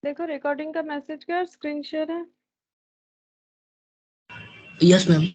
देखो रिकॉर्डिंग का मैसेज क्या स्क्रीन शेयर है। Yes ma'am.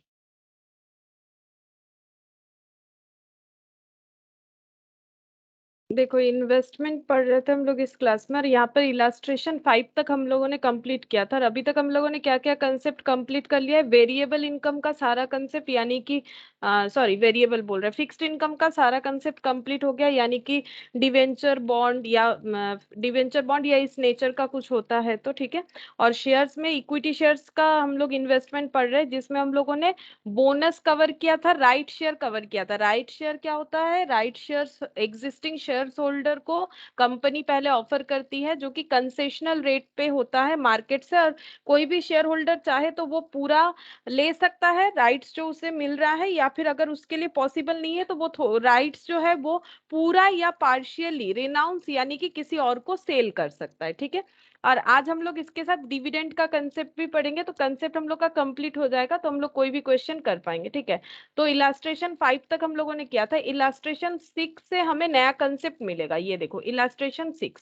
देखो इन्वेस्टमेंट पढ़ रहे थे हम लोग इस क्लास में, और यहाँ पर इलास्ट्रेशन 5 तक हम लोगों ने कंप्लीट किया था। और अभी तक हम लोगों ने क्या क्या कंसेप्ट कंप्लीट कर लिया है? वेरिएबल इनकम का सारा कंसेप्ट, यानी कि सॉरी वेरिएबल बोल रहे हैं, फिक्स्ड इनकम का सारा कंसेप्ट कंप्लीट हो गया, यानी कि डिवेंचर बॉन्ड या इस नेचर का कुछ होता है तो ठीक है। और शेयर्स में इक्विटी शेयर्स का हम लोग इन्वेस्टमेंट पढ़ रहे हैं, जिसमें हम लोगों ने बोनस कवर किया था, राइट शेयर कवर किया था। राइट शेयर क्या होता है? Right share existing share holder को कंपनी पहले ऑफर करती है, जो कि कंसेशनल रेट पे होता है मार्केट से, और कोई भी शेयर होल्डर चाहे तो वो पूरा ले सकता है राइट्स जो उसे मिल रहा है, या फिर अगर उसके लिए पॉसिबल नहीं है तो वो राइट्स जो है वो पूरा या पार्शियली रिनाउंस यानी कि किसी और को सेल कर सकता है, ठीक है। और आज हम लोग इसके साथ डिविडेंड का कंसेप्ट भी पढ़ेंगे, तो कंसेप्ट हम लोग का कंप्लीट हो जाएगा, तो हम लोग कोई भी क्वेश्चन कर पाएंगे, ठीक है। तो इलास्ट्रेशन 5 तक हम लोगों ने किया था। इलास्ट्रेशन 6 से हमें नया कंसेप्ट मिलेगा। ये देखो इलास्ट्रेशन 6,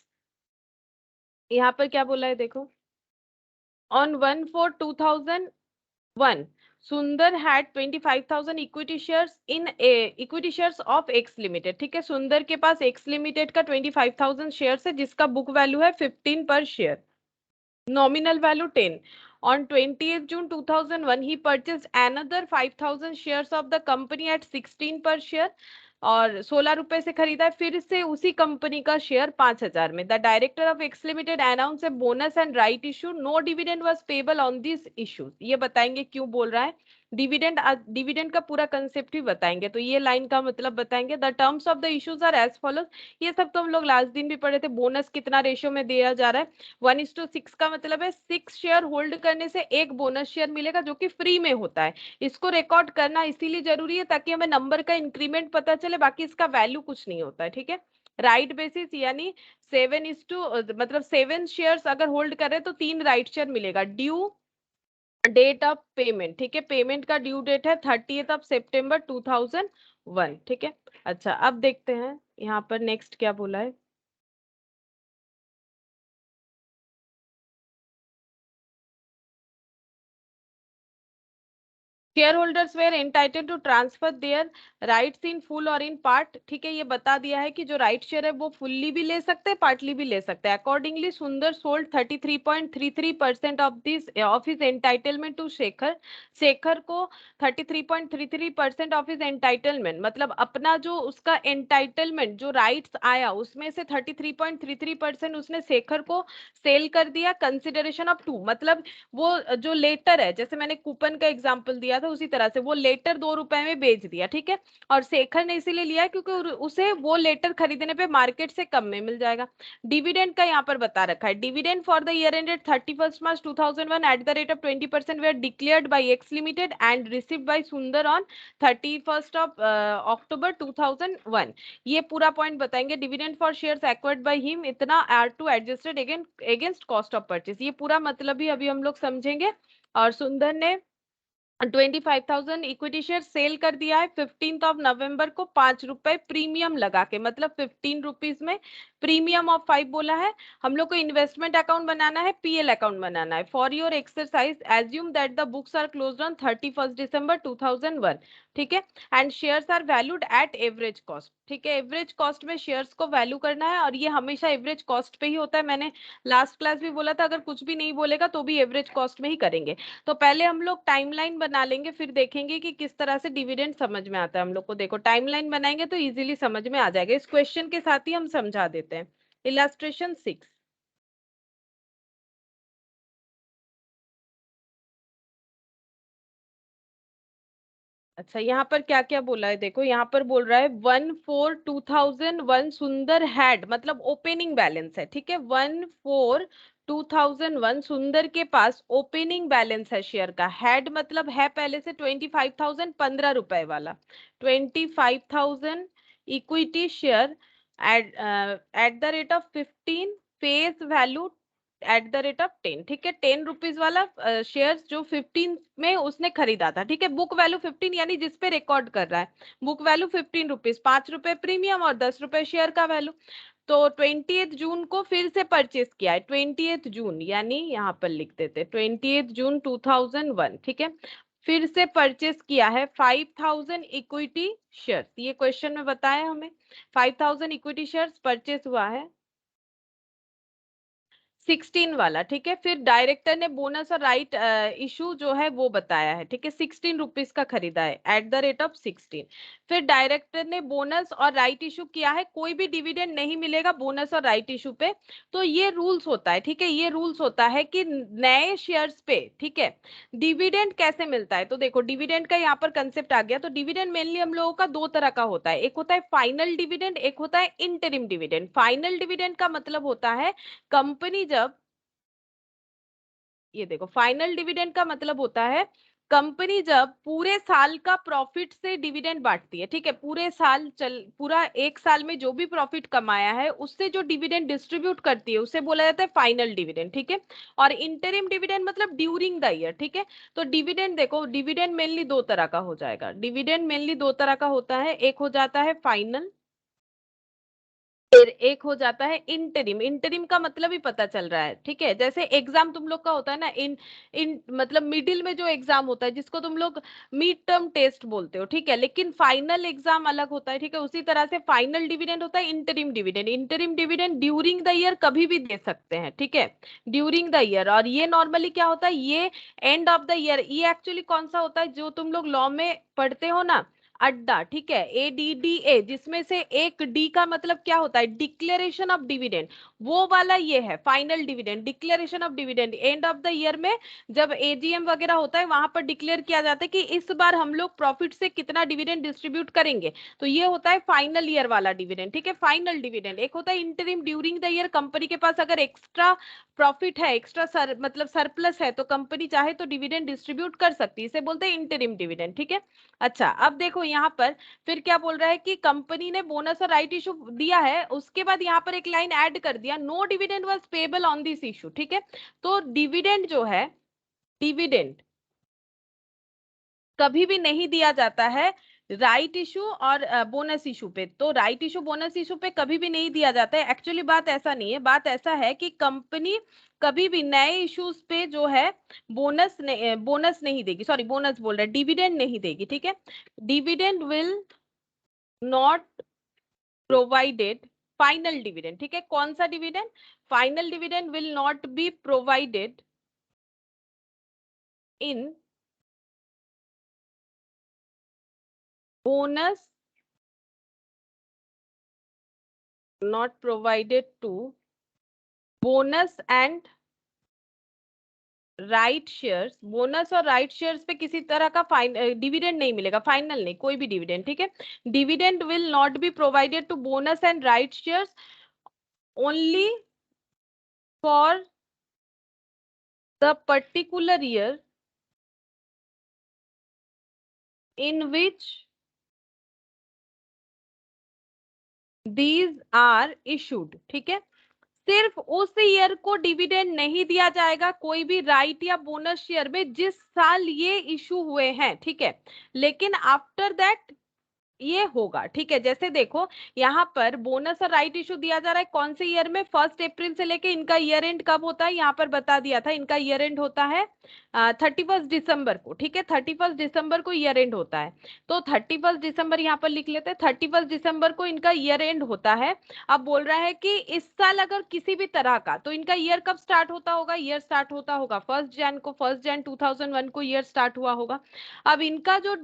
यहाँ पर क्या बोला है देखो। ऑन 1/4/2001 सुंदर had 25,000 equity shares in equity shares of x limited, ठीक है। सुंदर के पास एक्स लिमिटेड का 25,000 शेयर्स है, जिसका बुक वैल्यू है 15 per share, nominal value 10. On 20th June 2001, he purchased another 5,000 shares of the company at 16 per share, और 16 रुपए से खरीदा है फिर से उसी कंपनी का शेयर 5,000 में। The director of x limited announce a bonus and right issue, no dividend was payable on this issues. ये बताएंगे क्यों बोल रहा है डिविडेंड। डिविडेंड का पूरा कंसेप्ट ही बताएंगे, तो ये लाइन का मतलब बताएंगे। The terms of the issues are as follows. ये सब तो हम लोग लास्ट दिन भी पढ़े थे। बोनस कितना रेशियो में दिया जा रहा है? 1:6 का मतलब है 6 शेयर होल्ड करने से एक बोनस शेयर मिलेगा, जो कि फ्री में होता है। इसको रिकॉर्ड करना इसीलिए जरूरी है ताकि हमें नंबर का इंक्रीमेंट पता चले, बाकी इसका वैल्यू कुछ नहीं होता है, ठीक है। राइट बेसिस यानी 7:, मतलब 7 शेयर्स अगर होल्ड कर रहे हैं तो 3 राइट शेयर मिलेगा। ड्यू डेट ऑफ पेमेंट, ठीक है, पेमेंट का ड्यू डेट है 30th September 2001, ठीक है। अच्छा अब देखते हैं यहाँ पर नेक्स्ट क्या बोला है। Share holders where entitled to transfer their rights in full और इन पार्ट, ठीक है। ये बता दिया है कि जो राइट शेयर है वो फुल्ली भी ले सकते हैं, पार्टली भी ले सकते हैं। अकॉर्डिंगली सुंदर sold 33.33% of this of his entitlement to Shekhar. Shekhar को 33.33% ऑफ हिज एंटाइटलमेंट, मतलब अपना जो उसका एंटाइटलमेंट जो राइट्स आया उसमें से 33.33% उसने शेखर को सेल कर दिया, कंसिडरेशन ऑफ 2, मतलब वो जो लेटर है, जैसे मैंने कूपन का एग्जांपल दिया था उसी तरह से वो लेटर 2 रुपए में बेच दिया, ठीक है। और शेखर ने इसीलिए लिया क्योंकि उसे वो लेटर खरीदने पे मार्केट से कम में मिल जाएगा। डिविडेंड का यहाँ पर बता रखा है। Dividend for the year ended 31st March 2001 at the rate of 20% were declared by X limited and received by Sundar on 31st October 2001। ये पूरा पॉइंट बताएंगे। Dividend for shares acquired by him इतना are to adjusted against cost of purchase, ये पूरा मतलब ही अभी हम लोग समझेंगे। और सुंदर ने 25,000 इक्विटी शेयर सेल कर दिया है 15 नवंबर को 5 रुपए प्रीमियम लगा के, मतलब 15 रुपीज में प्रीमियम ऑफ 5 बोला है। हम लोग को इन्वेस्टमेंट अकाउंट बनाना है, पीएल अकाउंट बनाना है। For your exercise assume that the books are closed on 31st December 2001, ठीक है। And shares are valued at average cost, ठीक है। एवरेज कॉस्ट में शेयर्स को वैल्यू करना है, और ये हमेशा एवरेज कॉस्ट पे ही होता है। मैंने लास्ट क्लास भी बोला था, अगर कुछ भी नहीं बोलेगा तो भी एवरेज कॉस्ट में ही करेंगे। तो पहले हम लोग टाइमलाइन बना लेंगे, फिर देखेंगे कि किस तरह से डिविडेंड समझ में आता है हम लोग को। देखो टाइमलाइन बनाएंगे तो इजीली समझ में आ जाएगा। इस क्वेश्चन के साथ ही हम समझा देते हैं। इलास्ट्रेशन 6, अच्छा यहाँ पर क्या क्या बोला है देखो। यहाँ पर बोल रहा है 1/4/2001 सुंदर हैड, मतलब ओपनिंग बैलेंस है, ठीक है। 1/4/2001 सुंदर के पास ओपनिंग बैलेंस है शेयर का। हैड मतलब है पहले से 25,000, 15 रुपए वाला 25,000 equity share eight the rate of 15 face value eight the rate of 10, ठीक है। 10 रुपीज वाला शेयर जो 15 में उसने खरीदा था, ठीक है। बुक वैल्यू 15 यानी जिस पे रिकॉर्ड कर रहा है बुक वैल्यू 15 रुपीज, 5 रुपए प्रीमियम और 10 रुपए शेयर का वैल्यू। तो 20 जून को फिर से परचेस किया है, 20 जून, यानी यहाँ पर लिख देते 20 जून 2001, ठीक है। फिर से परचेस किया है 5000 इक्विटी शेयर्स, ये क्वेश्चन में बताया हमें, 5000 इक्विटी शेयर्स परचेस हुआ है 16 वाला, ठीक है। फिर डायरेक्टर ने बोनस और राइट इशू जो है वो बताया है, ठीक है, 16 रुपीज का खरीदा है एट द रेट ऑफ 16। फिर डायरेक्टर ने बोनस और राइट इशू किया है, कोई भी डिविडेंड नहीं मिलेगा बोनस और राइट इशू पे। तो ये रूल्स होता है, ठीक है, ये रूल्स होता है कि नए शेयर्स पे, ठीक है, डिविडेंड कैसे मिलता है। तो देखो डिविडेंड का यहाँ पर कंसेप्ट आ गया। तो डिविडेंड मेनली हम लोगों का दो तरह का होता है, एक होता है फाइनल डिविडेंड, एक होता है इंटरिम डिविडेंड। फाइनल डिविडेंड का मतलब होता है कंपनी जब, ये देखो फाइनल डिविडेंड का मतलब होता है कंपनी जब पूरे साल का प्रॉफिट से डिविडेंड बांटती है, ठीक है, पूरे साल पूरा एक साल में जो भी प्रॉफिट कमाया है उससे जो डिविडेंड डिस्ट्रीब्यूट करती है उसे बोला जाता है फाइनल डिविडेंड, ठीक है। और इंटरिम डिविडेंड मतलब ड्यूरिंग द ईयर, ठीक है। तो डिविडेंड देखो, डिविडेंड मेनली दो तरह का हो जाएगा, डिविडेंड मेनली दो तरह का होता है, एक हो जाता है फाइनल, फिर एक हो जाता है इंटरिम। इंटरिम का मतलब ही पता चल रहा है, ठीक है। जैसे एग्जाम तुम लोग का होता है ना, इन इन मतलब मिडिल में जो एग्जाम होता है जिसको तुम लोग मिड टर्म टेस्ट बोलते हो, ठीक है, लेकिन फाइनल एग्जाम अलग होता है, ठीक है। उसी तरह से फाइनल डिविडेंड होता है interim dividend. Interim dividend during the year कभी भी दे सकते हैं, ठीक है, ड्यूरिंग द ईयर। और ये नॉर्मली क्या होता है, ये एंड ऑफ द ईयर, ये एक्चुअली कौन सा होता है जो तुम लोग लॉ में पढ़ते हो ना, अड्डा, ठीक है, ADDA, जिसमें से एक डी का मतलब क्या होता है, डिक्लेरेशन ऑफ डिविडेंड, वो वाला ये है final dividend, declaration of dividend. End of the year में जब AGM वगैरह होता है वहां पर डिक्लेयर किया जाता है कि इस बार हम लोग प्रॉफिट से कितना डिविडेंड डिस्ट्रीब्यूट करेंगे, तो ये होता है फाइनल ईयर वाला डिविडेंड, ठीक है, फाइनल डिविडेंड। एक होता है interim, during the year company के पास अगर एक्स्ट्रा प्रॉफिट है, एक्स्ट्रा मतलब सरप्लस है, तो कंपनी चाहे तो डिविडेंड डिस्ट्रीब्यूट कर सकती है, इसे बोलते हैं इंटरिम डिविडेंड, ठीक है। अच्छा, अब देखो यहाँ पर फिर क्या बोल रहा है कि कंपनी ने बोनस और राइट इशू दिया है, उसके बाद यहाँ पर एक लाइन ऐड कर दिया, no dividend was payable on this issue, ठीक है। तो डिविडेंड जो है, डिविडेंड कभी भी नहीं दिया जाता है राइट इशू और बोनस इशू पे। तो राइट इशू बोनस इशू पे कभी भी नहीं दिया जाता है। एक्चुअली बात ऐसा नहीं है, बात ऐसा है कि कंपनी कभी भी नए इश्यूज पे जो है बोनस नहीं देगी, सॉरी बोनस बोल रहा है, डिविडेंड नहीं देगी, ठीक है। Dividend will not provided, final dividend, ठीक है, कौन सा dividend, final dividend will not be provided in bonus, not provided to bonus and right shares. Bonus और राइट शेयर्स पे किसी तरह का डिविडेंड नहीं मिलेगा, फाइनल नहीं, कोई भी डिविडेंड, ठीक है। Dividend will not be provided to bonus and right shares only for the particular year in which these are issued, ठीक है। सिर्फ उस ईयर को डिविडेंड नहीं दिया जाएगा कोई भी राइट या बोनस शेयर में जिस साल ये इशू हुए हैं, ठीक है, लेकिन आफ्टर दैट ये होगा, ठीक है। जैसे देखो यहाँ पर बोनस और राइट इशू दिया जा रहा है कौन से ईयर में, 1 अप्रैल से लेके इनका ईयर एंड कब होता है, यहाँ पर बता दिया था, इनका ईयर एंड होता है 31 दिसंबर को, ठीक है, 31 दिसंबर को ईयर एंड होता है। तो 31 दिसंबर यहाँ पर लिख लेते हैं, 31 दिसंबर को इनका ईयर एंड होता है। अब बोल रहा है कि इस साल अगर किसी भी तरह का, तो इनका ईयर कब स्टार्ट होता होगा, ईयर स्टार्ट होता होगा 1 जैन को, 1 जैन 2001 को ईयर स्टार्ट हुआ होगा। अब इनका जो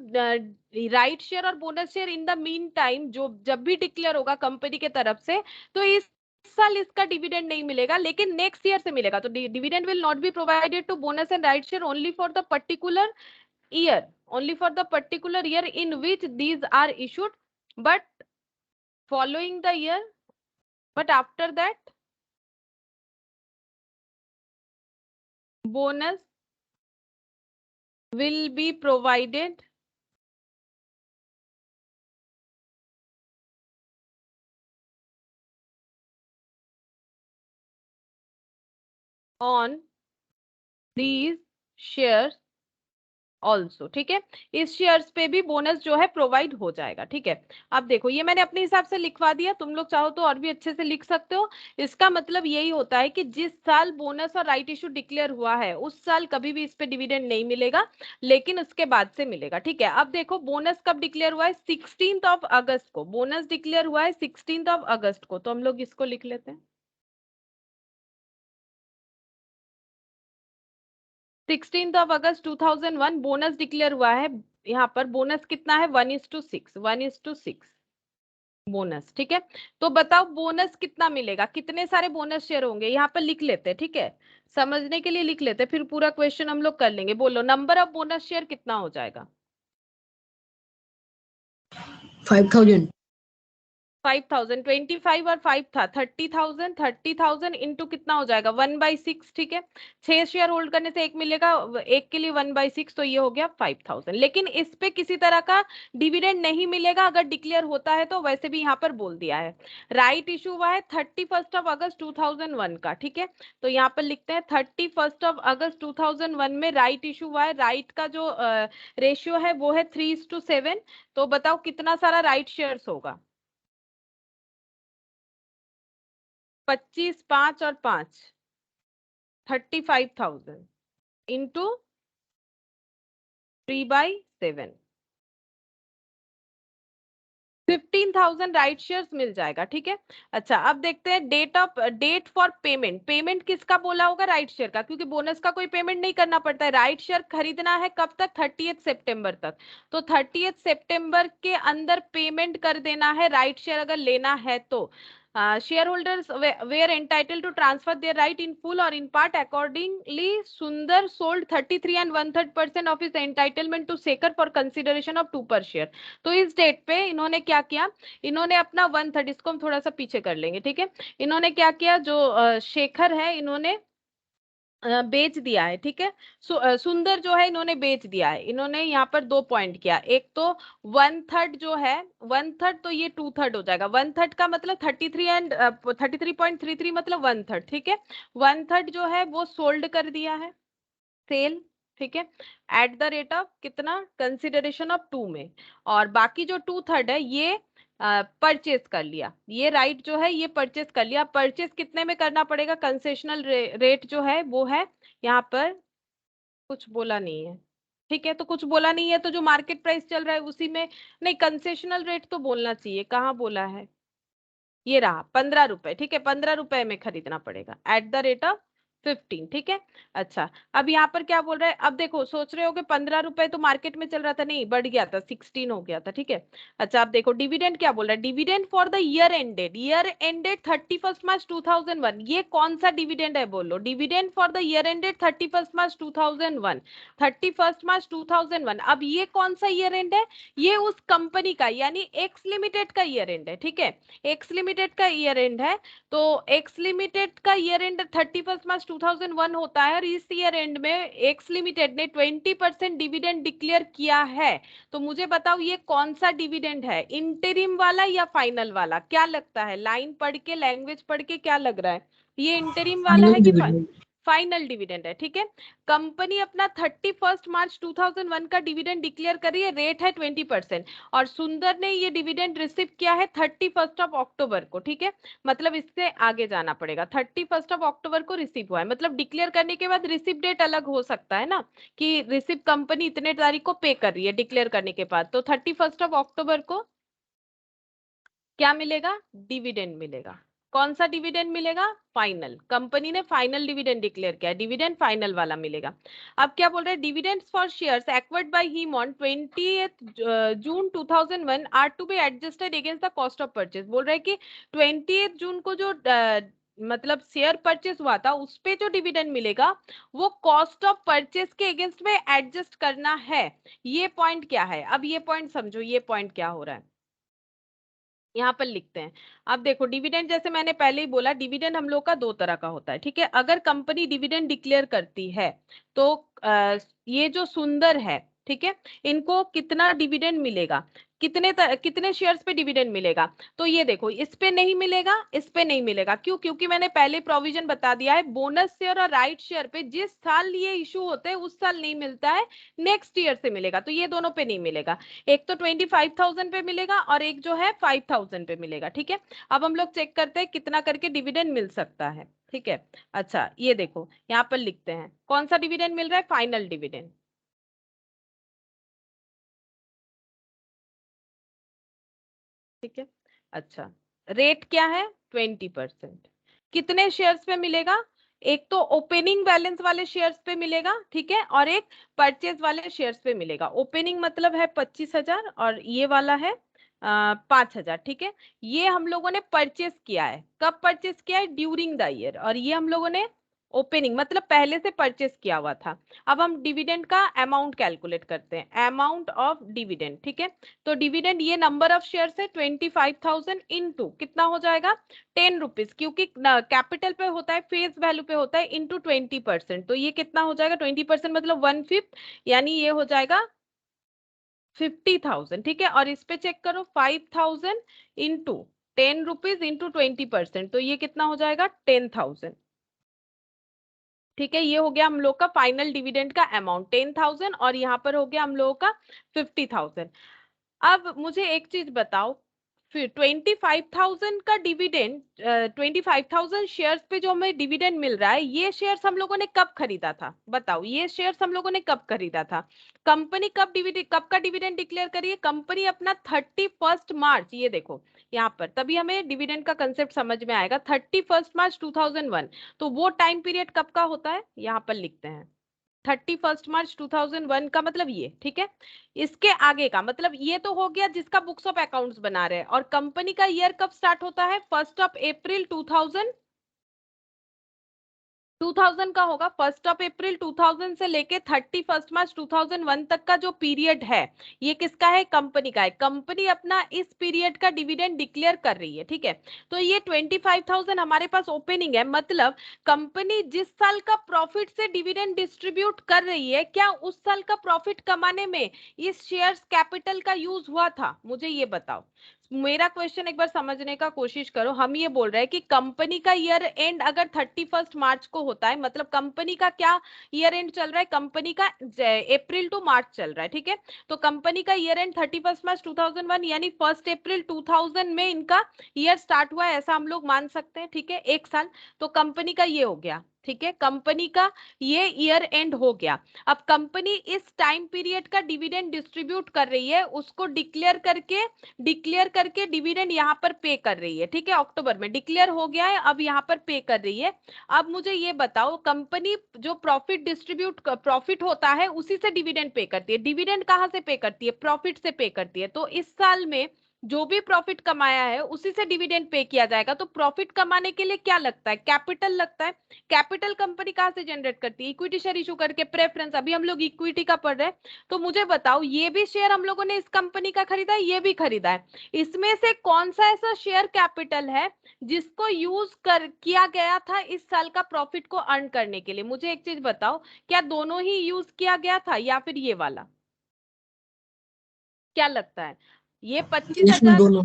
राइट शेयर और bonus share in the mean time जो जब भी डिक्लेयर होगा कंपनी के तरफ से, तो इस साल इसका डिविडेंड नहीं मिलेगा, लेकिन नेक्स्ट ईयर से मिलेगा। तो dividend will not be provided to bonus and right share only for the particular year, only for the particular year in which these are issued, but following the year, but after that bonus will be provided on these shares also, ठीक है। इस shares पे भी bonus जो है provide हो जाएगा, ठीक है। अब देखो ये मैंने अपने हिसाब से लिखवा दिया, तुम लोग चाहो तो और भी अच्छे से लिख सकते हो। इसका मतलब यही होता है कि जिस साल बोनस और राइट इशू डिक्लेयर हुआ है उस साल कभी भी इस पे डिविडेंड नहीं मिलेगा, लेकिन उसके बाद से मिलेगा, ठीक है। अब देखो बोनस कब डिक्लेयर हुआ है, 16 अगस्त को बोनस डिक्लेयर हुआ है, 16 अगस्त को, तो हम लोग इसको लिख लेते हैं। 16 अगस्त 2001 बोनस डिक्लेयर हुआ है। यहाँ पर बोनस कितना है, 1:6, 1:6 बोनस, ठीक है। तो बताओ बोनस कितना मिलेगा, कितने सारे बोनस शेयर होंगे, यहाँ पर लिख लेते हैं, ठीक है। समझने के लिए लिख लेते हैं, फिर पूरा क्वेश्चन हम लोग कर लेंगे। बोलो नंबर ऑफ बोनस शेयर कितना हो जाएगा। 5,000। 5,000, 25 और 5 था 30,000, 30,000 इंटू कितना हो जाएगा 1/6, ठीक है। 6 शेयर होल्ड करने से एक मिलेगा, एक के लिए 1/6, तो ये हो गया 5,000। लेकिन इस पे किसी तरह का डिविडेंड नहीं मिलेगा, अगर डिक्लेयर होता है तो, वैसे भी यहाँ पर बोल दिया है। राइट इशू हुआ है 31 अगस्त 2001 का, ठीक है। तो यहाँ पर लिखते हैं 31 अगस्त 2001 में राइट इशू हुआ है। राइट का जो रेशियो है वो है 3:7। तो बताओ कितना सारा राइट शेयर्स होगा, 25, 5 और 5, 35,000 इंटू 3/7, 15,000 राइट शेयर्स मिल जाएगा, ठीक है। अच्छा अब देखते हैं डेट फॉर पेमेंट। पेमेंट किसका बोला होगा, राइट शेयर का, क्योंकि बोनस का कोई पेमेंट नहीं करना पड़ता है। राइट शेयर खरीदना है कब तक, 30 सितंबर तक। तो 30 सितंबर के अंदर पेमेंट कर देना है राइट शेयर अगर लेना है तो। shareholders were entitled to transfer their right in full or in part. Accordingly, Sundar sold 33 and 1/3% of his entitlement to Sekhar for consideration of 2 per share. तो इस डेट पे इन्होंने क्या किया, इन्होंने अपना 1/3, इसको हम थोड़ा सा पीछे कर लेंगे, ठीक है। इन्होंने क्या किया, जो शेखर है इन्होंने बेच दिया है, ठीक है। सुंदर जो है इन्होंने बेच दिया है। इन्होंने यहाँ पर 2 पॉइंट किया, एक तो 1/3 जो है, 1/3 तो ये 2/3 हो जाएगा। 1/3 का मतलब 33 एंड 33.33 मतलब 1/3, ठीक है। 1/3 जो है वो सोल्ड कर दिया है, सेल, ठीक है, एट द रेट ऑफ कितना, कंसिडरेशन ऑफ 2 में। और बाकी जो 2/3 है ये परचेज कर लिया, ये राइट जो है ये परचेज कर लिया। परचेज कितने में करना पड़ेगा, कंसेशनल रेट जो है वो है, यहाँ पर कुछ बोला नहीं है, ठीक है। तो कुछ बोला नहीं है तो जो मार्केट प्राइस चल रहा है उसी में, नहीं कंसेशनल रेट तो बोलना चाहिए, कहाँ बोला है, ये रहा 15 रुपए, ठीक है। 15 रुपए में खरीदना पड़ेगा एट द रेट ऑफ 15, ठीक है। अच्छा अब यहाँ पर क्या बोल रहा है, अब देखो सोच रहे हो कि 15 रुपए तो मार्केट में चल रहा था, नहीं बढ़ गया था, 16 हो गया था, ठीक है। अच्छा अब देखो डिविडेंड क्या बोल रहा है, dividend for the year ended 31 मार्च 2001। ये कौन सा डिविडेंड है बोलो, dividend for the year ended 31 मार्च 2001, 31 मार्च 2001। अब ये कौन सा ईयर एंड है, ये उस कंपनी का यानी एक्स लिमिटेड का ईयर एंड है, ठीक है। एक्स लिमिटेड का ईयर एंड है, तो एक्स लिमिटेड का ईयर एंड 31 मार्च 2001 होता है, और इस ईयर एंड में एक्स लिमिटेड ने 20% डिविडेंड डिक्लेयर किया है। तो मुझे बताओ ये कौन सा डिविडेंड है, इंटरिम वाला या फाइनल वाला, क्या लगता है, लाइन पढ़ के लैंग्वेज पढ़ के क्या लग रहा है, ये इंटरिम वाला है फाइनल कि डिविडेंड। फाइनल डिविडेंड है, ठीक है। कंपनी अपना 31 मार्च 2001 का डिविडेंड डिक्लेयर कर रही है, रेट है 20%, और सुंदर ने ये डिविडेंड रिसीव किया है 31 अक्टूबर को, ठीक है। मतलब इससे आगे जाना पड़ेगा, 31 अक्टूबर को रिसीव हुआ है, मतलब डिक्लेयर करने के बाद रिसीव डेट अलग हो सकता है ना, कि रिसीव कंपनी इतने तारीख को पे कर रही है डिक्लेयर करने के बाद, तो 31 अक्टूबर को क्या मिलेगा, डिविडेंड मिलेगा। कौन सा डिविडेंड मिलेगा, फाइनल, कंपनी ने फाइनल डिविडेंड डिक्लेयर किया है, डिविडेंड फाइनल वाला मिलेगा। अब क्या बोल रहे हैं, dividends for shares acquired by him on 20 June 2001 are to be adjusted against the cost of purchase. बोल रहे हैं कि 20 जून को जो मतलब शेयर परचेज हुआ था उस पे जो डिविडेंड मिलेगा वो कॉस्ट ऑफ परचेज के अगेंस्ट में एडजस्ट करना है। ये पॉइंट क्या है, अब ये पॉइंट समझो, ये पॉइंट क्या हो रहा है, यहाँ पर लिखते हैं। अब देखो डिविडेंड, जैसे मैंने पहले ही बोला, डिविडेंड हम लोग का 2 तरह का होता है, ठीक है। अगर कंपनी डिविडेंड डिक्लेयर करती है तो ये जो सुंदर है, ठीक है, इनको कितना डिविडेंड मिलेगा, कितने शेयर्स पे डिविडेंड मिलेगा। तो ये देखो, इस पे नहीं मिलेगा, इस पे नहीं मिलेगा, क्यों? क्योंकि मैंने पहले प्रोविजन बता दिया है, बोनस शेयर और राइट शेयर पे जिस साल ये इशू होते हैं उस साल नहीं मिलता है, नेक्स्ट ईयर से मिलेगा। तो ये दोनों पे नहीं मिलेगा, एक तो 25,000 पे मिलेगा और एक जो है 5,000 पे मिलेगा। ठीक है, अब हम लोग चेक करते हैं कितना करके डिविडेंड मिल सकता है। ठीक है, अच्छा ये देखो यहाँ पर लिखते हैं कौन सा डिविडेंड मिल रहा है, फाइनल डिविडेंड। ठीक है, अच्छा रेट क्या है, 20%। कितने शेयर्स पे मिलेगा, एक तो ओपनिंग बैलेंस वाले शेयर्स पे मिलेगा, ठीक है, और एक परचेज वाले शेयर्स पे मिलेगा। ओपनिंग मतलब है 25,000 और ये वाला है 5,000। ठीक है, ये हम लोगों ने परचेस किया है, कब परचेस किया है, ड्यूरिंग द ईयर, और ये हम लोगों ने ओपनिंग मतलब पहले से परचेस किया हुआ था। अब हम डिविडेंड का अमाउंट कैलकुलेट करते हैं, अमाउंट ऑफ डिविडेंड। ठीक है, तो डिविडेंड ये नंबर ऑफ शेयर्स है 25,000 इंटू कितना हो जाएगा, 10 रुपीज, क्योंकि कैपिटल पे होता है, फेस वैल्यू पे होता है, इंटू 20%। तो ये कितना हो जाएगा, 20% मतलब 1/5, यानी ये हो जाएगा 50,000। ठीक है, और इस पे चेक करो 5,000 इंटू 10 रुपीज इंटू 20%, तो ये कितना हो जाएगा 10,000। ठीक है, ये हो गया हम लोग का फाइनल डिविडेंड का अमाउंट 10,000, और यहाँ पर हो गया हम लोगों का 50,000। अब मुझे एक चीज बताओ, फिर 25,000 का डिविडेंड, 25,000 शेयर्स पे जो हमें डिविडेंड मिल रहा है, ये शेयर्स हम लोगों ने कब खरीदा था, बताओ, ये शेयर्स हम लोगों ने कब खरीदा था। कंपनी कब का डिविडेंड डिक्लेयर करी है, कंपनी अपना 31 मार्च, ये देखो यहाँ पर, तभी हमें डिविडेंड का कंसेप्ट समझ में आएगा, 31 मार्च 2001। तो वो टाइम पीरियड कब का होता है, यहाँ पर लिखते हैं 31 मार्च 2001 का मतलब ये। ठीक है, इसके आगे का मतलब ये तो हो गया जिसका बुक्स ऑफ अकाउंट्स बना रहे हैं, और कंपनी का ईयर कब स्टार्ट होता है, 1 अप्रैल 2000 का होगा। 1 अप्रैल 2000 से लेके 31 मार्च 2001 तक का जो पीरियड है, ये किसका है, कंपनी का है। कंपनी अपना इस पीरियड का डिविडेंड डिक्लेयर कर रही है। ठीक है, तो ये 25,000 हमारे पास ओपनिंग है, मतलब कंपनी जिस साल का प्रॉफिट से डिविडेंड डिस्ट्रीब्यूट कर रही है, क्या उस साल का प्रॉफिट कमाने में इस शेयर्स कैपिटल का यूज हुआ था, मुझे ये बताओ। मेरा क्वेश्चन एक बार समझने का कोशिश करो। हम ये बोल रहे हैं कि कंपनी का ईयर एंड अगर 31 मार्च को होता है, मतलब कंपनी का क्या ईयर एंड चल रहा है, कंपनी का अप्रैल टू मार्च चल रहा है। ठीक है, तो कंपनी का ईयर एंड 31 मार्च 2001, यानी 1 अप्रैल 2000 में इनका ईयर स्टार्ट हुआ है, ऐसा हम लोग मान सकते हैं। ठीक है, एक साल, तो कंपनी का ये हो गया। ठीक है, कंपनी का ये ईयर एंड हो गया। अब कंपनी इस टाइम पीरियड का डिविडेंड डिस्ट्रीब्यूट कर रही है, उसको डिक्लेयर करके डिविडेंड यहाँ पर पे कर रही है। ठीक है, अक्टूबर में डिक्लेयर हो गया है, अब यहाँ पर पे कर रही है। अब मुझे ये बताओ, कंपनी जो प्रॉफिट होता है उसी से डिविडेंड पे करती है। डिविडेंड कहाँ से पे करती है, प्रॉफिट से पे करती है। तो इस साल में जो भी प्रॉफिट कमाया है उसी से डिविडेंड पे किया जाएगा। तो प्रॉफिट कमाने के लिए क्या लगता है, कैपिटल लगता है। कैपिटल कंपनी कहाँ से जनरेट करती है, इक्विटी शेयर इशू करके, प्रेफरेंस। अभी हम लोग इक्विटी का पढ़ रहे हैं, तो मुझे बताओ, ये भी शेयर हम लोगों ने इस कंपनी का खरीदा है, ये भी खरीदा है, इसमें से कौन सा ऐसा शेयर कैपिटल है जिसको यूज कर किया गया था इस साल का प्रॉफिट को अर्न करने के लिए। मुझे एक चीज बताओ, क्या दोनों ही यूज किया गया था या फिर ये वाला, क्या लगता है, ये पच्चीस इसमें हजार दोनों।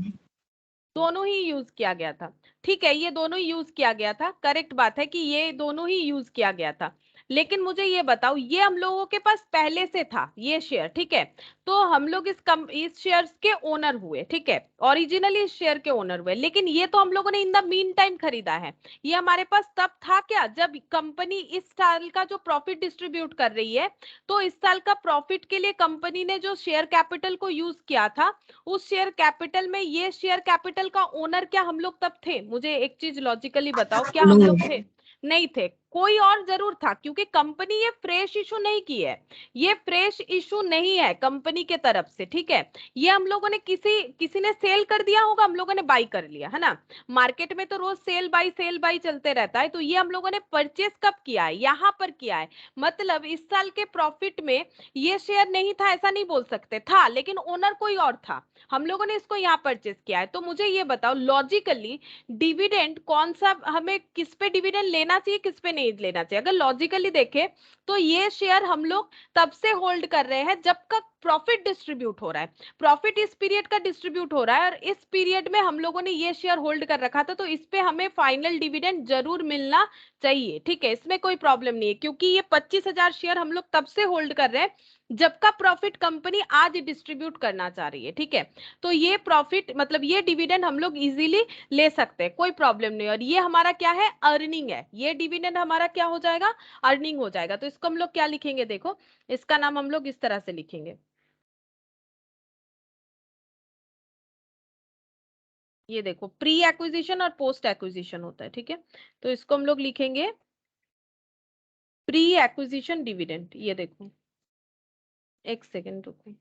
दोनों ही यूज किया गया था। ठीक है, ये दोनों ही यूज किया गया था, करेक्ट बात है कि ये दोनों ही यूज किया गया था। लेकिन मुझे ये बताओ, ये हम लोगों के पास पहले से था ये शेयर। ठीक है, तो हम लोग इस शेयर्स के ओनर हुए। ठीक है, ओरिजिनली इस शेयर के ओनर हुए, लेकिन ये तो हम लोगों ने इन द मीन टाइम खरीदा है। ये हमारे पास तब था क्या, जब कंपनी इस साल का जो प्रॉफिट डिस्ट्रीब्यूट कर रही है, तो इस साल का प्रॉफिट के लिए कंपनी ने जो शेयर कैपिटल को यूज किया था, उस शेयर कैपिटल में ये शेयर कैपिटल का ओनर क्या हम लोग तब थे। मुझे एक चीज लॉजिकली बताओ, क्या हम नो। लोग थे, नहीं थे, कोई और जरूर था, क्योंकि कंपनी ये फ्रेश इशू नहीं की है, ये फ्रेश इशू नहीं है कंपनी के तरफ से। ठीक है, ये हम लोगों ने किसी किसी ने सेल कर दिया होगा, हम लोगों ने बाई कर लिया है ना। मार्केट में तो रोज सेल बाई चलते रहता है, तो ये हम लोगों ने परचेस कब किया है, यहां पर किया है। मतलब इस साल के प्रॉफिट में ये शेयर नहीं था ऐसा नहीं बोल सकते, था, लेकिन ओनर कोई और था, हम लोगों ने इसको यहाँ परचेस किया है। तो मुझे ये बताओ, लॉजिकली डिविडेंड कौन सा, हमें किस पे डिविडेंड लेना चाहिए, किस पे नहीं नहीं लेना चाहिए। अगर लॉजिकली देखें तो ये शेयर हम लोग तब से होल्ड कर रहे हैं जब का प्रॉफिट डिस्ट्रीब्यूट हो रहा है। प्रॉफिट इस पीरियड का डिस्ट्रीब्यूट हो रहा है और इस पीरियड में हम लोगों ने ये शेयर होल्ड कर रखा था, तो इस पे हमें फाइनल डिविडेंड जरूर मिलना चाहिए। ठीक है, इसमें कोई प्रॉब्लम नहीं है, क्योंकि ये 25,000 शेयर हम लोग तब से होल्ड कर रहे हैं जब का प्रॉफिट कंपनी आज डिस्ट्रीब्यूट करना चाह रही है। ठीक है, तो ये प्रॉफिट मतलब ये डिविडेंड हम लोग इजीली ले सकते हैं, कोई प्रॉब्लम नहीं। और ये हमारा क्या है, अर्निंग है। ये डिविडेंड हमारा क्या हो जाएगा, अर्निंग हो जाएगा। तो इसको हम लोग क्या लिखेंगे, देखो इसका नाम हम लोग इस तरह से लिखेंगे, ये देखो प्री एक्विजिशन और पोस्ट एक्विजिशन होता है। ठीक है, तो इसको हम लोग लिखेंगे प्री एक्विजिशन डिविडेंड। ये देखो, एक सेकेंड रुको,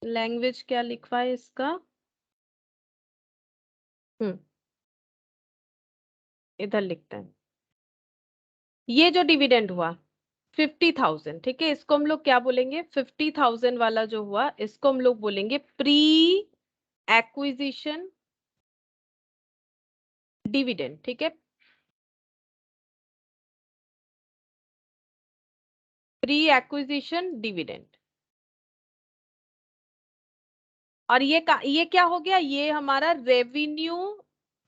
लैंग्वेज क्या लिखवा है इसका, इधर लिखते हैं। ये जो डिविडेंड हुआ 50,000, ठीक है, इसको हम लोग क्या बोलेंगे, 50,000 वाला जो हुआ इसको हम लोग बोलेंगे प्री एक्विजिशन डिविडेंड। ठीक है, प्री एक्विजिशन डिविडेंड। और ये क्या हो गया, ये हमारा रेवेन्यू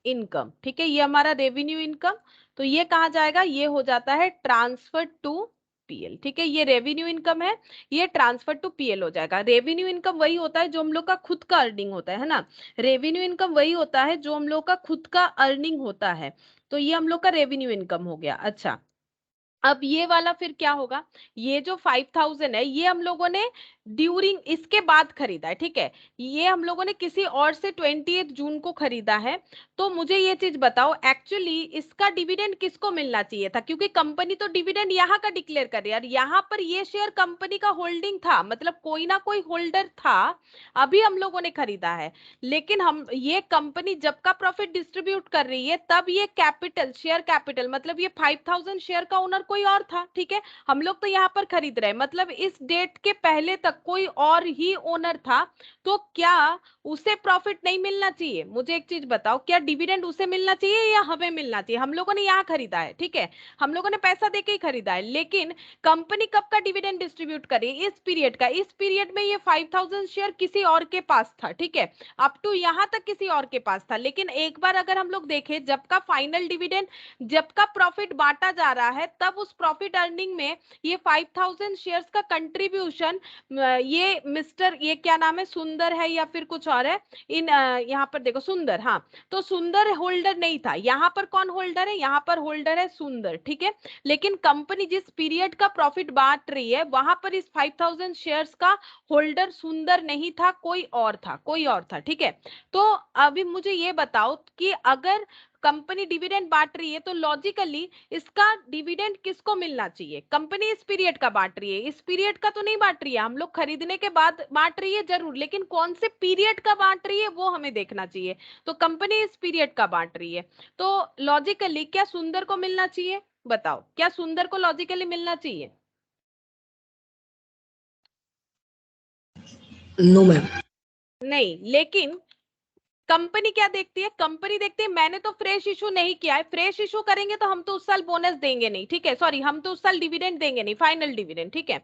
इनकम। ठीक है, ये हमारा रेवेन्यू इनकम, तो ये कहा जाएगा, ये हो जाता है ट्रांसफर टू पीएल। ठीक है, ये रेवेन्यू इनकम है, ये ट्रांसफर टू पीएल हो जाएगा। रेवेन्यू इनकम वही होता है जो हम लोग का खुद का अर्निंग होता है ना, रेवेन्यू इनकम वही होता है जो हम लोग का खुद का अर्निंग होता है। तो ये हम लोग का रेवेन्यू इनकम हो गया। अच्छा, अब ये वाला फिर क्या होगा, ये जो 5,000 है ये हम लोगों ने ड्यूरिंग इसके बाद खरीदा है। ठीक है, ये हम लोगों ने किसी और से 28 जून को खरीदा है। तो मुझे ये चीज बताओ, एक्चुअली इसका डिविडेंड किसको मिलना चाहिए था, क्योंकि कंपनी तो डिविडेंड यहाँ का डिक्लेयर कर रही है और यहाँ पर ये शेयर कंपनी का होल्डिंग था, मतलब कोई ना कोई होल्डर था, अभी हम लोगों ने खरीदा है। लेकिन हम ये कंपनी जब का प्रॉफिट डिस्ट्रीब्यूट कर रही है तब ये कैपिटल, शेयर कैपिटल, मतलब ये 5,000 शेयर का ओनर कोई और था। ठीक है, हम लोग तो यहाँ पर खरीद रहे हैं, मतलब इस डेट के पहले तक कोई और ही ओनर था। तो क्या उसे प्रॉफिट नहीं मिलना चाहिए, मुझे एक चीज बताओ, क्या डिविडेंड उसे मिलना चाहिए या हमें मिलना चाहिए। हम लोगों ने यहाँ खरीदा है, ठीक है, हम लोगों ने पैसा देके ही खरीदा है, लेकिन कंपनी कब का डिविडेंड डिस्ट्रीब्यूट करी, इस पीरियड का। इस पीरियड में ये 5,000 शेयर किसी और के पास था। ठीक है, अप टू यहां तक किसी और के पास था, लेकिन एक बार अगर हम लोग देखें, जब का फाइनल डिविडेंड, जब का प्रॉफिट बांटा जा रहा है, तब उस प्रॉफिट अर्निंग में ये 5,000 शेयर्स का कंट्रीब्यूशन, ये मिस्टर, ये क्या नाम है, सुंदर है या फिर कुछ और है, इन यहाँ पर देखो सुंदर, हाँ, तो सुंदर होल्डर नहीं था। यहाँ पर कौन होल्डर है, यहाँ पर होल्डर है सुंदर। ठीक है, लेकिन कंपनी जिस पीरियड का प्रॉफिट बांट रही है वहां पर इस 5,000 शेयर्स का होल्डर सुंदर नहीं था, कोई और था, कोई और था। ठीक है, तो अभी मुझे ये बताओ कि अगर कंपनी डिविडेंड बांट रही है तो लॉजिकली इसका डिविडेंड किसको मिलना चाहिए, कंपनी इस पीरियड का बांट रही है, इस पीरियड का तो नहीं बांट रही है, हम लोग खरीदने के बाद बांट रही है जरूर, लेकिन कौन से पीरियड का बांट रही है वो हमें देखना चाहिए। तो कंपनी इस पीरियड का बांट रही है, तो लॉजिकली क्या सुंदर को मिलना चाहिए, बताओ क्या सुंदर को लॉजिकली मिलना चाहिए। No, ma'am. नहीं, लेकिन कंपनी क्या देखती है, कंपनी देखती है मैंने तो फ्रेश इशू नहीं किया है, फ्रेश इशू करेंगे तो हम तो उस साल बोनस देंगे नहीं। ठीक है, सॉरी, हम तो उस साल डिविडेंड देंगे नहीं, फाइनल डिविडेंड। ठीक है,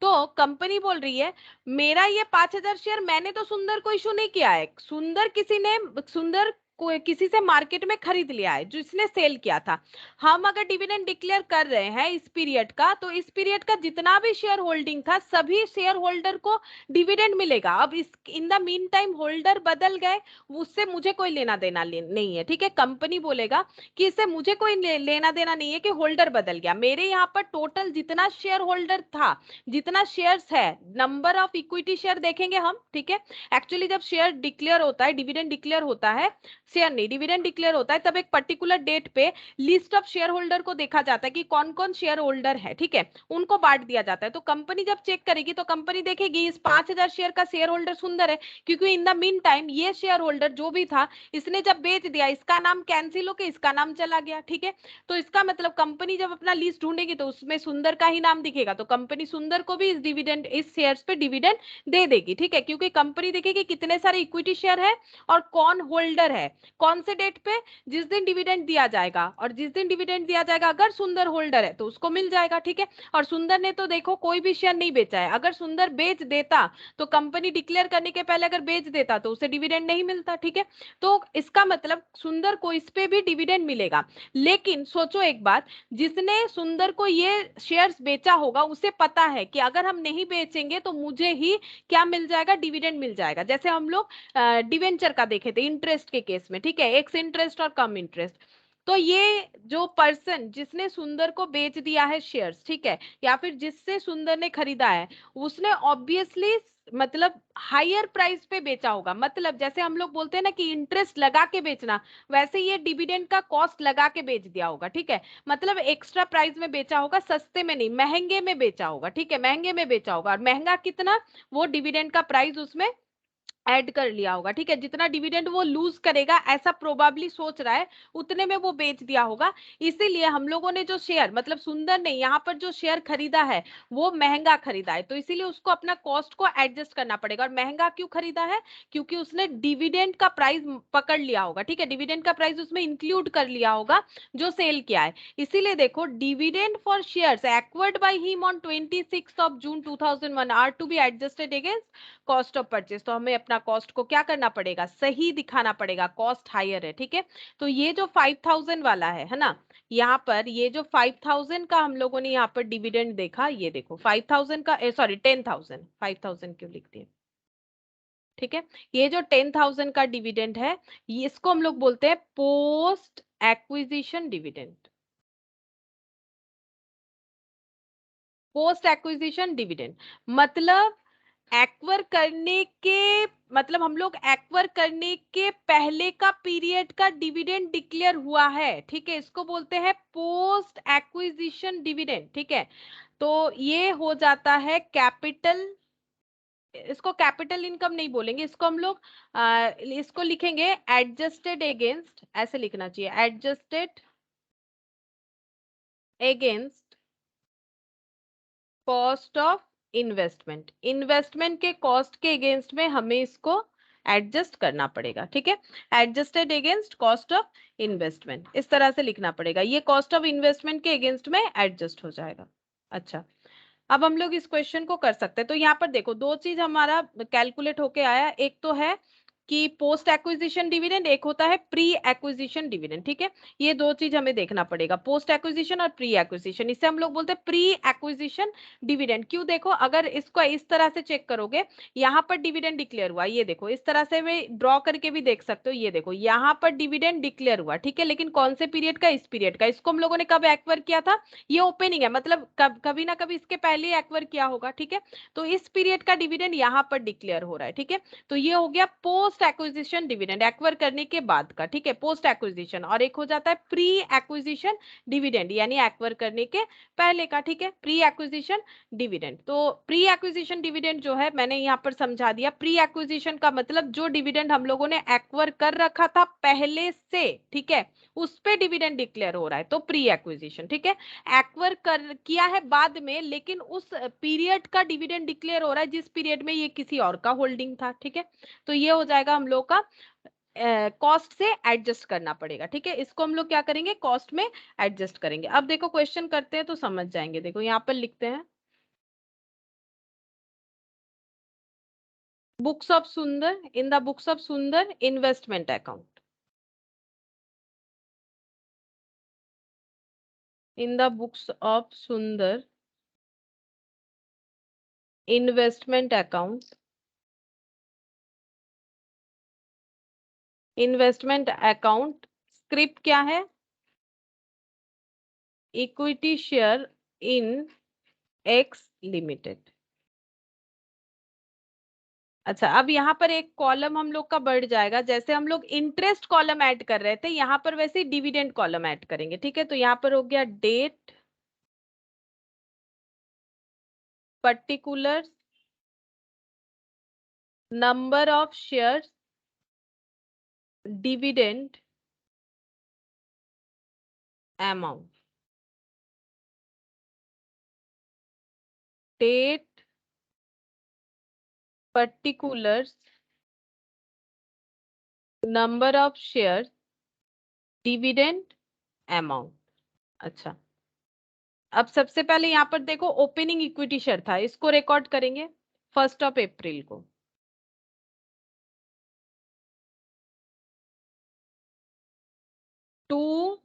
तो कंपनी बोल रही है मेरा ये 5,000 शेयर मैंने तो सुंदर को इशू नहीं किया है, सुंदर किसी ने, सुंदर किसी से मार्केट में खरीद लिया है जिसने सेल किया था। हम अगर डिविडेंड डिक्लेयर कर रहे हैं इस पीरियड का, तो इस पीरियड का जितना भी शेयर होल्डिंग था सभी शेयर होल्डर को डिविडेंड मिलेगा। अब इस in the mean time holder बदल गए, उससे मुझे कोई लेना देना नहीं है। ठीक है, कंपनी बोलेगा कि इससे मुझे कोई लेना देना नहीं है कि होल्डर बदल गया, मेरे यहाँ पर टोटल जितना शेयर होल्डर था, जितना शेयर्स है, नंबर ऑफ इक्विटी शेयर देखेंगे हम। ठीक है, एक्चुअली जब शेयर डिक्लेयर होता है, डिविडेंड डिक्लेयर होता है, शेयर नहीं, डिविडेंड डिक्लेयर होता है, तब एक पर्टिकुलर डेट पे लिस्ट ऑफ शेयर होल्डर को देखा जाता है कि कौन कौन शेयर होल्डर है। ठीक है, उनको बांट दिया जाता है। तो कंपनी जब चेक करेगी तो कंपनी देखेगी इस 5,000 शेयर का शेयर होल्डर सुंदर है, क्योंकि इन द मीन टाइम ये शेयर होल्डर जो भी था इसने जब बेच दिया, इसका नाम कैंसिल होकर इसका नाम चला गया। ठीक है, तो इसका मतलब कंपनी जब अपना लिस्ट ढूंढेगी तो उसमें सुंदर का ही नाम दिखेगा, तो कंपनी सुंदर को भी इस डिविडेंड, इस शेयर्स पे डिविडेंड दे देगी। ठीक है, क्योंकि कंपनी देखेगी कितने सारे इक्विटी शेयर है और कौन होल्डर है, कौन से डेट पे? जिस दिन डिविडेंड दिया जाएगा, और जिस दिन डिविडेंड दिया जाएगा अगर सुंदर होल्डर है तो उसको मिल जाएगा, ठीक है। और सुंदर ने तो देखो कोई भी शेयर नहीं बेचा है, अगर सुंदर बेच देता तो कंपनी डिक्लेयर करने के पहले अगर बेच देता तो उसे डिविडेंड नहीं मिलता, ठीक है। तो इसका मतलब सुंदर को इस पे भी डिविडेंड मिलेगा। लेकिन सोचो एक बात, जिसने सुंदर को ये शेयर्स बेचा होगा उसे पता है कि अगर हम नहीं बेचेंगे तो मुझे ही क्या मिल जाएगा? डिविडेंड मिल जाएगा। जैसे हम लोग डिवेंचर का देखे थे इंटरेस्ट के केस में, ठीक है, एक्स इंटरेस्ट और कम इंटरेस्ट। तो ये जो पर्सन जिसने सुंदर को बेच दिया है शेयर्स, ठीक है, या फिर जिससे सुंदर ने खरीदा है, उसने ऑब्वियसली मतलब हायर प्राइस पे बेचा होगा। मतलब जैसे हम लोग बोलते हैं ना कि इंटरेस्ट लगा के बेचना, वैसे ये डिविडेंड का कॉस्ट लगा के बेच दिया होगा, ठीक है। मतलब एक्स्ट्रा प्राइस में बेचा होगा, सस्ते में नहीं, महंगे में बेचा होगा, ठीक है, महंगे में बेचा होगा। और महंगा कितना? वो डिविडेंड का प्राइस उसमें ऐड कर लिया होगा, ठीक है। जितना डिविडेंड वो लूज करेगा ऐसा प्रोबेबली सोच रहा है, उतने में वो बेच दिया होगा। इसीलिए हम लोगों ने जो शेयर, मतलब सुंदर ने यहाँ पर जो शेयर खरीदा है वो महंगा खरीदा है, तो इसीलिए उसको अपना कॉस्ट को एडजस्ट करना पड़ेगा। और महंगा क्यों खरीदा है? क्योंकि उसने डिविडेंड का प्राइस पकड़ लिया होगा, ठीक है, डिविडेंड का प्राइस उसमें इंक्लूड कर लिया होगा जो सेल किया है। इसीलिए देखो, dividend for shares acquired by him on 26 June 2001 are to be adjusted against cost of purchase. तो हमें अपना कॉस्ट को क्या करना पड़ेगा? सही दिखाना पड़ेगा, कॉस्ट हायर है, ठीक है। तो ये जो 5000 वाला है ना, यहाँ पर ये जो 5000 का हम लोगों ने यहाँ पर डिविडेंड देखा, ये देखो 5000 का, सॉरी 10,000, 5000 क्यों लिख दिए, ठीक है। ये जो 10,000 का डिविडेंड है, ये इसको हम लोग बोलते हैं post acquisition dividend. Post acquisition dividend मतलब एक्वर करने के, मतलब हम लोग एक्वर करने के पहले का पीरियड का डिविडेंड डिक्लेयर हुआ है, ठीक है, इसको बोलते हैं पोस्ट एक्विजिशन डिविडेंड, ठीक है। तो ये हो जाता है कैपिटल, इसको कैपिटल इनकम नहीं बोलेंगे, इसको हम लोग इसको लिखेंगे एडजस्टेड अगेंस्ट, ऐसे लिखना चाहिए, adjusted against cost of investment. Investment के कॉस्ट के अगेंस्ट में हमें इसको एडजस्ट करना पड़ेगा, ठीक है। Adjusted against cost of investment, इस तरह से लिखना पड़ेगा, ये कॉस्ट ऑफ इन्वेस्टमेंट के अगेंस्ट में एडजस्ट हो जाएगा। अच्छा, अब हम लोग इस क्वेश्चन को कर सकते हैं। तो यहाँ पर देखो, दो चीज हमारा कैलकुलेट होके आया, एक तो है कि पोस्ट एक्विजिशन डिविडेंड, एक होता है प्री एक्विजिशन डिविडेंड, ठीक है। ये दो चीज हमें देखना पड़ेगा, पोस्ट एक्विजिशन और प्री एक्विजिशन। इसे हम लोग बोलते हैं प्री एक्विजिशन डिविडेंड। क्यों? देखो, अगर इसको इस तरह से चेक करोगे, यहाँ पर डिविडेंड डिक्लेयर हुआ, ये देखो इस तरह से मैं ड्रॉ करके भी देख सकते हो, ये देखो यहाँ पर डिविडेंड डिक्लेयर हुआ, ठीक है, लेकिन कौन से पीरियड का? इस पीरियड का। इसको हम लोगों ने कब एक्वायर किया था? ये ओपनिंग है, मतलब कभी ना कभी इसके पहले एक्वायर किया होगा, ठीक है। तो इस पीरियड का डिविडेंड यहाँ पर डिक्लेयर हो रहा है, ठीक है। तो ये हो गया पोस्ट एक्विजिशन डिविडेंड, एक्वायर करने के बाद का, ठीक है, पोस्ट एक्विजिशन। और एक हो जाता है प्री एक्विजिशन डिविडेंड, यानी एक्वायर करने के पहले का, ठीक है, प्री एक्विजिशन डिविडेंड। तो प्री एक्विजिशन डिविडेंड जो है मैंने यहाँ पर समझा दिया। प्री एक्विजिशन का मतलब जो डिविडेंड हम लोगों ने एक्वायर कर रखा था पहले से, ठीक है, उस पे डिविडेंड डिक्लेयर हो रहा है, तो प्री एक्विजिशन, ठीक है। एक्वायर कर किया है बाद में, लेकिन उस पीरियड का डिविडेंड डिक्लेयर हो रहा है जिस पीरियड में ये किसी और का होल्डिंग था, ठीक है। तो ये हो जाएगा हम लोग का कॉस्ट से एडजस्ट करना पड़ेगा, ठीक है। इसको हम लोग क्या करेंगे? कॉस्ट में एडजस्ट करेंगे। अब देखो क्वेश्चन करते हैं तो समझ जाएंगे। देखो यहाँ पर लिखते हैं, books of Sundar, in the books of Sundar investment account, in the books of Sundar investment account, investment account script क्या है? Equity share in X limited. अच्छा, अब यहाँ पर एक कॉलम हम लोग का बढ़ जाएगा, जैसे हम लोग इंटरेस्ट कॉलम ऐड कर रहे थे यहाँ पर, वैसे डिविडेंड कॉलम ऐड करेंगे, ठीक है। तो यहाँ पर हो गया date, particular, number of shares, dividend amount, date, particulars, number of share, dividend, amount. अच्छा, अब सबसे पहले यहाँ पर देखो ओपनिंग इक्विटी शेयर था, इसको रिकॉर्ड करेंगे 1 अप्रैल को। टू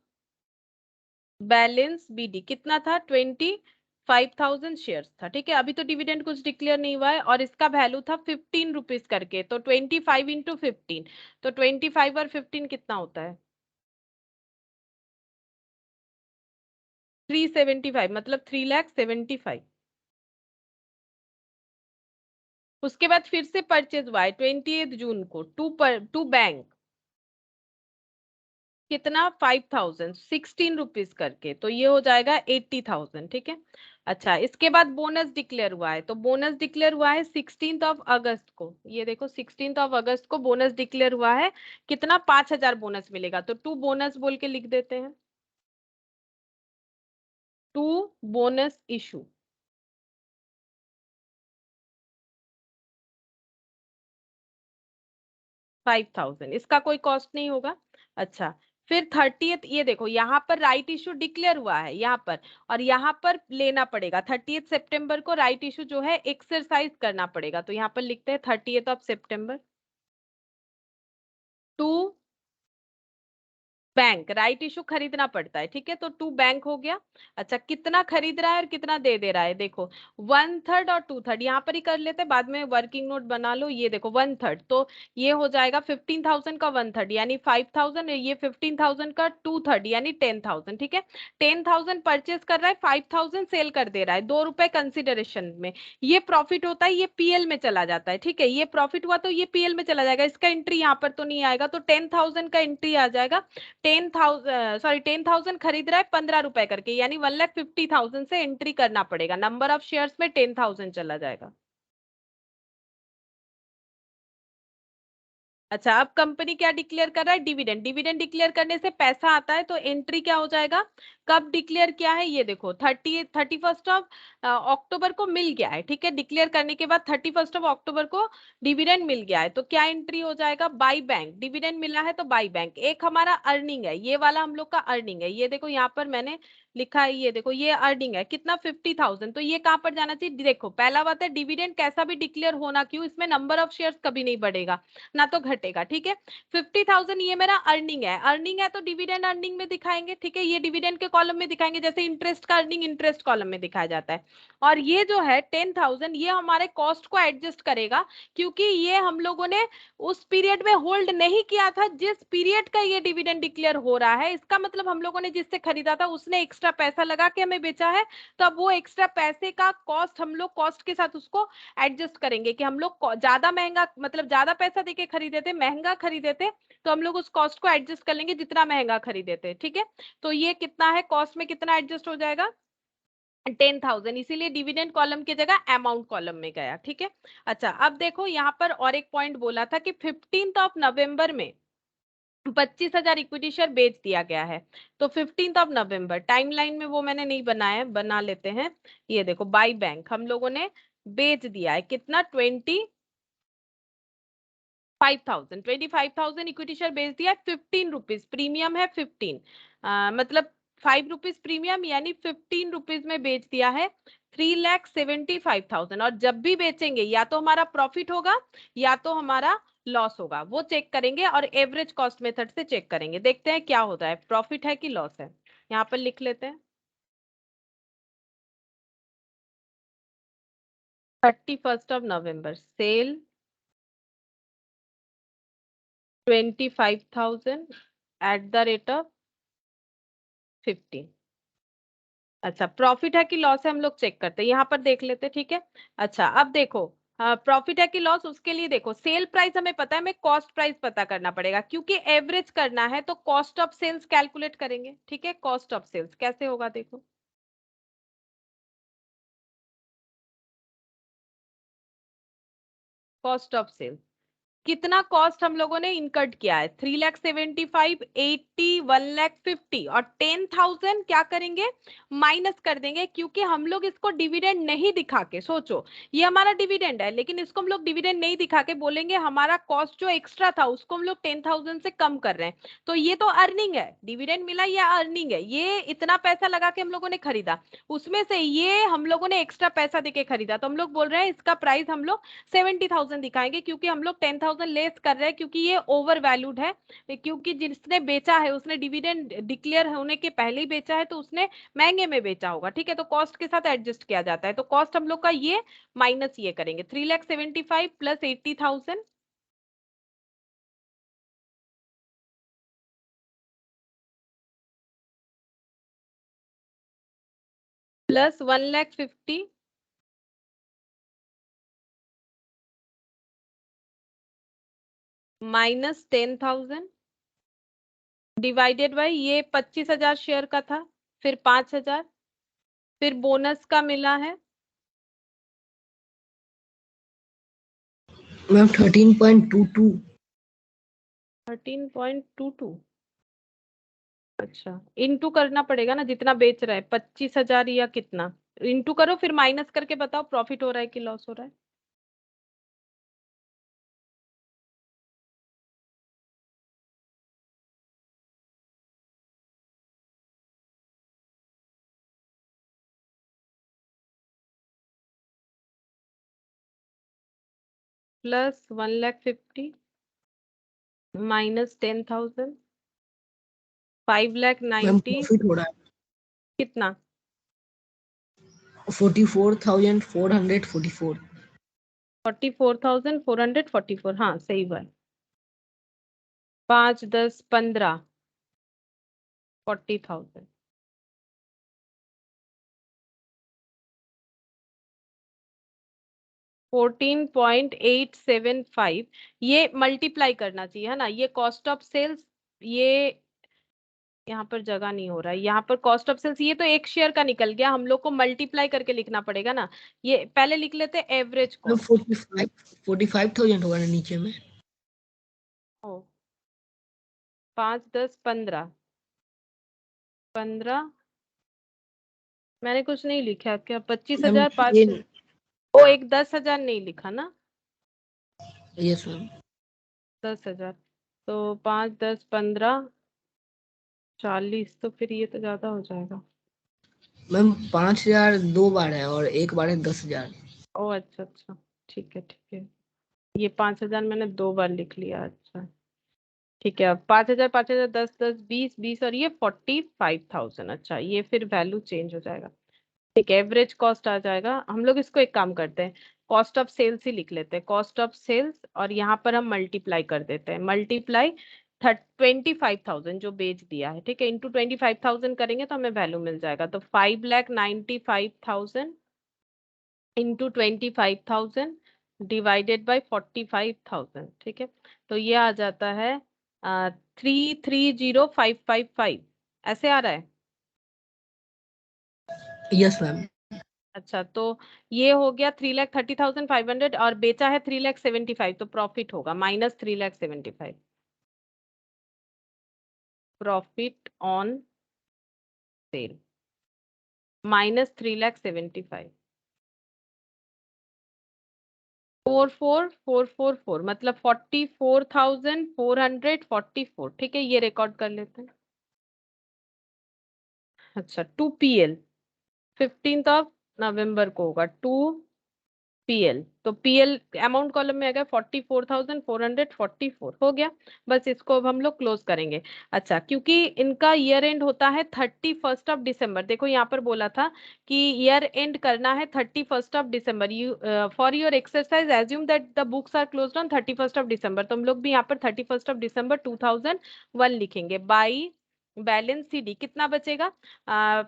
बैलेंस बीडी कितना था, 25,000 शेयर्स था। ठीक है, अभी तो डिविडेंड कुछ डिक्लेयर नहीं हुआ है और इसका वैल्यू था 15 रुपीज करके, तो 25 × 15, तो 25 और 15 कितना होता है, 375, मतलब 3,75,000। उसके बाद फिर से परचेज हुआ है 28 जून को, टू बैंक, कितना, 5,000, 16 रुपीज करके, तो ये हो जाएगा 80,000। ठीक है, अच्छा इसके बाद बोनस डिक्लेयर हुआ है, तो बोनस डिक्लेयर हुआ है 16 अगस्त को, ये देखो 16 अगस्त को बोनस डिक्लेयर हुआ है, कितना, 5,000 बोनस मिलेगा, तो टू बोनस बोल के लिख देते हैं, टू बोनस इशू, 5,000, इसका कोई कॉस्ट नहीं होगा। अच्छा, फिर 30th, ये देखो यहाँ पर राइट इशू डिक्लेयर हुआ है यहाँ पर, और यहाँ पर लेना पड़ेगा 30th सितंबर को राइट इशू जो है एक्सरसाइज करना पड़ेगा, तो यहाँ पर लिखते हैं 30th of September. To bank right issue खरीदना पड़ता है, ठीक है, तो टू बैंक हो गया। अच्छा, कितना खरीद रहा है और कितना दे दे रहा है, देखो 1/3 और 2/3 यहाँ पर ही कर लेते हैं, बाद में वर्किंग नोट बना लो। ये देखो 1/3, तो ये हो जाएगा 15,000 का 1/3 यानी 5,000, ये 15,000 का 2/3 यानी 10,000। ठीक है, 10,000 परचेज कर रहा है, 5,000 सेल कर दे रहा है, 2 रुपए कंसिडरेशन में। ये प्रॉफिट होता है, ये पीएल में चला जाता है। ठीक है, ये प्रॉफिट हुआ तो ये पीएल में चला जाएगा, इसका एंट्री यहाँ पर तो नहीं आएगा, तो 10,000 का एंट्री आ जाएगा। 10,000 खरीद रहा है 15 रुपए करके, यानी 1,50,000 से एंट्री करना पड़ेगा, नंबर ऑफ शेयर्स में 10,000 चला जाएगा। अच्छा, अब कंपनी क्या डिक्लेयर कर रहा है, डिविडेंड। डिविडेंड डिक्लेयर करने से पैसा आता है, तो एंट्री क्या हो जाएगा, कब डिक्लेयर किया है, ये देखो 31 अक्टूबर को मिल गया है। ठीक है, डिक्लेयर करने के बाद 31 अक्टूबर को डिविडेंड मिल गया है, तो क्या एंट्री हो जाएगा, बाई बैंक, डिविडेंड मिला है तो बाई बैंक। एक हमारा अर्निंग है, ये वाला हम लोग का अर्निंग है, ये देखो यहाँ पर मैंने लिखा है, ये देखो ये अर्निंग है कितना, 50,000, तो ये कहां पर जाना चाहिए, देखो पहला बात है डिविडेंड कैसा भी डिक्लेयर होना क्यों, इसमें नंबर ऑफ शेयर्स कभी नहीं बढ़ेगा ना तो घटेगा। ठीक है, 50,000 ये मेरा अर्निंग है, अर्निंग है तो डिविडेंड अर्निंग में दिखाएंगे। ठीक है, ये डिविडेंड के कॉलम में दिखाएंगे, जैसे इंटरेस्ट का अर्निंग इंटरेस्ट कॉलम में दिखाया जाता है। और ये जो है 10,000, ये हमारे कॉस्ट को एडजस्ट करेगा, क्योंकि ये हम लोगों ने उस पीरियड में होल्ड नहीं किया था जिस पीरियड का ये डिविडेंड डिक्लेयर हो रहा है। इसका मतलब हम लोगों ने जिससे खरीदा था उसने एक्स्ट्रा पैसा लगा के हमें बेचा है, तो अब वो एक्स्ट्रा पैसे का कॉस्ट हम लोग कॉस्ट के साथ उसको एडजस्ट करेंगे, कि हम लोग ज्यादा महंगा, मतलब ज्यादा पैसा देके खरीदे थे, महंगा खरीदे थे, तो हम लोग उस कॉस्ट को एडजस्ट कर लेंगे जितना महंगा खरीदे थे। ठीक है, तो ये कितना है, कॉस्ट में कितना एडजस्ट हो जाएगा, 10,000, इसीलिए डिविडेंड कॉलम की जगह अमाउंट कॉलम में गया। ठीक है, अच्छा अब देखो यहाँ पर और एक पॉइंट बोला था कि 15 नवंबर में 25,000 इक्विटी शेयर बेच दिया गया है, तो 15 नवंबर टाइमलाइन में वो मैंने नहीं बनाया है, बना लेते हैं। ये देखो बाई बैंक हम लोगों ने बेच दिया है कितना, 25,000 इक्विटी शेयर बेच दिया है, 15 रुपीज, प्रीमियम है 15, मतलब 5 रुपीज प्रीमियम, यानी 15 रुपीज में बेच दिया है 3,75,000। और जब भी बेचेंगे या तो हमारा प्रॉफिट होगा या तो हमारा लॉस होगा, वो चेक करेंगे और एवरेज कॉस्ट मेथड से चेक करेंगे, देखते हैं क्या होता है, प्रॉफिट है कि लॉस है। यहाँ पर लिख लेते हैं 31 नवंबर sale 25,000 at the rate of 15। अच्छा, प्रॉफिट है कि लॉस है हम लोग चेक करते हैं, यहाँ पर देख लेते हैं। ठीक है, अच्छा अब देखो प्रॉफिट है कि लॉस, उसके लिए देखो सेल प्राइस हमें पता है, हमें कॉस्ट प्राइस पता करना पड़ेगा, क्योंकि एवरेज करना है तो कॉस्ट ऑफ सेल्स कैलकुलेट करेंगे। ठीक है, कॉस्ट ऑफ सेल्स कैसे होगा, देखो कॉस्ट ऑफ सेल्स कितना कॉस्ट हम लोगों ने इनकट किया है, 3,75,000, 80, 1,50,000 और 10,000 क्या करेंगे, माइनस कर देंगे, क्योंकि हम लोग इसको डिविडेंड नहीं दिखा के, सोचो ये हमारा डिविडेंड है, लेकिन इसको हम लोग डिविडेंड नहीं दिखा के बोलेंगे हमारा कॉस्ट जो एक्स्ट्रा था उसको हम लोग 10,000 से कम कर रहे हैं, तो ये तो अर्निंग है, डिविडेंड मिला या अर्निंग है, ये इतना पैसा लगा के हम लोगों ने खरीदा, उसमें से ये हम लोगों ने एक्स्ट्रा पैसा देके खरीदा, तो हम लोग बोल रहे हैं इसका प्राइस हम लोग 70,000 दिखाएंगे, क्योंकि हम लोग 10,000 लेस कर रहे हैं, क्योंकि ये ओवर वैल्यूड है, क्योंकि जिसने बेचा है उसने डिविडेंड डिक्लेयर होने के पहले ही बेचा है, तो उसने महंगे में बेचा होगा, ठीक है, तो कॉस्ट के साथ एडजस्ट किया जाता है, तो कॉस्ट हम लोग का ये माइनस ये करेंगे, 3,75,000 plus 80,000 plus 1,50,000 minus 10,000 divided by ये 25,000 शेयर का था, फिर 5,000, फिर बोनस का मिला है मैम 13.22। 13.22, अच्छा इंटू करना पड़ेगा ना, जितना बेच रहा है 25,000 या कितना, इंटू करो फिर माइनस करके बताओ प्रॉफिट हो रहा है कि लॉस हो रहा है। प्लस 1,50,000 माइनस 10,000 मैम 5,90,000 प्रॉफिट हो रहा है कितना 44,444। 44,444, हाँ सही बात, 5, 10, 15, 40,000 14.875, ये मल्टीप्लाई करना चाहिए है ना, ये कॉस्ट ऑफ सेल्स, ये यहाँ पर जगह नहीं हो रहा है, यहाँ पर कॉस्ट ऑफ सेल्स ये तो एक शेयर का निकल गया, हम लोग को मल्टीप्लाई करके लिखना पड़ेगा ना, ये पहले लिख लेते एवरेज मैम कॉस्ट। 45,000 होगा ना नीचे में। ओ 5, 10, 15, 15, मैंने कुछ नहीं लिखा क्या, मैम 25,000, 5, ये ओ एक 10,000 नहीं लिखा ना, यस मैम 10,000, तो 5, 10, 15, 40, तो फिर ये तो ज्यादा हो जाएगा। मैम 5,000 दो बार है और एक बार है 10,000। ओ अच्छा अच्छा, ठीक है ठीक है, ये 5,000 मैंने 2 बार लिख लिया, अच्छा ठीक है, अब 5,000, 5,000, 10, 10, 20, 20 और ये 45,000, अच्छा ये फिर वैल्यू चेंज हो जाएगा, ठीक है, एवरेज कॉस्ट आ जाएगा, हम लोग इसको एक काम करते हैं, कॉस्ट ऑफ सेल्स ही लिख लेते हैं, कॉस्ट ऑफ सेल्स, और यहाँ पर हम मल्टीप्लाई कर देते हैं, मल्टीप्लाई 25,000 जो बेच दिया है, ठीक है, इंटू 25,000 करेंगे तो हमें वैल्यू मिल जाएगा, तो 5,95,000 इंटू 25,000 डिवाइडेड बाई 45,000, ठीक है, तो ये आ जाता है 3,30,555, ऐसे आ रहा है, यस मैम अच्छा तो ये हो गया 3,30,500 और बेचा है 3,75,000, तो प्रॉफिट होगा minus 3,75,000, profit on sale minus 3,75,000, 44,444 मतलब 44,444, ठीक है, ये रिकॉर्ड कर लेते हैं, अच्छा 2 PL 15 नवंबर को होगा 2 PL, तो PL अमाउंट कॉलम में आ गया 44,444 हो गया, बस इसको अब हम लोग क्लोज करेंगे, अच्छा क्योंकि इनका ईयर एंड होता है 31 दिसंबर, देखो यहाँ पर बोला था कि ईयर एंड करना है 31 दिसंबर, you for your exercise assume that the books are closed on 31 दिसंबर, तो हम लोग भी यहाँ पर 31 दिसंबर 2001 लिखेंगे, बाई बैलेंस सीडी कितना बचेगा?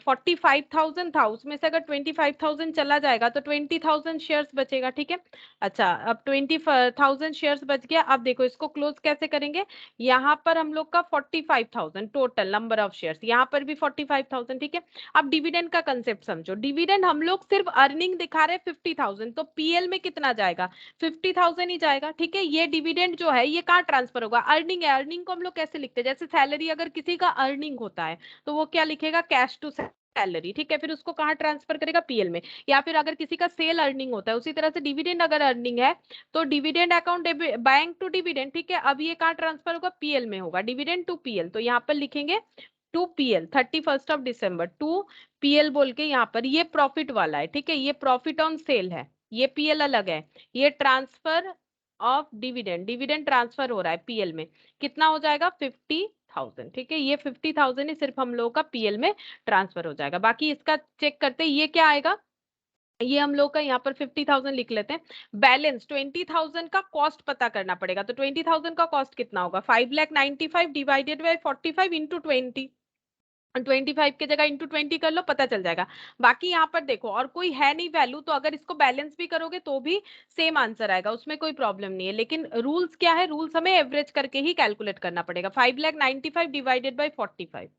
45,000 था, उसमें से अगर 25,000 चला जाएगा तो 20,000 शेयर्स बचेगा, ठीक है। अच्छा, अब 20,000 शेयर्स बच गया। अब देखो इसको क्लोज कैसे करेंगे? यहाँ पर हम लोग का 45,000 टोटल नंबर ऑफ शेयर्स, यहाँ पर भी 45,000, ठीक है। अब डिविडेंड का कंसेप्ट समझो। डिविडेंड हम लोग सिर्फ अर्निंग दिखा रहे 50,000, तो पीएल में कितना जाएगा? 50,000 ही जाएगा, ठीक है। ये डिविडेंड जो है ये कहाँ ट्रांसफर होगा? अर्निंग है। अर्निंग को हम लोग कैसे लिखते हैं? जैसे सैलरी अगर किसी का अर्निंग होता है तो वो क्या लिखेगा? कैश टू सैलरी, ठीक है। फिर उसको कहाँ ट्रांसफर करेगा? पीएल में। या फिर अगर किसी का सेल अर्निंग होता है, उसी तरह से डिविडेंड अगर अर्निंग है तो dividend account bank to dividend, ठीक है। अब ये कहाँ ट्रांसफर होगा? पीएल में होगा, डिविडेंड टू पीएल। तो यहाँ पर लिखेंगे टू पीएल 31 टू पीएल बोल के। यहाँ पर ये प्रॉफिट वाला है, ठीक है। ये प्रॉफिट ऑन सेल है, ये पीएल अलग है। ये transfer of dividend, dividend transfer हो रहा है पीएल में। कितना हो जाएगा? 50,000, ठीक है। ये 50,000 ही सिर्फ हम लोगों का पीएल में ट्रांसफर हो जाएगा। बाकी इसका चेक करते हैं ये क्या आएगा। ये हम लोग का यहाँ पर 50,000 लिख लेते हैं। बैलेंस 20,000 का कॉस्ट पता करना पड़ेगा। तो 20,000 का कॉस्ट कितना होगा? 5,95,000 डिवाइडेड बाई 45 इंटू 20। 25 की जगह इंटू 20 कर लो, पता चल जाएगा। बाकी यहाँ पर देखो और कोई है नहीं वैल्यू, तो अगर इसको बैलेंस भी करोगे तो भी सेम आंसर आएगा, उसमें कोई प्रॉब्लम नहीं है। लेकिन रूल्स क्या है? रूल्स हमें एवरेज करके ही कैलकुलेट करना पड़ेगा। 5,95,000 डिवाइडेड बाई 45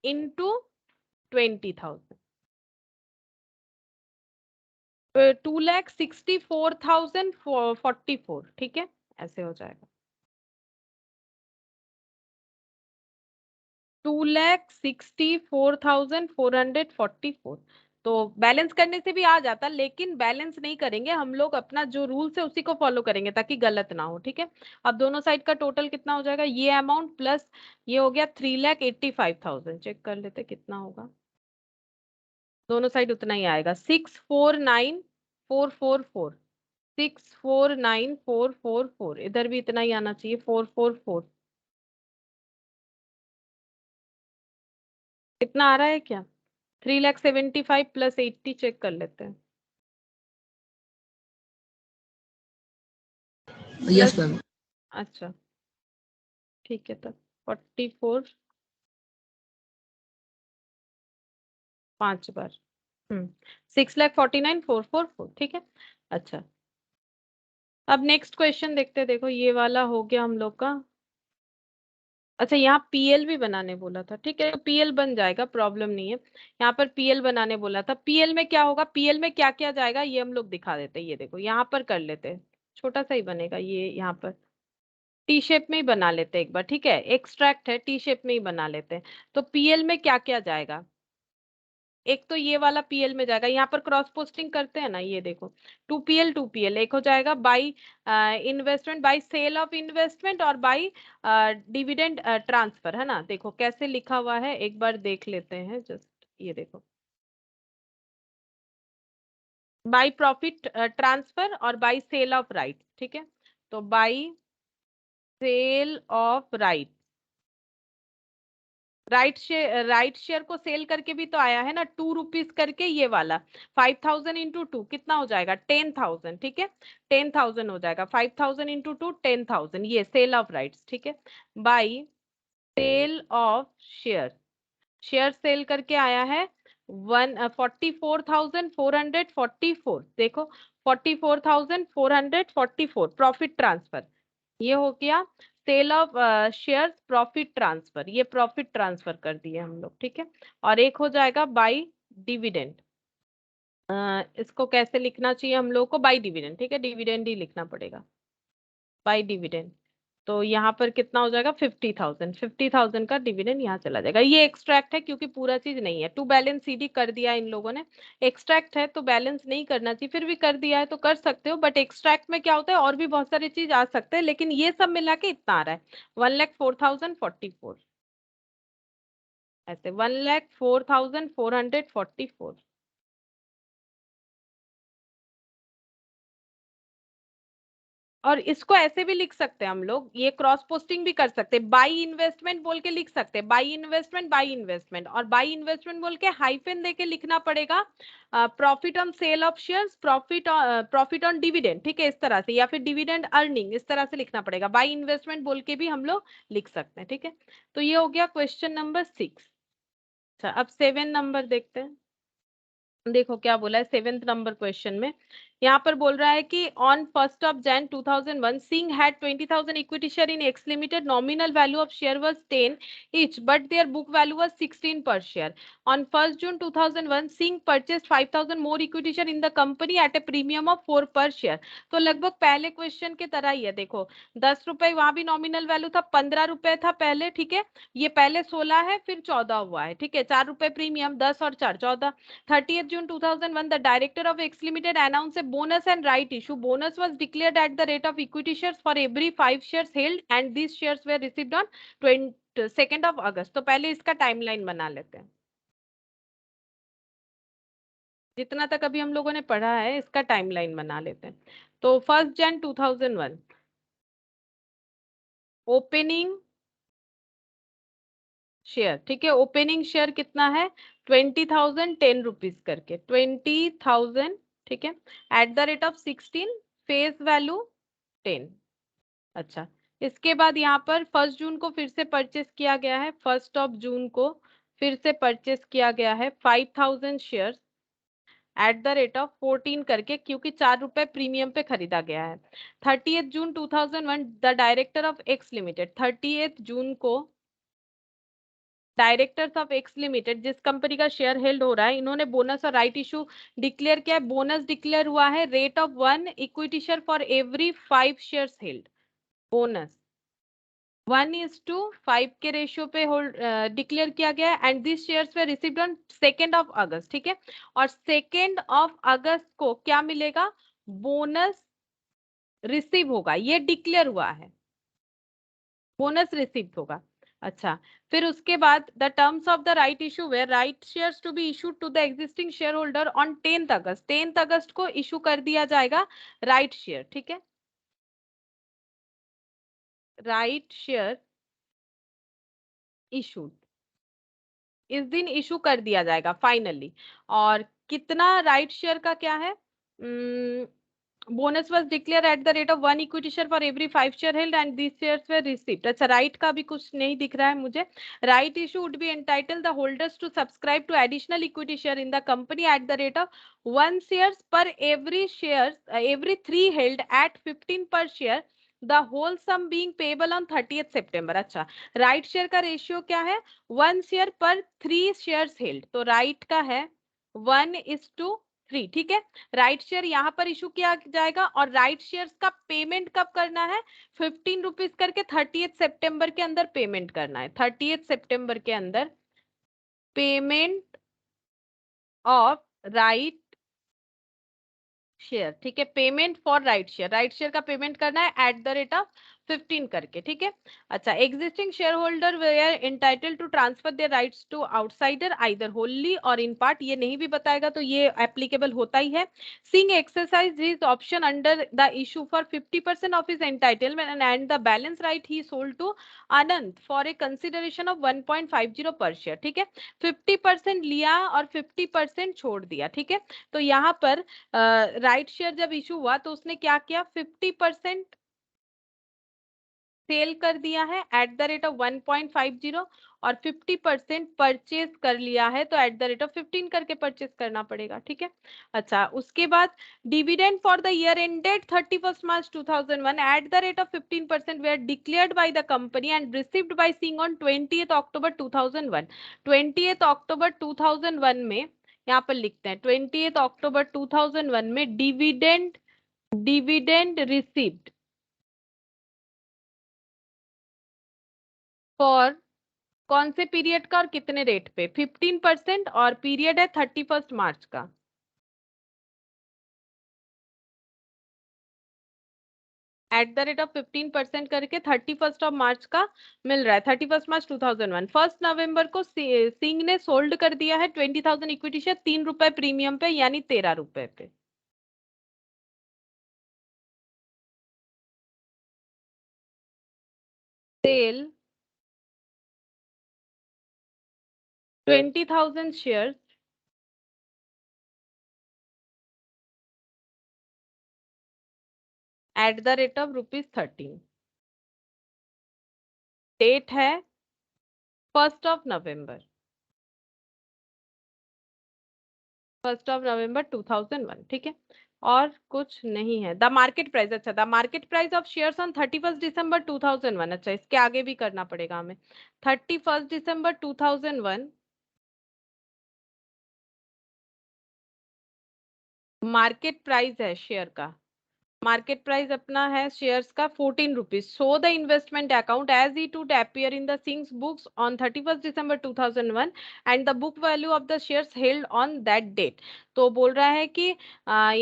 इंटू 20,000, 2,64,044, ठीक है। ऐसे हो जाएगा 2,64,444। तो बैलेंस करने से भी आ जाता, लेकिन बैलेंस नहीं करेंगे हम लोग, अपना जो रूल्स है उसी को फॉलो करेंगे ताकि गलत ना हो, ठीक है। अब दोनों साइड का टोटल कितना हो जाएगा? ये अमाउंट प्लस ये हो गया 3,85,000। चेक कर लेते कितना होगा। दोनों साइड उतना ही आएगा, 649,444। 649,444, इधर भी इतना ही आना चाहिए, 444। कितना आ रहा है क्या? 3,75,000 प्लस 80, चेक कर लेते हैं। Yes plus, ma'am. अच्छा ठीक है, तब 44 5 बार 6,49,444, ठीक है। अच्छा, अब नेक्स्ट क्वेश्चन देखते हैं। देखो ये वाला हो गया हम लोग का। अच्छा, यहाँ पीएल भी बनाने बोला था, ठीक है। तो पीएल बन जाएगा, प्रॉब्लम नहीं है। यहाँ पर पीएल बनाने बोला था। पीएल में क्या होगा? पीएल में क्या क्या जाएगा ये हम लोग दिखा देते हैं। ये देखो यहाँ पर कर लेते हैं, छोटा सा ही बनेगा ये। यहाँ पर टी शेप में ही बना लेते हैं एक बार, ठीक है। एक्सट्रैक्ट है, टी शेप में ही बना लेते हैं। तो पीएल में क्या क्या जाएगा? एक तो ये वाला पीएल में जाएगा, यहाँ पर क्रॉस पोस्टिंग करते हैं ना, ये देखो 2PL एक हो जाएगा by investment, by cell of investment और बाई डिविडेंड ट्रांसफर, है ना। देखो कैसे लिखा हुआ है, एक बार देख लेते हैं जस्ट। ये देखो बाई प्रॉफिट ट्रांसफर और बाई सेल ऑफ राइट, ठीक है। तो by cell of right, right share को सेल करके भी तो आया है ना, ₹2 करके। ये वाला 5,000 इंटू 2 कितना हो जाएगा? 10,000, ठीक है। 10,000 हो जाएगा, 5,000 इंटू 2 10,000, ये सेल ऑफ राइट्स, ठीक है। By cell of share, share cell करके आया है 44,444। देखो 44,444 प्रॉफिट ट्रांसफर, ये हो गया cell of share profit transfer. ये प्रॉफिट ट्रांसफर कर दिए हम लोग, ठीक है। और एक हो जाएगा बाई डिविडेंड। इसको कैसे लिखना चाहिए हम लोग को? बाई डिविडेंड, ठीक है। डिविडेंड ही लिखना पड़ेगा, बाई डिविडेंड। तो यहाँ पर कितना हो जाएगा? 50,000। 50,000 का डिविडेंड यहाँ चला जाएगा। ये एक्सट्रैक्ट है क्योंकि पूरा चीज नहीं है। टू बैलेंस सीडी कर दिया इन लोगों ने। एक्सट्रैक्ट है तो बैलेंस नहीं करना चाहिए, फिर भी कर दिया है तो कर सकते हो। बट एक्सट्रैक्ट में क्या होता है, और भी बहुत सारी चीज आ सकते हैं, लेकिन ये सब मिला के इतना आ रहा है 1,04,044। ऐसे 1,04,444। और इसको ऐसे भी लिख सकते हैं हम लोग, ये क्रॉस पोस्टिंग भी कर सकते हैं, बाई इन्वेस्टमेंट बोल के लिख सकते हैं, बाई इन्वेस्टमेंट बाई इन्वेस्टमेंट, और बाई इन्वेस्टमेंट बोल के हाइफन देके लिखना पड़ेगा profit on sale of shares, profit on dividend, ठीक है, इस तरह से, या फिर डिविडेंड अर्निंग, इस तरह से लिखना पड़ेगा, बाई इन्वेस्टमेंट बोल के भी हम लोग लिख सकते हैं, ठीक है। तो ये हो गया क्वेश्चन नंबर 6। अच्छा, अब 7 नंबर देखते हैं। देखो क्या बोला है 7th नंबर क्वेश्चन में। यहाँ पर बोल रहा है कि on 1st of Jan 2001 Singh had 20,000 equity share in X limited, nominal value of share was 10 each but their book value was 16 per share. On 1st June 2001 Singh purchased 5,000 more equity share in the company at a premium of 4 per share. तो लगभग पहले question के तरह ही है। देखो 10 रुपए वहां भी नॉमिनल वैल्यू था, 15 रुपए था पहले, ठीक है, ये पहले 16 है फिर 14 हुआ है, ठीक है, 4 रुपए प्रीमियम, 10 और 4 14। 30th June 2001, the director of X Limited announced a bonus and right issue. Bonus was declared at the rate of equity shares for every 5 shares held, and these shares were received on 2nd of August. तो पहले इसका timeline बना लेते हैं, जितना तक अभी हम लोगों ने पढ़ा है इसका टाइमलाइन बना लेते हैं। तो 1st Jan 2001 ओपनिंग शेयर, ठीक है, ओपनिंग शेयर कितना है 20,000 10 रुपीज करके, 20,000, ठीक है, eight the rate of 16, face value 10। अच्छा, इसके बाद यहाँ पर 1 जून को फिर से परचेस किया गया है, 1 जून को फिर से परचेस किया गया है 5,000 share eight the rate of 14 करके, क्योंकि 4 रुपए प्रीमियम पे खरीदा गया है। 30th June 2001 the director of x limited, 30th जून को डायरेक्टर्स ऑफ एक्स लिमिटेड, जिस कंपनी का शेयर हेल्ड हो रहा है, इन्होंने बोनस और राइट इशू डिक्लेयर किया है। बोनस डिक्लेयर हुआ है rate of 1 equity share for every 5 shares held. Bonus 1:5 के रेशियो पे होल्ड डिक्लेयर किया गया है, and this shares way received on 2nd of August, ठीक है, और 2nd of August को क्या मिलेगा, बोनस रिसीव होगा, ये डिक्लेयर हुआ है, बोनस रिसीव होगा। अच्छा, फिर उसके बाद the terms of the right issue where right shares to be issued to the existing share holder on 10th August, 10th अगस्त को इशू कर दिया जाएगा राइट शेयर, ठीक है, राइट शेयर इशूड इस दिन इशू कर दिया जाएगा फाइनली। और कितना राइट शेयर का क्या है, bonus was declare at the rate of 1 equity share for every 5 share held and this shares were received. अच्छा, राइट का भी कुछ नहीं दिख रहा है मुझे। Right issue would be entitle the holders to subscribe to additional equity share in the company at the rate of 1 shares per every share every 3 held at 15 per share, the whole sum being payable on 30th September। अच्छा, right share का ratio क्या है, 1 share पर 3 shares held, तो right का है 1:3, ठीक है। राइट शेयर यहाँ पर इशू किया जाएगा, और राइट शेयर्स का पेमेंट कब करना है, 15 रुपीज करके 30th September के अंदर पेमेंट करना है, 30th September के अंदर पेमेंट ऑफ राइट शेयर, ठीक है, payment for right share, right share का पेमेंट करना है एट द रेट ऑफ 15 करके, ठीक है। अच्छा, existing share holder where entitle to transfer their rights to outsider either Holi और इन पार्ट, ये नहीं भी बताएगा तो ये एप्लीकेबल होता ही है। Singh exercise his option under the issue for 50% of his entitlement and the balance right he sold to Anant for a consideration of 1.50 पर शेयर, ठीक है, 50% लिया और 50% छोड़ दिया, ठीक है। तो यहाँ पर राइट शेयर जब इशू हुआ तो उसने क्या किया, 50% सेल कर दिया है एट द रेट ऑफ 1.50 और 50% परचेज कर लिया है, तो एट द रेट ऑफ 15 करके परचेज करना पड़ेगा, ठीक है। अच्छा, उसके बाद dividend for the year ended 31st March 2001 at the rate of 15% where declared by the company and received by Singh on 20th October 2001। 20th October 2001 में, यहाँ पर लिखते हैं 20th October 2001 में डिविडेंड डिविडेंड रिसीव्ड फॉर कौन से पीरियड का और कितने रेट पे, 15%, और पीरियड है 31st मार्च का। एट द रेट ऑफ 15% करके 31st ऑफ मार्च का मिल रहा है, 31st March 2001। 1st नवंबर को सिंह ने सोल्ड कर दिया है 20,000 इक्विटी शेयर 3 रुपए प्रीमियम पे, यानी 13 रुपए पे। Cell 20,000 shares at the rate of ₹13. Date है 1st of November 2001, ठीक है। और कुछ नहीं है। द मार्केट प्राइस, अच्छा the market price of shares on 31 दिसंबर 2001, अच्छा इसके आगे भी करना पड़ेगा हमें। 31 दिसंबर 2001 मार्केट प्राइस है शेयर का, मार्केट प्राइस अपना है शेयर्स का 14 rupees. So the investment account as it would appear in the sings books on 31 December 2001 and the book value of the shares held on that date. तो बोल रहा है कि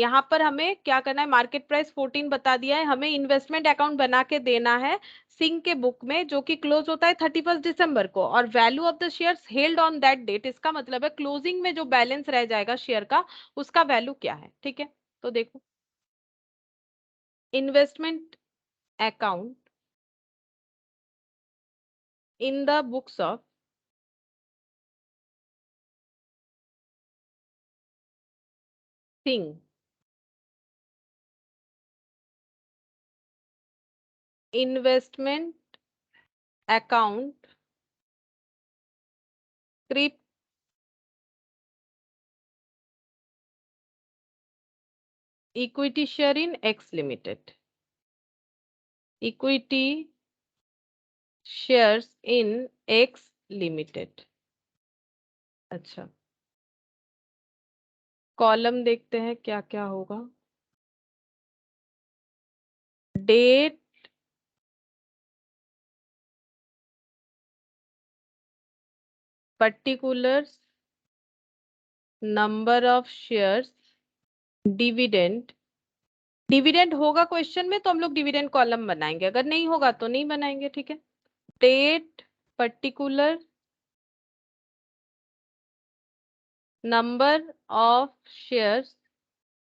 यहाँ पर हमें क्या करना है, मार्केट प्राइस 14 बता दिया है, हमें इन्वेस्टमेंट अकाउंट बना के देना है सिंह के बुक में, जो कि क्लोज होता है 31 दिसंबर को, और value of the shares held on that date, इसका मतलब है क्लोजिंग में जो बैलेंस रह जाएगा शेयर का उसका वैल्यू क्या है, ठीक है। तो देखो, investment account in the books of Singh, investment account script equity share in X Limited, equity shares in X Limited। अच्छा, कॉलम देखते हैं क्या क्या होगा। Date, particulars, number of shares, dividend. Dividend होगा क्वेश्चन में तो हम लोग डिविडेंड कॉलम बनाएंगे, अगर नहीं होगा तो नहीं बनाएंगे, ठीक है। Date, particular, number of shares,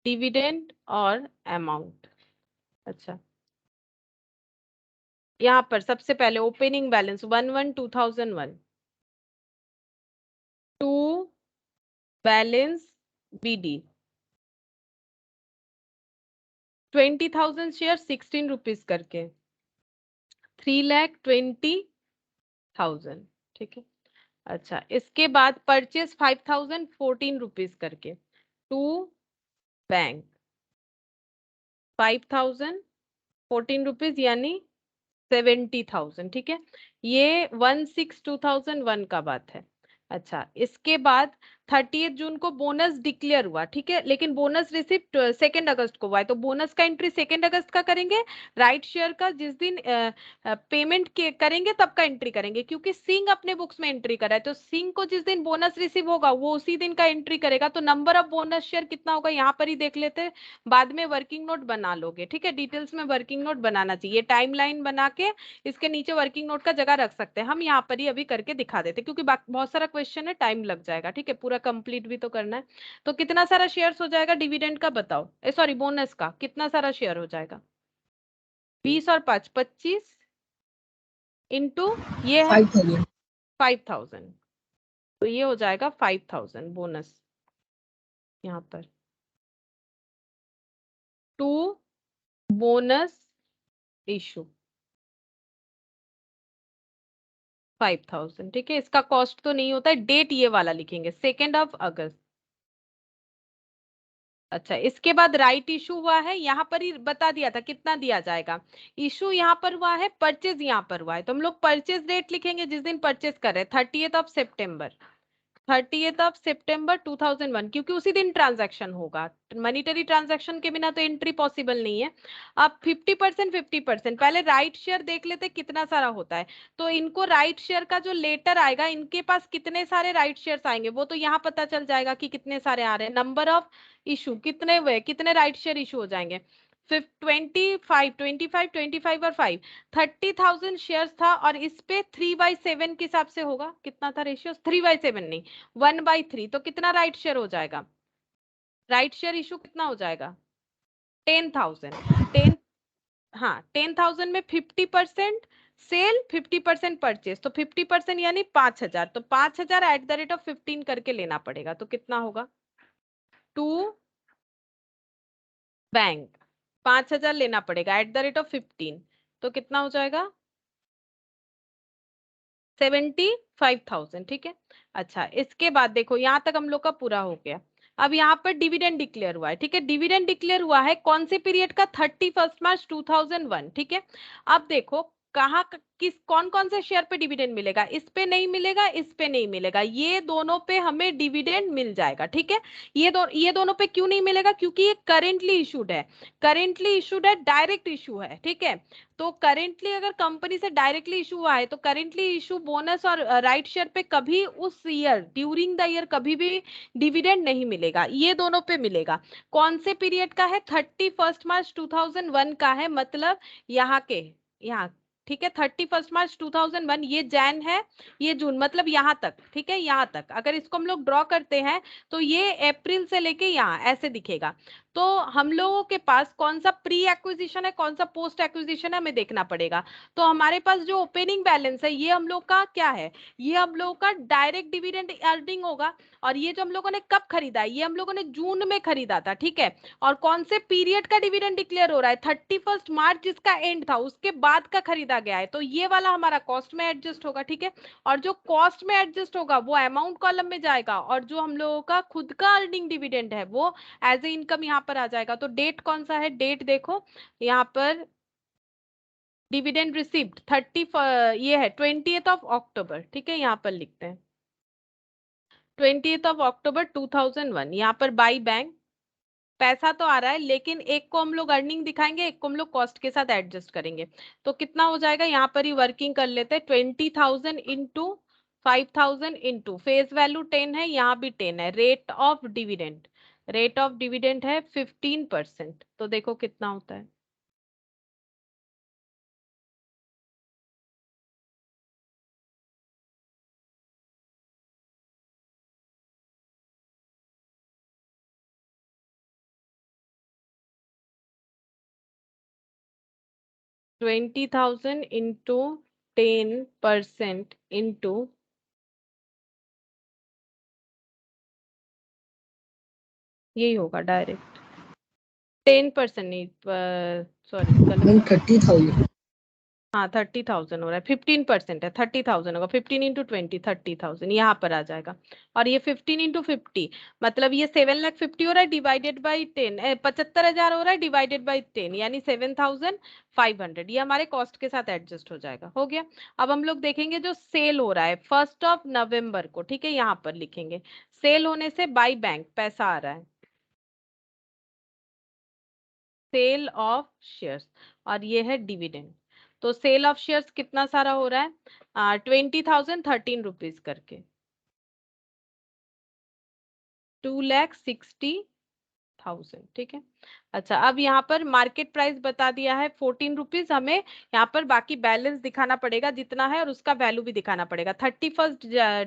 dividend और अमाउंट। अच्छा, यहाँ पर सबसे पहले opening balance 1/1/2001 to balance BD 20,000 share 16 rupees करके 3,20,000, ठीक है। अच्छा, इसके बाद परचेज 5,000 14 रुपीज करके टू बैंक 5,000 14 रुपीज यानी 70,000, ठीक है। ये 1/6/2001 का बात है। अच्छा, इसके बाद 30 जून को बोनस डिक्लेयर हुआ, ठीक है, लेकिन बोनस रिसिप्ट 2 अगस्त को हुआ है, तो बोनस का एंट्री 2 अगस्त का करेंगे। राइट शेयर का जिस दिन पेमेंट करेंगे तब का एंट्री करेंगे, क्योंकि सिंह अपने बुक्स में एंट्री करा है, तो सिंह को जिस दिन बोनस रिसीव होगा वो उसी दिन का एंट्री करेगा। तो नंबर ऑफ बोनस शेयर कितना होगा यहाँ पर ही देख लेते हैं, बाद में वर्किंग नोट बना लोगे, ठीक है। डिटेल्स में वर्किंग नोट बनाना चाहिए, टाइमलाइन बना के इसके नीचे वर्किंग नोट का जगह रख सकते हैं। हम यहाँ पर ही अभी करके दिखा देते, क्योंकि बहुत सारा क्वेश्चन है, टाइम लग जाएगा, ठीक है, पूरा कंप्लीट भी तो करना है। तो कितना सारा शेयर्स हो जाएगा डिविडेंड का बताओ, सॉरी बोनस का कितना सारा शेयर हो जाएगा? 20 और 5 25 इंटू ये है 5,000, तो ये हो जाएगा 5,000 बोनस यहाँ पर टू बोनस इशू 5,000, ठीक है। इसका कॉस्ट तो नहीं होता है, डेट ये वाला लिखेंगे 2 अगस्त। अच्छा, इसके बाद राइट इशू हुआ है, यहाँ पर ही बता दिया था कितना दिया जाएगा। इशू यहाँ पर हुआ है, परचेज यहाँ पर हुआ है, तो हम लोग परचेज डेट लिखेंगे जिस दिन परचेज कर रहे हैं, 30th of September 2001, क्योंकि उसी दिन ट्रांजैक्शन होगा, मॉनिटरी ट्रांजैक्शन के बिना तो एंट्री पॉसिबल नहीं है। अब 50% 50%, पहले राइट शेयर देख लेते कितना सारा होता है। तो इनको राइट शेयर का जो लेटर आएगा, इनके पास कितने सारे राइट शेयर्स आएंगे वो तो यहाँ पता चल जाएगा कि कितने सारे आ रहे हैं। नंबर ऑफ इशू कितने हुए, कितने राइट शेयर इशू हो जाएंगे, 25 25 25 और 5 30,000 शेयर्स था, और इस पे 3/7 के हिसाब से होगा, कितना था रेशियो, 3/7 नहीं 1/3, तो कितना राइट शेयर हो जाएगा, राइट शेयर इशू कितना हो जाएगा 10,000। 10, हाँ 10,000 में 50% सेल 50% परचेज, तो 50% यानी 5,000, तो 5,000 @15 करके लेना पड़ेगा, तो कितना होगा टू बैंक 5,000 लेना पड़ेगा @15, तो कितना हो जाएगा 75,000। ठीक है। अच्छा, इसके बाद देखो यहाँ तक हम लोग का पूरा हो गया। अब यहाँ पर डिविडेंड डिक्लेयर हुआ है। ठीक है, डिविडेंड डिक्लेयर हुआ है कौन से पीरियड का 31 मार्च 2001। ठीक है, अब देखो कहाँ किस कौन कौन से शेयर पे डिविडेंड मिलेगा, इस पे नहीं मिलेगा, इस पे नहीं मिलेगा, ये दोनों पे हमें डिविडेंड मिल जाएगा। ठीक है, ये दोनों पे क्यों नहीं मिलेगा, क्योंकि ये करेंटली इशूड है, करेंटली इशूड है, डायरेक्ट इशू है। ठीक है, तो करेंटली अगर कंपनी से डायरेक्टली इशू हुआ है तो करेंटली इशू बोनस और राइट शेयर पे कभी उस ईयर ड्यूरिंग द ईयर कभी भी डिविडेंड नहीं मिलेगा, ये दोनों पे मिलेगा। कौन से पीरियड का है 31 मार्च 2001 का है, मतलब यहाँ के यहाँ। ठीक है, 31 मार्च 2001 ये जैन है, ये जून, मतलब यहाँ तक। ठीक है, यहाँ तक अगर इसको हम लोग ड्रॉ करते हैं तो ये अप्रैल से लेके यहाँ ऐसे दिखेगा। तो हम लोगों के पास कौन सा प्री एक्विजिशन है, कौन सा पोस्ट एक्विजिशन है, हमें देखना पड़ेगा। तो हमारे पास जो ओपनिंग बैलेंस है ये हम लोग का क्या है, ये हम लोगों का डायरेक्ट डिविडेंड अर्निंग होगा। और ये जो हम लोगों ने कब खरीदा है, ये हम लोगों ने जून में खरीदा था। ठीक है, और कौन से पीरियड का डिविडेंड डिक्लेयर हो रहा है 31 मार्च जिसका एंड था उसके बाद का खरीदा गया है, तो ये वाला हमारा कॉस्ट में एडजस्ट होगा। ठीक है, और जो कॉस्ट में एडजस्ट होगा वो अमाउंट कॉलम में जाएगा, और जो हम लोगों का खुद का अर्निंग डिविडेंड है वो एज ए इनकम यहाँ पर आ जाएगा। तो डेट कौन सा है, डेट देखो यहाँ पर डिविडेंड रिसीव्ड 30 ये है 20th ऑफ अक्टूबर। ठीक है, यहाँ पर लिखते हैं 20th ऑफ अक्टूबर 2001। यहाँ पर बाई बैंक पैसा तो आ रहा है, लेकिन एक को हम लोग अर्निंग दिखाएंगे, एक को हम लोग कॉस्ट के साथ एडजस्ट करेंगे। तो कितना हो जाएगा, यहाँ पर ही वर्किंग कर लेते हैं 20,000 इंटू 5,000 इंटू फेस वैल्यू 10 है, यहाँ भी 10 है। Rate of dividend, rate of dividend है 15%, तो देखो कितना होता है 20,000 इंटू 10% इंटू यही होगा डायरेक्ट 10% नहीं, सॉरी गलत मैम हो गया। 30,000। हाँ 30,000 हो रहा है, 15% है, 30,000 होगा, 15 इंटू 20 30,000 यहाँ पर आ जाएगा। और ये 15 इंटू 50 मतलब ये 7,50,000 हो रहा है डिवाइडेड बाई 10, 75,000 हो रहा है डिवाइडेड बाई 10 यानी 7,500, ये हमारे कॉस्ट के साथ एडजस्ट हो जाएगा। हो गया। अब हम लोग देखेंगे जो सेल हो रहा है 1 नवंबर को। ठीक है, यहाँ पर लिखेंगे सेल होने से बाई बैंक पैसा आ रहा है, सेल ऑफ शेयर्स, और ये है डिविडेंड। तो सेल ऑफ शेयर्स कितना सारा हो रहा है 20,000 13 रुपीज करके 2,60,000। ठीक है। अच्छा, अब यहाँ पर मार्केट प्राइस बता दिया है 14 रुपीज, हमें यहाँ पर बाकी बैलेंस दिखाना पड़ेगा जितना है और उसका वैल्यू भी दिखाना पड़ेगा। 31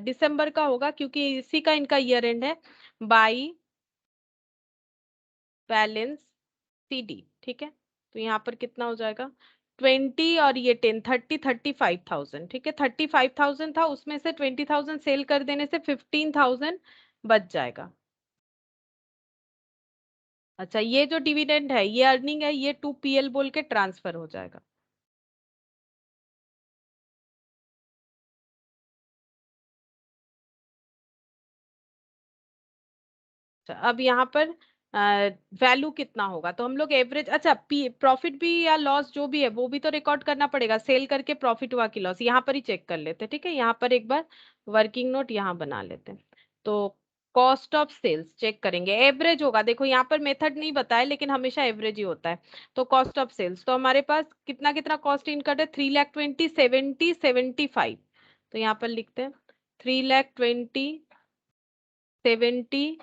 दिसंबर का होगा क्योंकि इसी का इनका ईयर एंड है। By balance CD। ठीक है, तो यहाँ पर कितना हो जाएगा 20 और ये 10 35,000। ठीक है, 35,000 था, उसमें से 20,000 सेल कर देने से 15,000 बच जाएगा। अच्छा, ये जो डिविडेंड है ये अर्निंग है, ये 2PL बोल के ट्रांसफर हो जाएगा। अच्छा, अब यहाँ पर वैल्यू कितना होगा, तो हम लोग एवरेज, अच्छा प्रॉफिट भी या लॉस जो भी है वो भी तो रिकॉर्ड करना पड़ेगा, सेल करके प्रॉफिट हुआ कि लॉस, यहाँ पर ही चेक कर लेते हैं। ठीक है, यहाँ पर एक बार वर्किंग नोट यहाँ बना लेते हैं। तो कॉस्ट ऑफ सेल्स चेक करेंगे, एवरेज होगा। देखो यहाँ पर मेथड नहीं बताया लेकिन हमेशा एवरेज ही होता है। तो कॉस्ट ऑफ सेल्स, तो हमारे पास कितना कितना कॉस्ट इनकट है 3,20,000 70 75। तो यहाँ पर लिखते हैं 3,20,000 70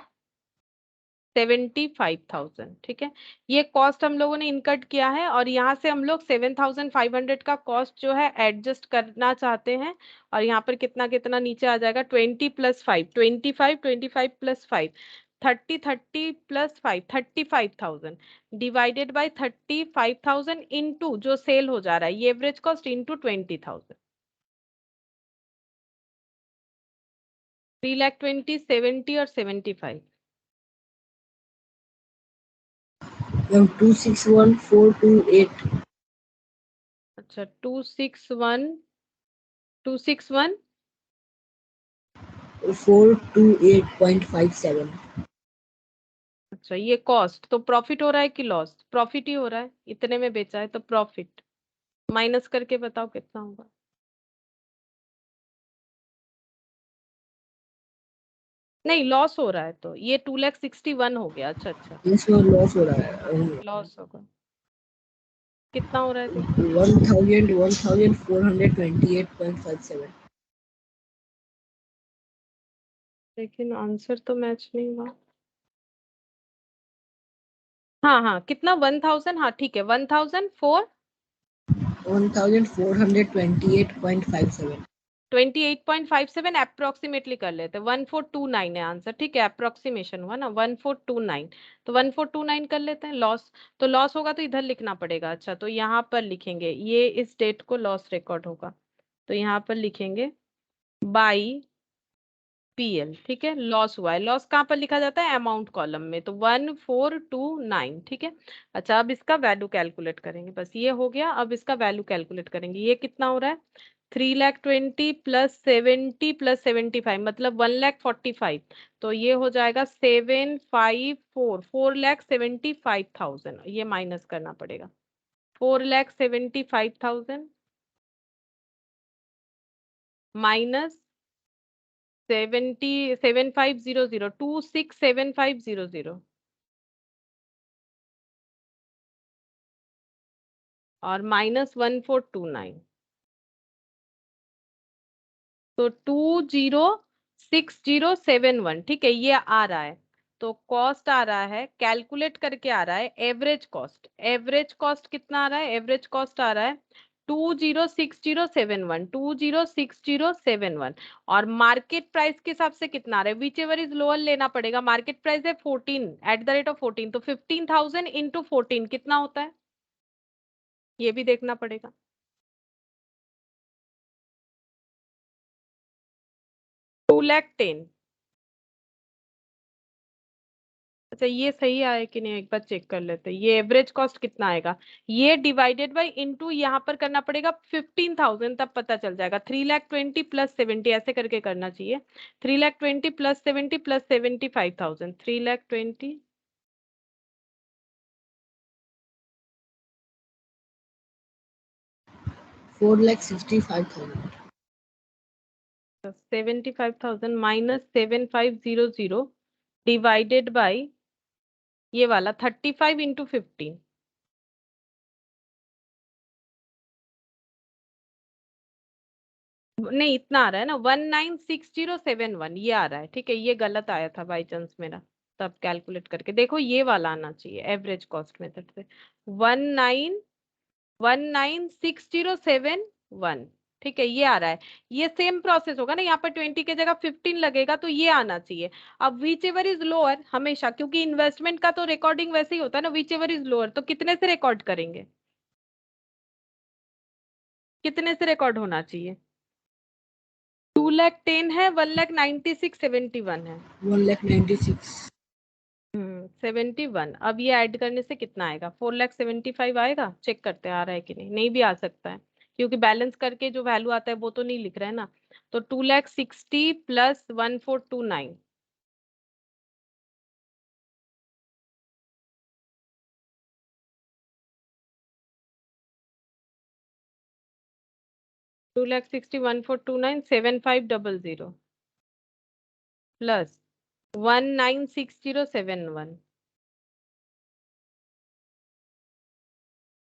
75,000। ठीक है, ये कॉस्ट हम लोगों ने इनकट किया है, और यहाँ से हम लोग 7,500 का कॉस्ट जो है एडजस्ट करना चाहते हैं। और यहाँ पर कितना कितना नीचे आ जाएगा 20 + 5 25 25 + 5 30 प्लस 5 35,000 डिवाइडेड बाय 35,000 इनटू जो सेल हो जा रहा है ये एवरेज कॉस्ट इनटू 20,000 3,20,000 70 और 75 मैम 261,428 अच्छा 261 428.57 अच्छा ये कॉस्ट तो प्रॉफिट हो रहा है कि लॉस प्रॉफिट ही हो रहा है इतने में बेचा है तो प्रॉफिट माइनस करके बताओ कितना होगा नहीं लॉस हो रहा है तो ये 2,61,000 हो गया अच्छा अच्छा इसमें लॉस हो रहा है लॉस होगा कितना हो रहा है देखो 1,428.57 लेकिन आंसर तो मैच नहीं हुआ हाँ हाँ कितना 1,000 हाँ ठीक है 1,428.57 28.57 अप्रोक्सीमेटली कर लेते 1429 है आंसर ठीक है अप्रोक्सीमेशन हुआ ना 1429 तो 1429 कर लेते हैं लॉस तो लॉस होगा तो इधर लिखना पड़ेगा अच्छा तो यहाँ पर लिखेंगे ये इस डेट को लॉस रिकॉर्ड होगा तो यहाँ पर लिखेंगे बाई पीएल ठीक है लॉस हुआ है लॉस कहाँ पर लिखा जाता है अमाउंट कॉलम में तो 1429 ठीक है अच्छा अब इसका वैल्यू कैलकुलेट करेंगे बस ये हो गया अब इसका वैल्यू कैलकुलेट करेंगे ये कितना हो रहा है 3,20,000 +70 +75 मतलब 1,45,000 तो ये हो जाएगा 4,75,000 ये माइनस करना पड़ेगा 4,75,000 माइनस 267500 और -1429 तो 206071 ठीक है ये आ रहा है तो कॉस्ट आ रहा है कैलकुलेट करके आ रहा है एवरेज कॉस्ट कितना आ रहा है एवरेज कॉस्ट आ रहा है 206071 और मार्केट प्राइस के हिसाब से कितना आ रहा है विच एवर इज लोअर लेना पड़ेगा मार्केट प्राइस है 14 तो 15,000 इंटू 14 कितना होता है ये भी देखना पड़ेगा 2,10,000 अच्छा ये सही आया कि नहीं एक बार चेक कर लेते हैं ये एवरेज कॉस्ट कितना आएगा ये डिवाइडेड बाय इनटू यहाँ पर करना पड़ेगा 15,000 तब पता चल जाएगा 3,20,000 +70 ऐसे करके करना चाहिए 3,20,000 +70 +75,000 3,20,000 4,65,000 75,000 -7500 डिवाइडेड बाय ये वाला 35 इंटू 15 नहीं इतना आ रहा है ना 196071 ये आ रहा है ठीक है ये गलत आया था बाई चांस मेरा तब कैलकुलेट करके देखो ये वाला आना चाहिए एवरेज कॉस्ट मेथड से 19,196071 ठीक है ये आ रहा है ये सेम प्रोसेस होगा ना यहाँ पर 20 के जगह 15 लगेगा तो ये आना चाहिए अब विच एवर इज लोअर हमेशा क्योंकि इन्वेस्टमेंट का तो रिकॉर्डिंग वैसे ही होता है ना विच एवर इज लोअर तो कितने से रिकॉर्ड करेंगे कितने से रिकॉर्ड होना चाहिए 2,10,000 है 1,96,71 है 1,96,000 71 अब ये ऐड करने से कितना आएगा 4,75,000 आएगा चेक करते हैं आ रहा है कि नहीं नहीं भी आ सकता है क्योंकि बैलेंस करके जो वैल्यू आता है वो तो नहीं लिख रहा है ना तो 2,60,000 प्लस 1,429 2,60,000 1,429 7,500 प्लस 196071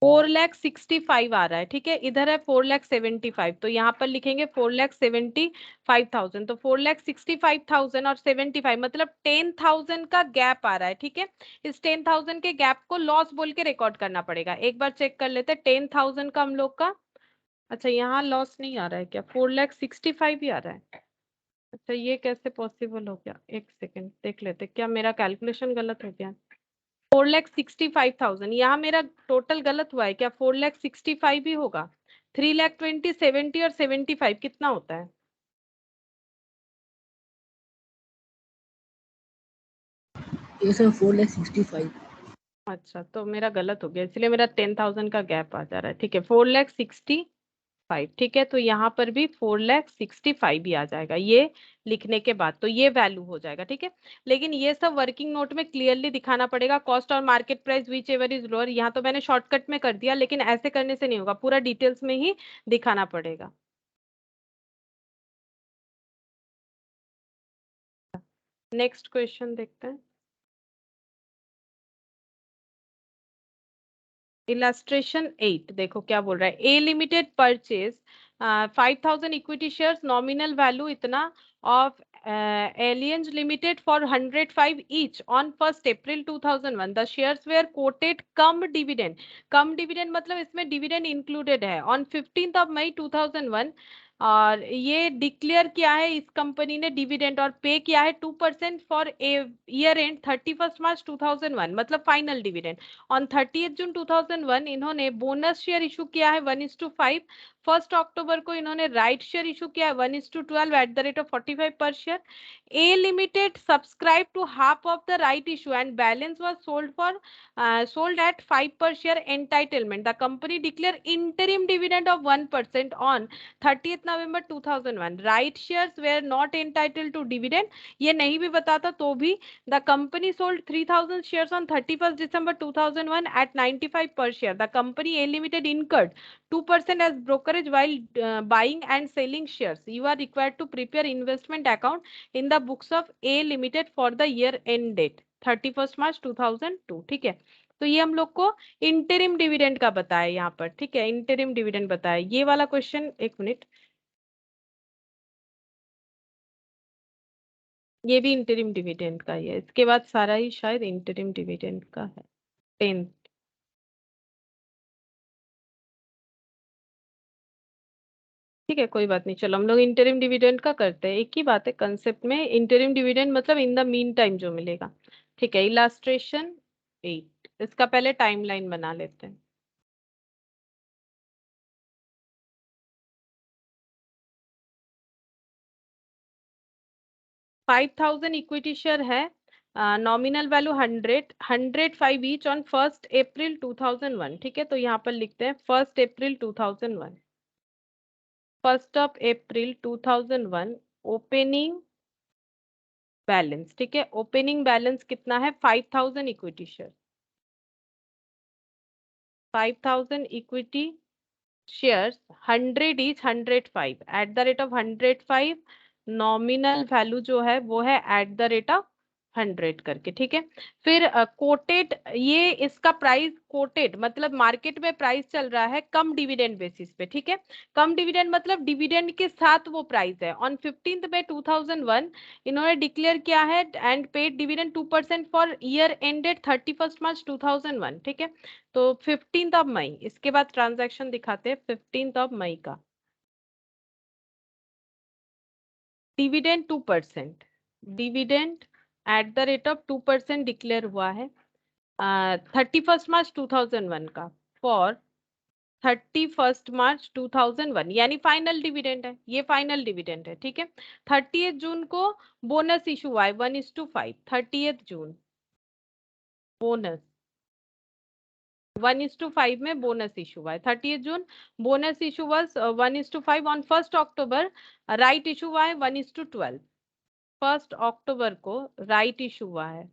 4,65,000 आ रहा है ठीक है इधर है 4,75,000 तो यहाँ पर लिखेंगे 4,75,000 तो 4,65,000 और 75 मतलब 10,000 का गैप आ रहा है ठीक है इस 10,000 के गैप को लॉस बोल के रिकॉर्ड करना पड़ेगा एक बार चेक कर लेते हैं 10,000 का हम लोग का अच्छा यहाँ लॉस नहीं आ रहा है क्या 4,65,000 ही आ रहा है अच्छा ये कैसे पॉसिबल हो गया, एक सेकेंड देख लेते, क्या मेरा कैलकुलेशन गलत हो गया? 4,65,000 यहाँ मेरा टोटल गलत हुआ है क्या? 4,65,000 ही होगा। 3,20,000, 70 और 75 कितना होता है? ये सर 4,65,000। अच्छा तो मेरा गलत हो गया, इसलिए मेरा 10,000 का गैप आ जा रहा है। ठीक है, 4,65,000। ठीक है, तो यहाँ पर भी 4,65,000 ही आ जाएगा ये लिखने के बाद, तो ये वैल्यू हो जाएगा। ठीक है, लेकिन ये सब वर्किंग नोट में क्लियरली दिखाना पड़ेगा। कॉस्ट और market price which ever is lower, यहाँ तो मैंने शॉर्टकट में कर दिया, लेकिन ऐसे करने से नहीं होगा, पूरा डिटेल्स में ही दिखाना पड़ेगा। नेक्स्ट क्वेश्चन देखते हैं। इलास्ट्रेशन 8 देखो क्या बोल रहा है। A limited purchase 5,000 equity shares, nominal value इतना of Alliance limited for 105 each on 1st April 2001। The shares were quoted cum dividend, cum dividend मतलब इसमें डिविडेंड इंक्लूडेड है, ऑन 15th May 2001। और ये डिक्लेयर किया है इस कंपनी ने डिविडेंड, और पे किया है 2% for year and 31st March 2001, मतलब final dividend. On 30th June 2001 इन्होंने बोनस शेयर इशू किया है 1:5। 1st October को इन्होंने राइट शेयर इशू किया है 1:12 eight the rate of 45 per share. A limited subscribe to half of the right issue and balance was sold at 5 per share entitlement. The company declare interim dividend of 1% on 30th November 2001. Right shares were not entitled to dividend. ये नहीं भी बताता तो भी the company sold 3,000 shares on 31st December 2001 at 95 per share. The company A Limited incurred 2% as brokerage while buying and selling shares. You are required to prepare investment account in the books of A Limited for the year end date 31st March 2002। ठीक है, तो ये हम लोग को interim dividend का बताया यहाँ पर। ठीक है, इंटरिम डिविडेंड बताया ये वाला क्वेश्चन। एक मिनट, ये भी इंटरिम डिविडेंड का ही है, इसके बाद सारा ही शायद इंटरिम डिविडेंड का है। 10। ठीक है, कोई बात नहीं, चलो हम लोग इंटरिम डिविडेंड का करते हैं। एक ही बात है कंसेप्ट में, इंटरिम डिविडेंड मतलब इन द मीन टाइम जो मिलेगा। ठीक है, इलास्ट्रेशन 8, इसका पहले टाइमलाइन बना लेते हैं। 5,000 इक्विटी शेयर है, nominal value 105 each on 1st April 2001। ठीक है, तो यहाँ पर लिखते हैं 1st April 2001। 1st April 2001 opening balance. ठीक है, ओपनिंग बैलेंस कितना है? 5,000 equity share. 5,000 equity shares 100 is 105 eight the rate of 105। Nominal value जो है वो है एट द रेट ऑफ 100 करके। ठीक है, फिर कोटेड, ये इसका प्राइस कोटेड मतलब मार्केट में प्राइस चल रहा है कम डिविडेंड बेसिस पे। ठीक है, कम डिविडेंड मतलब डिविडेंड के साथ वो प्राइस है। ऑन 15th May 2001 इन्होंने डिक्लेयर किया है and paid dividend 2% for year ended 31st March 2001। ठीक है, तो 15th मई, इसके बाद ट्रांजैक्शन दिखाते हैं 15th मई का। Dividend 2%, dividend at the rate of 2% declare हुआ है 31st March 2001 का, फॉर 31st March 2001, यानी फाइनल डिविडेंड है, ये फाइनल डिविडेंड है। ठीक है, 30th June को बोनस इशू हुआ है 1:5। 30th June बोनस 1:5 में बोनस इशू हुआ है। 30th June bonus issue was 1:5। On 1st October right issue हुआ है 1:12। 1st October को राइट इशू हुआ है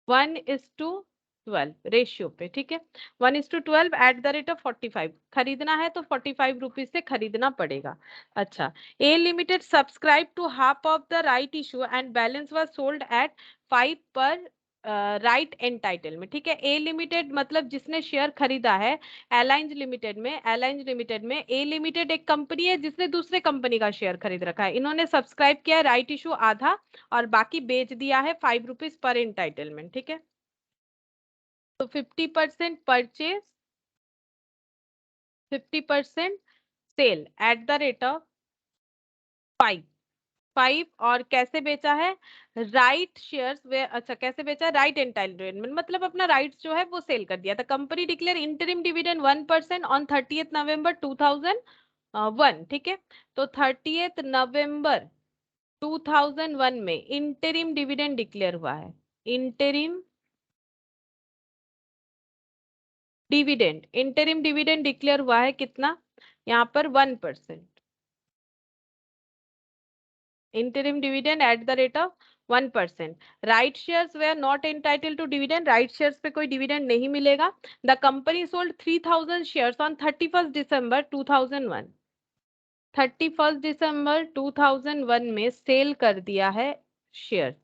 1:12 रेशियो पे। ठीक है, 1:12 एट द रेट ऑफ 45। खरीदना है तो 45 रुपीज से खरीदना पड़ेगा। अच्छा, A limited subscribe to half of the right issue and balance was sold at 5 per right entitlement. ठीक है, ए लिमिटेड मतलब जिसने शेयर खरीदा है एलाइंस लिमिटेड में, एलाइंस लिमिटेड में ए लिमिटेड एक कंपनी है जिसने दूसरे कंपनी का शेयर खरीद रखा है। इन्होंने सब्सक्राइब किया है राइट इशू आधा, और बाकी बेच दिया है 5 रुपीज पर एंटाइटलमेंट। ठीक है, तो 50% purchase, 50% sale at the rate of five और कैसे बेचा है? राइट शेयर्स वे, अच्छा कैसे बेचा है? राइट एंटाइटलमेंट, मतलब अपना राइट्स जो है वो सेल कर दिया था। Company declare interim dividend 1% on 30th नवंबर 2001, ठीक है। तो 30th नवंबर 2001 में इंटरिम डिविडेंड डिक्लेयर हुआ है। इंटरिम डिविडेंड डिक्लेयर हुआ है कितना? यहाँ पर 1%। interim dividend at the rate of 1%. Right shares were not entitled to dividend. Right shares पे कोई dividend नहीं मिलेगा. The company sold 3000 shares on 31st December 2001. 31st December 2001 में सेल कर दिया है शेयर।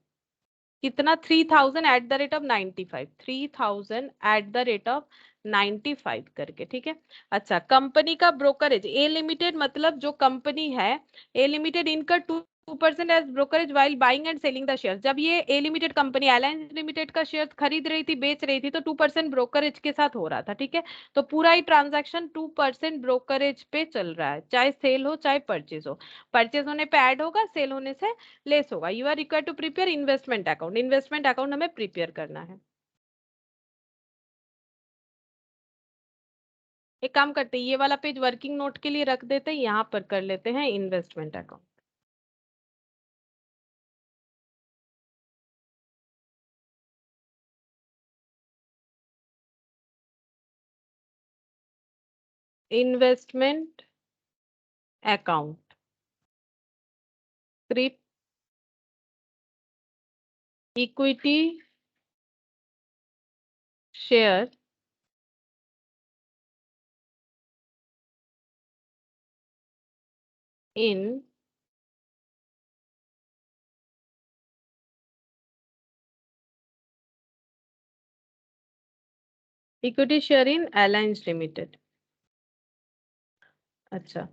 कितना? 3000 eight the rate of 95, 3000 eight the rate of 95 करके, ठीक है। अच्छा, कंपनी का ब्रोकरेज ए लिमिटेड, मतलब जो कंपनी है ए लिमिटेड, इनका 2% as brokerage while buying and selling the share. जब ये A limited company alliance limited का शेयर खरीद रही थी, बेच रही थी, तो 2% ब्रोकरेज के साथ हो रहा था, ठीक है। तो पूरा ही ट्रांजैक्शन 2% ब्रोकरेज पे चल रहा है, चाहे सेल हो चाहे परचेज हो। परचेज होने पे ऐड होगा, सेल होने से लेस होगा। You are required to prepare investment account. Investment account हमें प्रिपेयर करना है। एक काम करते हैं, ये वाला पेज वर्किंग नोट के लिए रख देते हैं, यहाँ पर कर लेते हैं investment account. Investment account, script equity share in equity share in Alliance limited. अच्छा,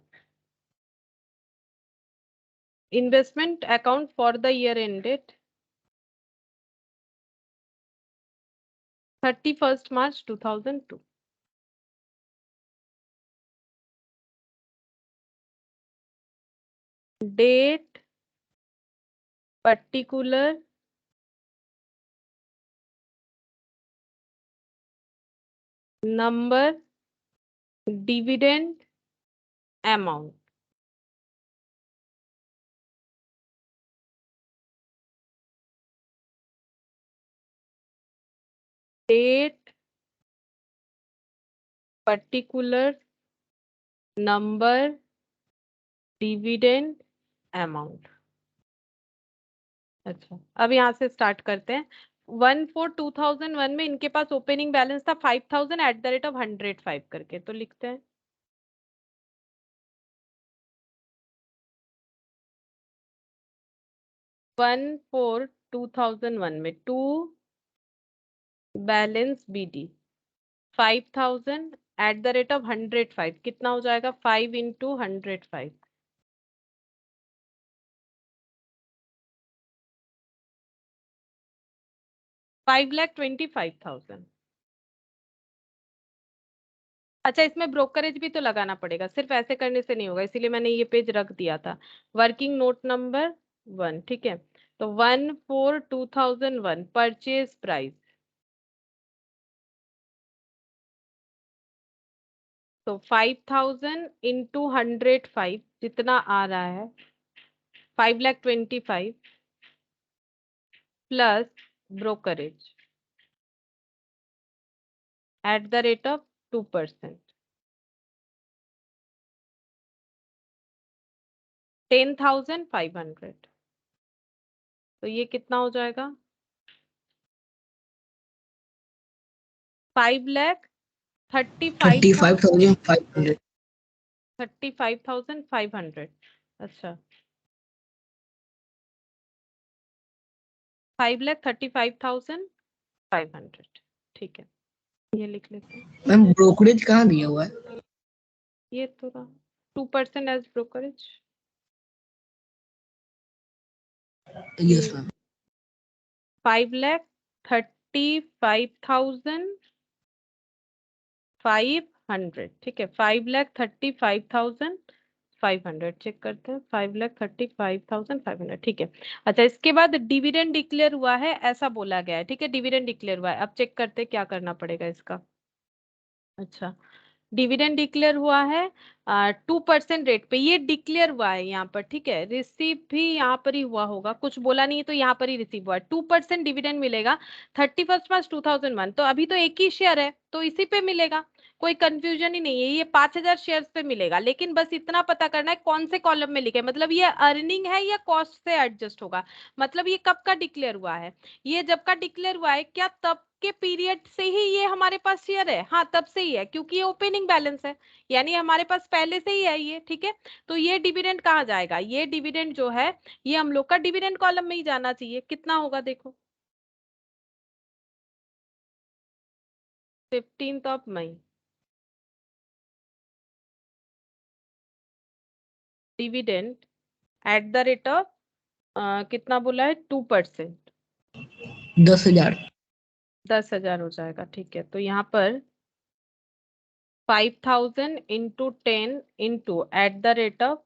investment account for the year ended 31st March 2002। Date particular number dividend amount. Date particular number dividend amount. अच्छा, अब यहाँ से start करते हैं। 1/4/2001 में इनके पास opening balance था 5000 एट द रेट ऑफ 105 करके, तो लिखते हैं 1/4/2001 में to balance BD 5000 at the rate of 105, कितना हो जाएगा? 5 इंटू 105, 5,25,000। अच्छा, इसमें ब्रोकरेज भी तो लगाना पड़ेगा, सिर्फ ऐसे करने से नहीं होगा, इसीलिए मैंने ये पेज रख दिया था। वर्किंग नोट नंबर 1, ठीक है। तो 1/4/2001 परचेज प्राइस, तो 5000 इंटू 105 जितना आ रहा है 5,25,000 plus brokerage eight the rate of 2%, 10,500। तो ये कितना हो जाएगा? 5,35,000, 35,500। 35,500। अच्छा, 5,35,500, ठीक है, ये लिख लेते हैं। मैम ब्रोकरेज कहाँ दिया हुआ है? ये तो 2% एज ब्रोकरेज। Yes ma'am. 5,35,500, ठीक है, 5,35,500 500 चेक करते हैं, 5,35,500, ठीक है। अच्छा, इसके बाद डिविडेंड डिक्लेयर हुआ है ऐसा बोला गया है, ठीक है, डिविडेंड डिक्लेयर हुआ है। अब चेक करते हैं क्या करना पड़ेगा इसका। अच्छा, डिविडेंड डिक्लेयर हुआ है 2% रेट पे, ये डिक्लेयर हुआ है यहाँ पर, ठीक है। रिसीव भी यहाँ पर ही हुआ होगा, कुछ बोला नहीं है तो यहाँ पर ही रिसीव हुआ है। 2% डिविडेंड मिलेगा 31 मार्च 2001, तो अभी तो एक ही शेयर है तो इसी पे मिलेगा, कोई कंफ्यूजन ही नहीं है। ये 5,000 शेयर्स पे मिलेगा, लेकिन बस इतना पता करना है कौन से कॉलम में लिखे, मतलब ये अर्निंग है या कॉस्ट से एडजस्ट होगा। मतलब ये कब का डिक्लेयर हुआ है, ये जब का डिक्लेयर हुआ है क्या तब के पीरियड से ही ये हमारे पास शेयर है? हाँ, तब से ही है, क्योंकि ये ओपनिंग बैलेंस है, यानी हमारे पास पहले से ही है ये, ठीक है। तो ये डिविडेंड कहाँ जाएगा, ये डिविडेंड जो है ये हम लोग का डिविडेंड कॉलम में ही जाना चाहिए। कितना होगा देखो, 15 मई, dividend at the rate of कितना बोला है, 2%, 10,000। 10,000 हो जाएगा, ठीक है। तो यहाँ पर 5,000 into 10 into eight the rate of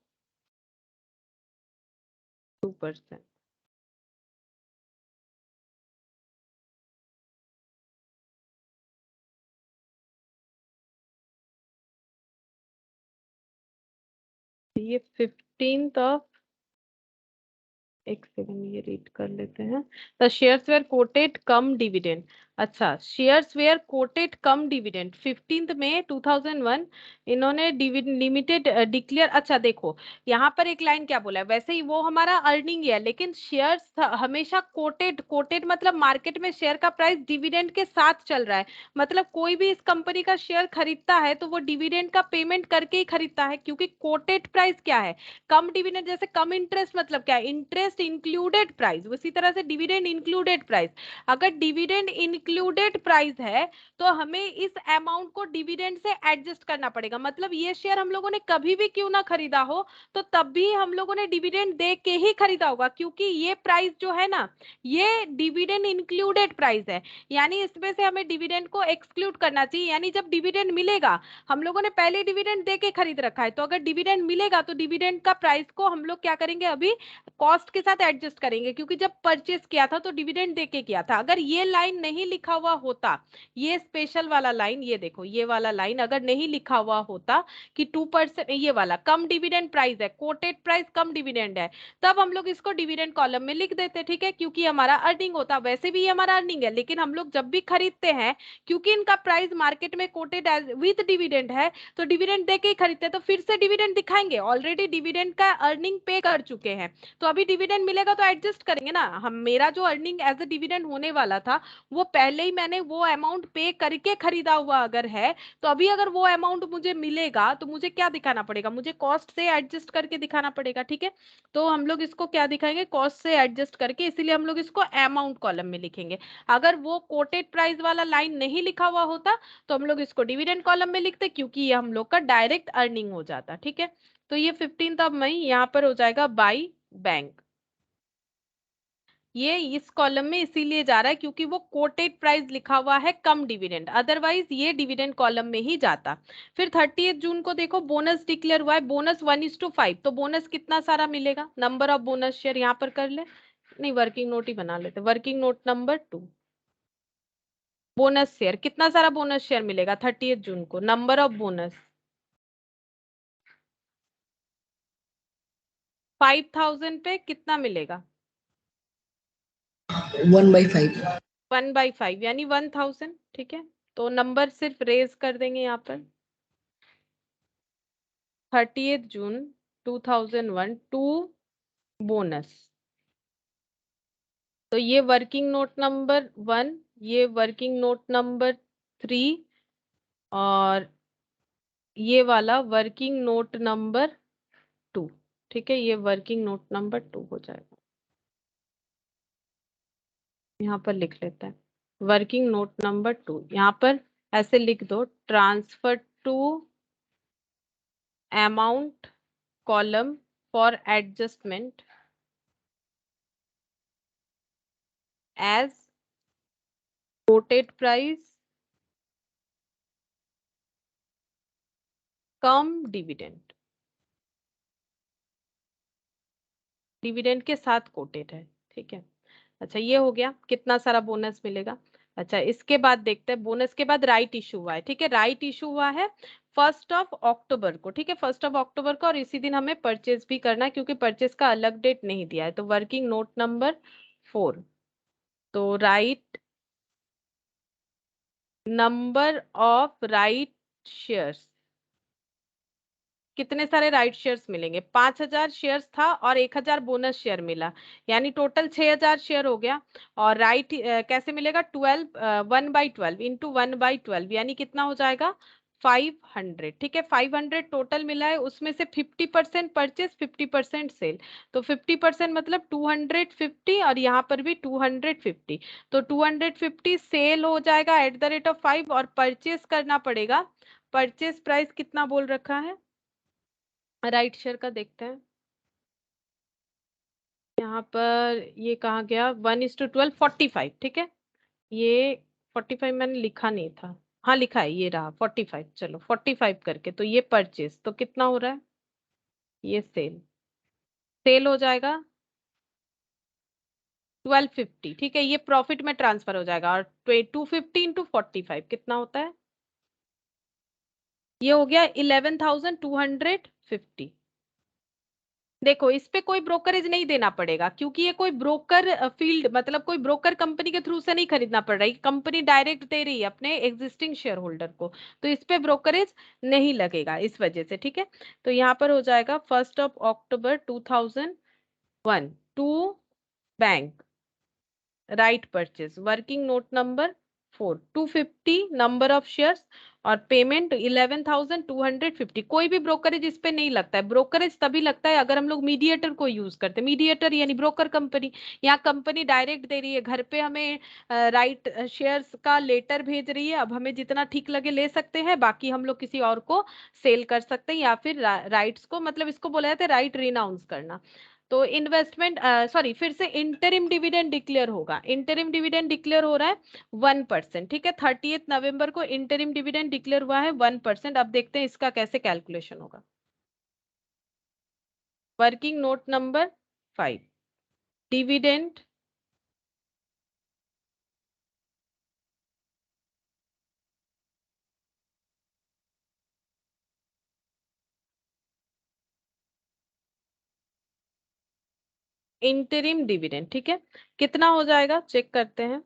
2%। ये 15 एक सेकंड ये रीड कर लेते हैं। The shares were quoted cum dividend, अच्छा, shares were quoted cum dividend 15 May 2001, इन्होंने लिमिटेड डिक्लेयर। अच्छा देखो, यहाँ पर एक लाइन क्या बोला है, वैसे ही वो हमारा अर्निंग है, लेकिन शेयर्स हमेशा कोटेड, कोटेड मतलब मार्केट में शेयर का प्राइस डिविडेंड के साथ चल रहा है। मतलब कोई भी इस कंपनी का शेयर खरीदता है तो वो डिविडेंड का पेमेंट करके ही खरीदता है, क्योंकि कोटेड प्राइस क्या है, कम डिविडेंड। जैसे कम इंटरेस्ट मतलब क्या है, इंटरेस्ट इंक्लूडेड प्राइस, उसी तरह से डिविडेंड इंक्लूडेड प्राइस। अगर डिविडेंड इंक्लूडेड प्राइस है तो हमें इस अमाउंट को डिविडेंड से एडजस्ट करना पड़ेगा। मतलब ये शेयर हम लोगों ने कभी भी क्यों ना खरीदा हो तो तब भी हम लोगों ने डिविडेंड दे के ही खरीदा होगा, क्योंकि ये प्राइस जो है ना ये डिविडेंड इंक्लूडेड प्राइस है, यानी इसमें से हमें डिविडेंड को एक्सक्लूड करना चाहिए। यानी जब डिविडेंड मिलेगा, हम लोगों ने पहले डिविडेंड दे के खरीद रखा है, तो अगर डिविडेंड मिलेगा तो डिविडेंड का प्राइस को हम लोग क्या करेंगे, अभी कॉस्ट के साथ एडजस्ट करेंगे, क्योंकि जब परचेस किया था तो डिविडेंड दे के किया था। अगर ये लाइन नहीं लिखा हुआ होता, ये स्पेशल वाला लाइन, ये देखो ये वाला लाइन अगर नहीं लिखा हुआ होता कि 2%, ये वाला कम डिविडेंड प्राइस है, कोटेड प्राइस कम डिविडेंड है, तब हम लोग इसको डिविडेंड कॉलम में लिख देते, ठीक है, क्योंकि हमारा अर्निंग होता। वैसे भी ये हमारा अर्निंग है, लेकिन हम लोग जब भी खरीदते हैं, क्योंकि इनका प्राइस मार्केट में कोटेड एज विद डिविडेंड है, तो डिविडेंड दे के ही खरीदते हैं, तो फिर से डिविडेंड दिखाएंगे, ऑलरेडी डिविडेंड का अर्निंग पे कर चुके हैं, तो अभी डिविडेंड मिलेगा तो एडजस्ट करेंगे ना हम। मेरा जो अर्निंग एज ए डिविडेंड होने वाला था वो पहले ही मैंने वो अमाउंट पे करके खरीदा हुआ अगर है, तो अभी अगर वो अमाउंट मुझे मिलेगा तो मुझे क्या दिखाना पड़ेगा, मुझे कॉस्ट से एडजस्ट करके दिखाना पड़ेगा, ठीक है। तो हम लोग इसको क्या दिखाएंगे, कॉस्ट से एडजस्ट करके, इसीलिए हम लोग इसको अमाउंट कॉलम में लिखेंगे। अगर वो कोटेड प्राइस वाला लाइन नहीं लिखा हुआ होता तो हम लोग इसको डिविडेंड कॉलम में लिखते, क्योंकि ये हम लोग का डायरेक्ट अर्निंग हो जाता, ठीक है। तो ये 15 मई यहाँ पर हो जाएगा बाई बैंक, ये इस कॉलम में इसीलिए जा रहा है क्योंकि वो कोटेड प्राइस लिखा हुआ है कम डिविडेंड, अदरवाइज ये डिविडेंड कॉलम में ही जाता। फिर 30 जून को देखो बोनस डिक्लेयर हुआ है, बोनस 1:5, तो बोनस कितना सारा मिलेगा, नंबर ऑफ बोनस शेयर यहाँ पर कर ले, नहीं वर्किंग नोट ही बना लेते, working note number 2, bonus share कितना सारा बोनस शेयर मिलेगा 30 जून को, नंबर ऑफ बोनस 5,000 पे कितना मिलेगा, 1/5। 1/5 यानी 1,000, ठीक है। तो नंबर सिर्फ रेज कर देंगे यहाँ पर, 30 जून 2001 टू बोनस, तो ये वर्किंग नोट नंबर 1, ये वर्किंग नोट नंबर 3, और ये वाला वर्किंग नोट नंबर 2, ठीक है, ये वर्किंग नोट नंबर 2 हो जाएगा। यहाँ पर लिख लेते हैं वर्किंग नोट नंबर 2, यहाँ पर ऐसे लिख दो, transfer to amount column for adjustment as quoted price cum dividend, dividend के साथ कोटेड है, ठीक है। अच्छा ये हो गया, कितना सारा बोनस मिलेगा। अच्छा इसके बाद देखते हैं, बोनस के बाद राइट इशू हुआ है, ठीक है, राइट इशू हुआ है 1 अक्टूबर को, ठीक है, 1 अक्टूबर को, और इसी दिन हमें परचेज भी करना है क्योंकि परचेज का अलग डेट नहीं दिया है। तो वर्किंग नोट नंबर 4, तो right number of right shares, कितने सारे राइट शेयर्स मिलेंगे, 5,000 शेयर्स था और 1,000 बोनस शेयर मिला, यानी टोटल 6,000 शेयर हो गया। और राइट कैसे मिलेगा, 1/12 इंटू 1/12, यानी कितना हो जाएगा 500, ठीक है, 500 टोटल मिला है, उसमें से 50% परचेस 50% सेल, तो 50% मतलब 250, और यहाँ पर भी 250, तो 250 सेल हो जाएगा एट द रेट ऑफ 5, और परचेस करना पड़ेगा। परचेस प्राइस कितना बोल रखा है राइट शेयर का, देखते हैं यहाँ पर, ये कहाँ गया, 1:12 45, ठीक है, ये 45 मैंने लिखा नहीं था, हाँ लिखा है, ये रहा 45, चलो 45 करके, तो ये परचेस तो कितना हो रहा है, ये सेल, सेल हो जाएगा 1250, ठीक है, ये प्रॉफिट में ट्रांसफर हो जाएगा, और 250 इंटू 45 कितना होता है, ये हो गया 11,250। देखो इस पे कोई ब्रोकरेज नहीं देना पड़ेगा क्योंकि ये कोई ब्रोकर फील्ड, मतलब कोई ब्रोकर कंपनी के थ्रू से नहीं खरीदना पड़ रहा है, कंपनी डायरेक्ट दे रही है अपने एग्जिस्टिंग शेयर होल्डर को, तो इस पे ब्रोकरेज नहीं लगेगा इस वजह से, ठीक है। तो यहाँ पर हो जाएगा 1 October 2001 to bank right purchase, working note number 4, 250 number of shares, और पेमेंट 11,250। कोई भी ब्रोकरेज इस पे नहीं लगता है, ब्रोकरेज तभी लगता है अगर हम लोग मीडिएटर को यूज करते हैं, मीडिएटर यानी ब्रोकर कंपनी, यहाँ कंपनी डायरेक्ट दे रही है घर पे हमें, राइट शेयर्स का लेटर भेज रही है, अब हमें जितना ठीक लगे ले सकते हैं, बाकी हम लोग किसी और को सेल कर सकते हैं, या फिर राइट्स को, मतलब इसको बोला जाता है राइट रिनाउंस करना। तो इन्वेस्टमेंट, सॉरी फिर से इंटरिम डिविडेंड डिक्लेयर होगा, इंटरिम डिविडेंड डिक्लेयर हो रहा है 1%, ठीक है, 30 नवंबर को इंटरिम डिविडेंड डिक्लेयर हुआ है 1%। अब देखते हैं इसका कैसे कैलकुलेशन होगा, working note number 5, dividend interim dividend, ठीक है, कितना हो जाएगा चेक करते हैं।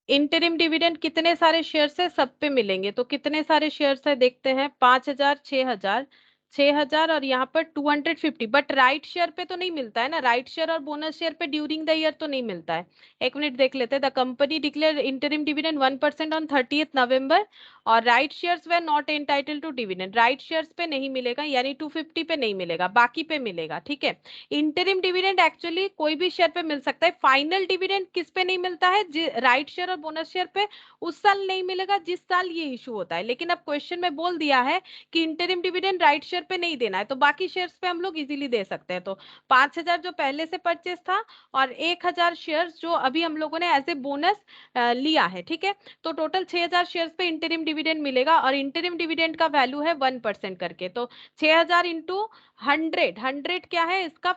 इंटरिम डिविडेंड कितने सारे शेयर्स है, सब पे मिलेंगे, तो कितने सारे शेयर्स है देखते हैं, 5,000, 6,000, 6,000, और यहाँ पर 250, बट राइट शेयर पे तो नहीं मिलता है ना, राइट शेयर और बोनस शेयर पे ड्यूरिंग द ईयर तो नहीं मिलता है। एक मिनट देख लेते हैं, the company declare interim dividend 1% on 30 November, और राइट शेयर्स वे not entitle to dividend, right shares पे नहीं मिलेगा, यानी 250 पे नहीं मिलेगा, बाकी पे मिलेगा, ठीक है। इंटरिम डिविडेंड एक्चुअली कोई भी शेयर पे मिल सकता है, फाइनल डिविडेंड किस पे नहीं मिलता है, राइट शेयर और बोनस शेयर पे उस साल नहीं मिलेगा जिस साल ये इशू होता है, लेकिन अब क्वेश्चन में बोल दिया है कि इंटरिम डिविडेंड राइट शेयर पे नहीं देना है, तो बाकी शेयर्स पे हम लोग इजीली दे सकते हैं। तो 5,000 जो पहले से परचेस था, और 1,000 शेयर्स जो अभी हम लोगों ने एज ए बोनस लिया है, ठीक है, तो टोटल 6,000 शेयर्स पे इंटरिम डिविडेंड मिलेगा, और इंटरिम डिविडेंड का वैल्यू है 1% करके, तो 6,000 इंटू 100, 100 क्या है इसका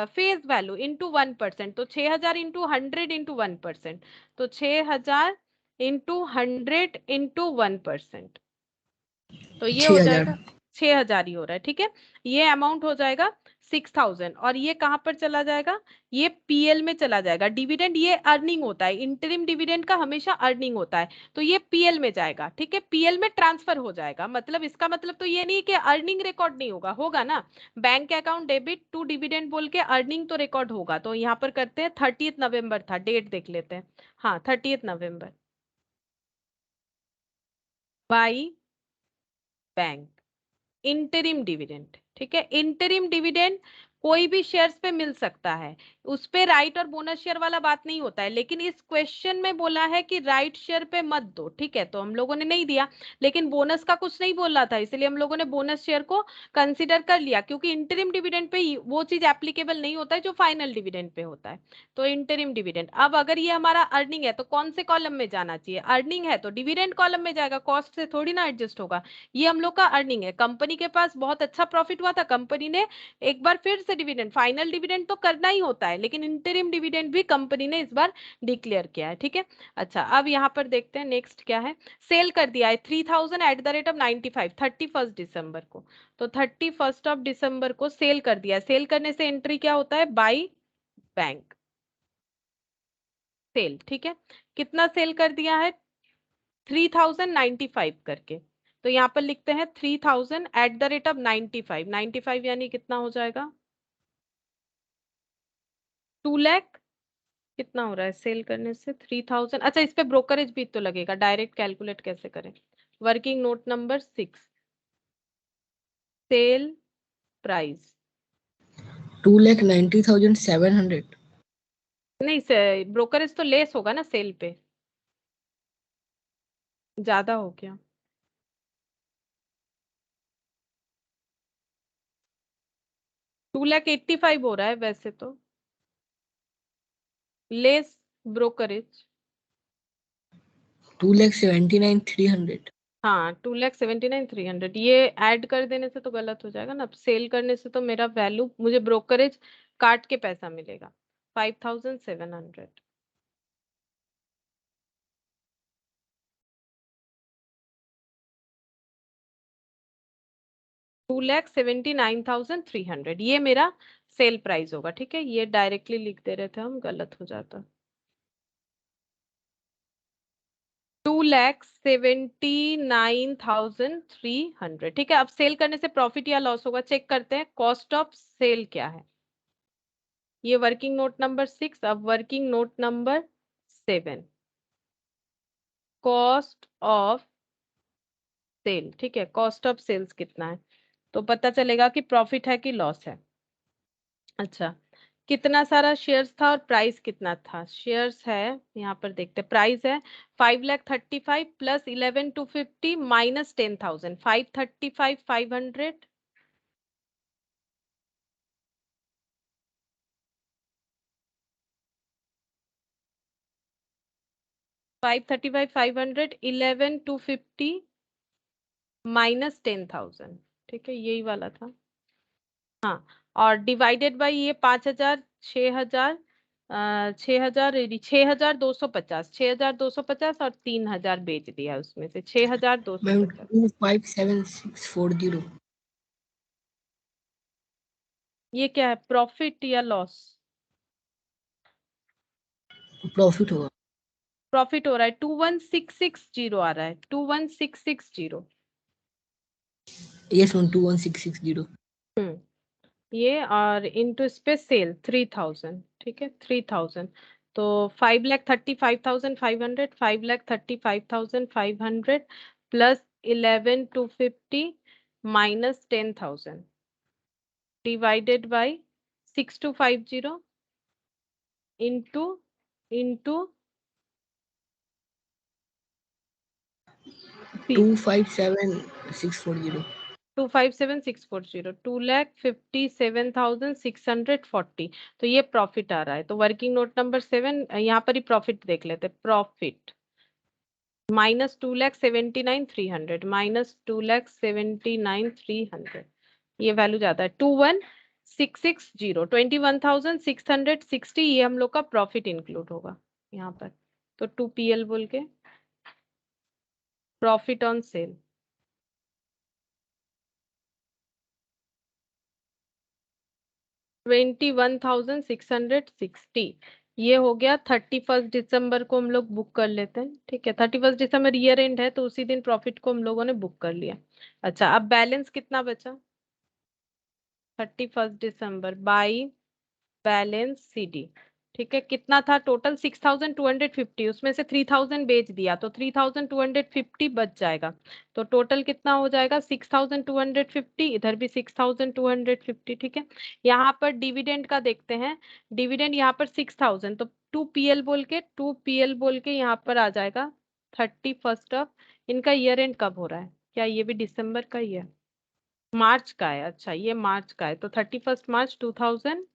फेस वैल्यू इंटू 1%, तो 6,000 इंटू 100 इंटू 1%, तो 6,000 इंटू 100 इंटू 1%, तो ये हो 6,000। जाएगा 6,000 ही हो रहा है, ठीक है। ये अमाउंट हो जाएगा 6,000, और ये कहां पर चला जाएगा, ये पीएल में चला जाएगा, डिविडेंड ये अर्निंग होता है, इंटरिम डिविडेंड का हमेशा अर्निंग होता है, तो ये पीएल में जाएगा, ठीक है, पीएल में ट्रांसफर हो जाएगा, मतलब इसका मतलब तो ये नहीं कि अर्निंग रिकॉर्ड नहीं होगा, होगा ना, bank account debit to dividend बोल के अर्निंग तो रिकॉर्ड होगा। तो यहाँ पर करते हैं 30 नवंबर था, डेट देख लेते हैं, हाँ 30 नवंबर, बाई बैंक, इंटरिम डिविडेंड, ठीक है, इंटरिम डिविडेंड कोई भी शेयर्स पे मिल सकता है, उस पे राइट और बोनस शेयर वाला बात नहीं होता है, लेकिन इस क्वेश्चन में बोला है कि राइट शेयर पे मत दो, ठीक है, तो हम लोगों ने नहीं दिया। लेकिन बोनस का कुछ नहीं बोल रहा था, इसलिए हम लोगों ने बोनस शेयर को कंसिडर कर लिया, क्योंकि इंटरिम डिविडेंड पे वो चीज एप्लीकेबल नहीं होता है जो फाइनल डिविडेंड पे होता है। तो इंटरिम डिविडेंड, अब अगर ये हमारा अर्निंग है तो कौन से कॉलम में जाना चाहिए? अर्निंग है तो डिविडेंड कॉलम में जाएगा, कॉस्ट से थोड़ी ना एडजस्ट होगा। ये हम लोग का अर्निंग है, कंपनी के पास बहुत अच्छा प्रॉफिट हुआ था, कंपनी ने एक बार फिर से डिविडेंड, फाइनल डिविडेंड तो करना ही होता है, लेकिन इंटरिम डिविडेंड भी कंपनी ने इस बार डिक्लेयर किया है, ठीक है। अच्छा, अब यहाँ पर देखते हैं नेक्स्ट क्या है। सेल कर दिया है 3000 एट द रेट ऑफ 95, 31 दिसंबर को। तो 31 दिसंबर को सेल कर दिया है। सेल करने से एंट्री क्या होता है? बाई बैंक सेल, ठीक है। कितना सेल कर दिया है? 3095 करके। तो यहाँ पर लिखते हैं 3000 एट द रेट ऑफ 95, 95 यानी कितना हो जाएगा? 2 लाख। कितना हो रहा है सेल करने से 3000? अच्छा, इस पे ब्रोकरेज भी तो लगेगा, डायरेक्ट कैलकुलेट कैसे करें? Working note number 6, sale price. 2,90,700। नहीं से ब्रोकरेज तो लेस होगा ना सेल पे, ज्यादा हो गया। 2,85,000 हो रहा है वैसे तो, लेस ब्रोकरेज। 2,79,300। हाँ, 2,79,300, ये ऐड कर देने से तो गलत हो जाएगा ना। अब सेल करने से तो मेरा वैल्यू, मुझे ब्रोकरेज काट के पैसा मिलेगा 5,700। 2,79,300 ये मेरा सेल प्राइस होगा, ठीक है। ये डायरेक्टली लिख दे रहे थे हम, गलत हो जाता। 2,79,300, ठीक है। अब सेल करने से प्रॉफिट या लॉस होगा, चेक करते हैं कॉस्ट ऑफ सेल क्या है। ये वर्किंग नोट नंबर 6, अब working note number 7, cost of sale, ठीक है। कॉस्ट ऑफ सेल्स कितना है तो पता चलेगा कि प्रॉफिट है कि लॉस है। अच्छा, कितना सारा शेयर्स था और प्राइस कितना था? शेयर्स है, यहाँ पर देखते हैं, प्राइस है 5,35,000 प्लस 11,250 माइनस 10,000, 535,500। 535,500 11,250 माइनस 10,000, ठीक है, यही वाला था। हाँ, और डिवाइडेड बाई ये 5,000, 6,000, 6,000, 6,250, 6,250 और 3,000 बेच दिया उसमें से, मैम 6,250। 2,57,640। ये क्या है, प्रॉफिट या लॉस? प्रॉफिट होगा। प्रॉफिट हो रहा है, 21,660 आ रहा है, 21,660। Yes ma'am, 2,1660। ये और इंटू इस पे सेल 3,000, ठीक है, 3,000। तो 5,35,500, 5,35,500 plus 11,250 minus 10,000 divided by 6,250 into into 2,57,640। 2,57,640, 2,57,640। तो ये प्रॉफिट आ रहा है। तो वर्किंग नोट नंबर 7, यहाँ पर ही प्रॉफिट देख लेते, प्रॉफिट माइनस 2,79,300 माइनस 2,79,300, ये वैल्यू जाता है 21,660, 21,660, ये हम लोग का प्रॉफिट इंक्लूड होगा यहाँ पर। तो 2PL बोल के प्रॉफिट ऑन सेल। 21,660, ये हो गया 31 दिसंबर को हम लोग बुक कर लेते हैं, ठीक है। 31 दिसंबर ईयर एंड है, तो उसी दिन प्रॉफिट को हम लोगों ने बुक कर लिया। अच्छा, अब बैलेंस कितना बचा? 31 दिसंबर बाई बैलेंस CD, ठीक है, कितना था टोटल 6250, उसमें से 3000 बेच दिया तो 3250 बच जाएगा। तो टोटल कितना हो जाएगा 6250, इधर भी 6250। ठीक है, यहाँ पर डिविडेंड का देखते हैं। डिविडेंड यहाँ पर 6000, तो 2 PL बोल के 2 PL बोल के यहाँ पर आ जाएगा 31st ऑफ। इनका ईयर एंड कब हो रहा है, क्या ये भी दिसंबर का ही है? मार्च का है, अच्छा ये मार्च का है, तो 31st March 2002।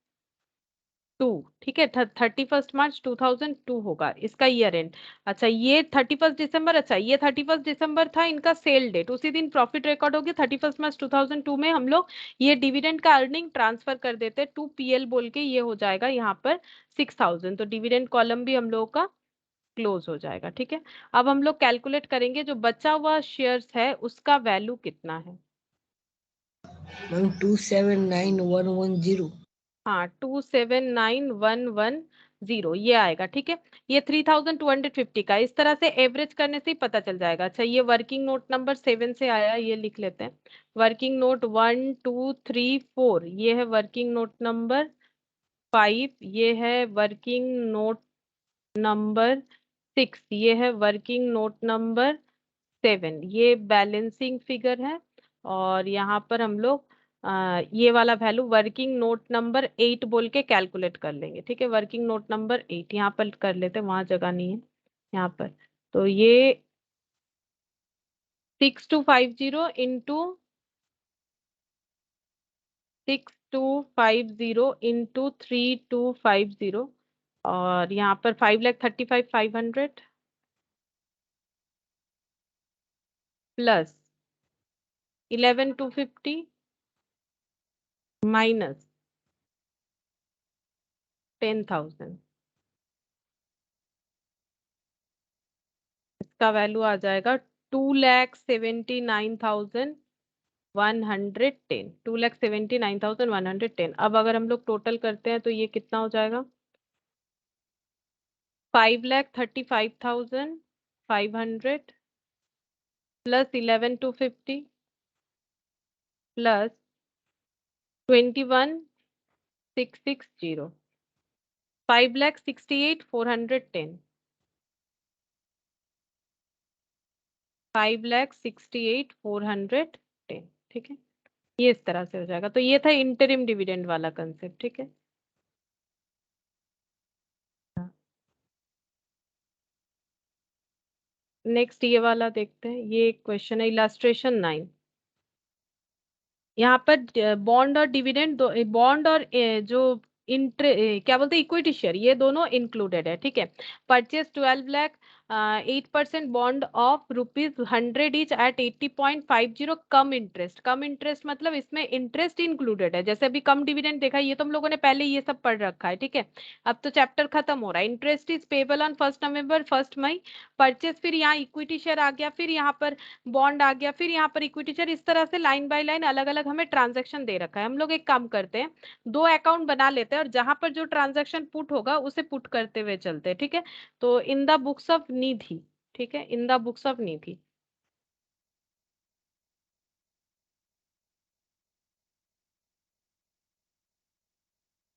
ठीक है, 31st March 2002 होगा इसका ईयर एंड। अच्छा ये 31st December, अच्छा ये 31st December था इनका सेल डेट, उसी दिन प्रॉफिट रिकॉर्ड होगी। 31st March 2002 में हम लोग ये डिविडेंड का अर्निंग ट्रांसफर कर देते, 2 PL बोल के, ये हो जाएगा यहाँ पर 6000। तो डिविडेंड कॉलम भी हम लोगों का क्लोज हो जाएगा। ठीक है, अब हम लोग कैलकुलेट करेंगे जो बचा हुआ शेयर्स है उसका वैल्यू कितना है। मैम 279110। हाँ 279110 ये आएगा। ठीक है, ये 3250 का, इस तरह से एवरेज करने से ही पता चल जाएगा। अच्छा ये वर्किंग नोट नंबर 7 से आया, ये लिख लेते हैं। वर्किंग नोट 1 2 3 4, ये है वर्किंग नोट नंबर 5, ये है वर्किंग नोट नंबर 6, ये है वर्किंग नोट नंबर 7, ये बैलेंसिंग फिगर है। और यहाँ पर हम लोग ये वाला वैल्यू वर्किंग नोट नंबर 8 बोल के कैलकुलेट कर लेंगे। ठीक है, वर्किंग नोट नंबर 8 यहाँ पर कर लेते हैं, वहां जगह नहीं है यहाँ पर। तो ये 6250 और यहाँ पर 5,35,500 प्लस 11,250 माइनस 10,000, इसका वैल्यू आ जाएगा 2,79,110, 2,79,110। अब अगर हम लोग टोटल करते हैं तो ये कितना हो जाएगा 5,35,500 प्लस 11,250 प्लस 21,660, 5,68,410, 5,68,410। ठीक है, ये इस तरह से हो जाएगा। तो ये था इंटरिम डिविडेंड वाला कंसेप्ट। ठीक है, नेक्स्ट ये वाला देखते हैं। ये क्वेश्चन है इलास्ट्रेशन 9। यहाँ पर बॉन्ड और डिविडेंड दो, बॉन्ड और जो क्या बोलते हैं इक्विटी शेयर, ये दोनों इंक्लूडेड है। ठीक है, purchase 12 lakh 8% bond of ₹100 each eight 80.50 come interest. Come interest मतलब इसमें इंटरेस्ट इंक्लूडेड है, जैसे अभी कम डिविडेंड देखा, ये तो हम लोगों ने पहले ये सब पढ़ रखा है। ठीक है, अब तो चैप्टर खत्म हो रहा है। Interest is payable on 1 November 1 May, purchase, फिर यहाँ इक्विटी शेयर आ गया, फिर यहाँ पर बॉन्ड आ गया, फिर यहाँ पर इक्विटी शेयर, इस तरह से लाइन बाय लाइन अलग अलग हमें ट्रांजैक्शन दे रखा है। हम लोग एक काम करते हैं, दो अकाउंट बना लेते हैं और जहां पर जो ट्रांजैक्शन पुट होगा उसे पुट करते हुए चलते हैं। ठीक है, तो in the books of Nidhi, ठीक है, in the books of Nidhi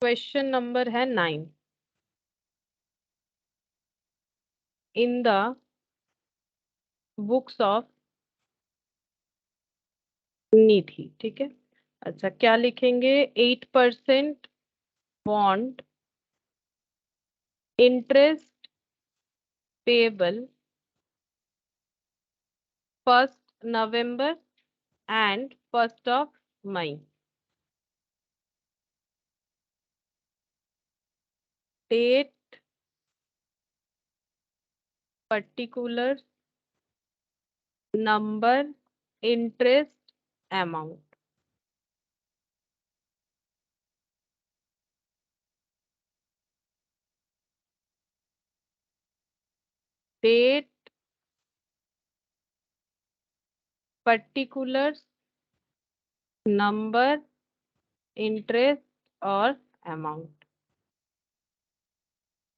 question number है 9, in the books of Nidhi. ठीक है, अच्छा क्या लिखेंगे, 8% bond interest payable 1 November and 1 May. Date, particular, number, interest, amount. Date, particular, number, interest और अमाउंट।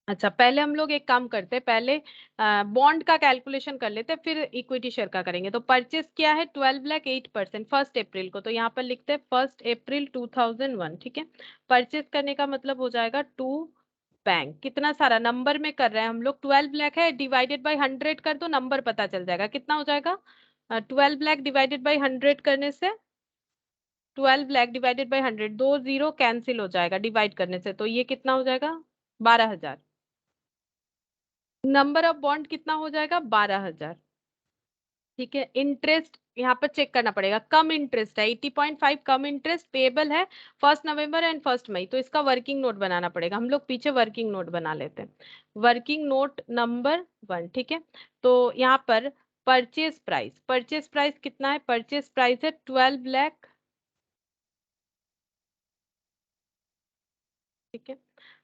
अच्छा पहले हम लोग एक काम करते हैं, पहले बॉन्ड का कैलकुलेशन कर लेते हैं, फिर इक्विटी शेयर का करेंगे। तो परचेस किया है 12 लाख 8% 1 अप्रैल को, तो यहाँ पर लिखते हैं 1 अप्रैल 2001। ठीक है, परचेस करने का मतलब हो जाएगा बैंक। कितना सारा नंबर में कर रहे हैं हम लोग, 12 लाख है, डिवाइडेड बाय 100 कर दो, नंबर पता चल जाएगा कितना हो जाएगा। 12 लाख डिवाइडेड बाय 100 करने से 12 lakh divided by 100, 2 zero cancel हो जाएगा डिवाइड करने से, तो ये कितना हो जाएगा 12,000। नंबर ऑफ बॉन्ड कितना हो जाएगा 12,000। ठीक है, इंटरेस्ट यहाँ पर चेक करना पड़ेगा, कम इंटरेस्ट है 80.5, कम इंटरेस्ट पेबल है 1 नवंबर एंड 1 मई, तो इसका वर्किंग नोट बनाना पड़ेगा। हम लोग पीछे वर्किंग नोट बना लेते हैं, वर्किंग नोट नंबर 1। ठीक है, तो यहाँ पर परचेज प्राइस कितना है, परचेज प्राइस है 12 लाख। ठीक है,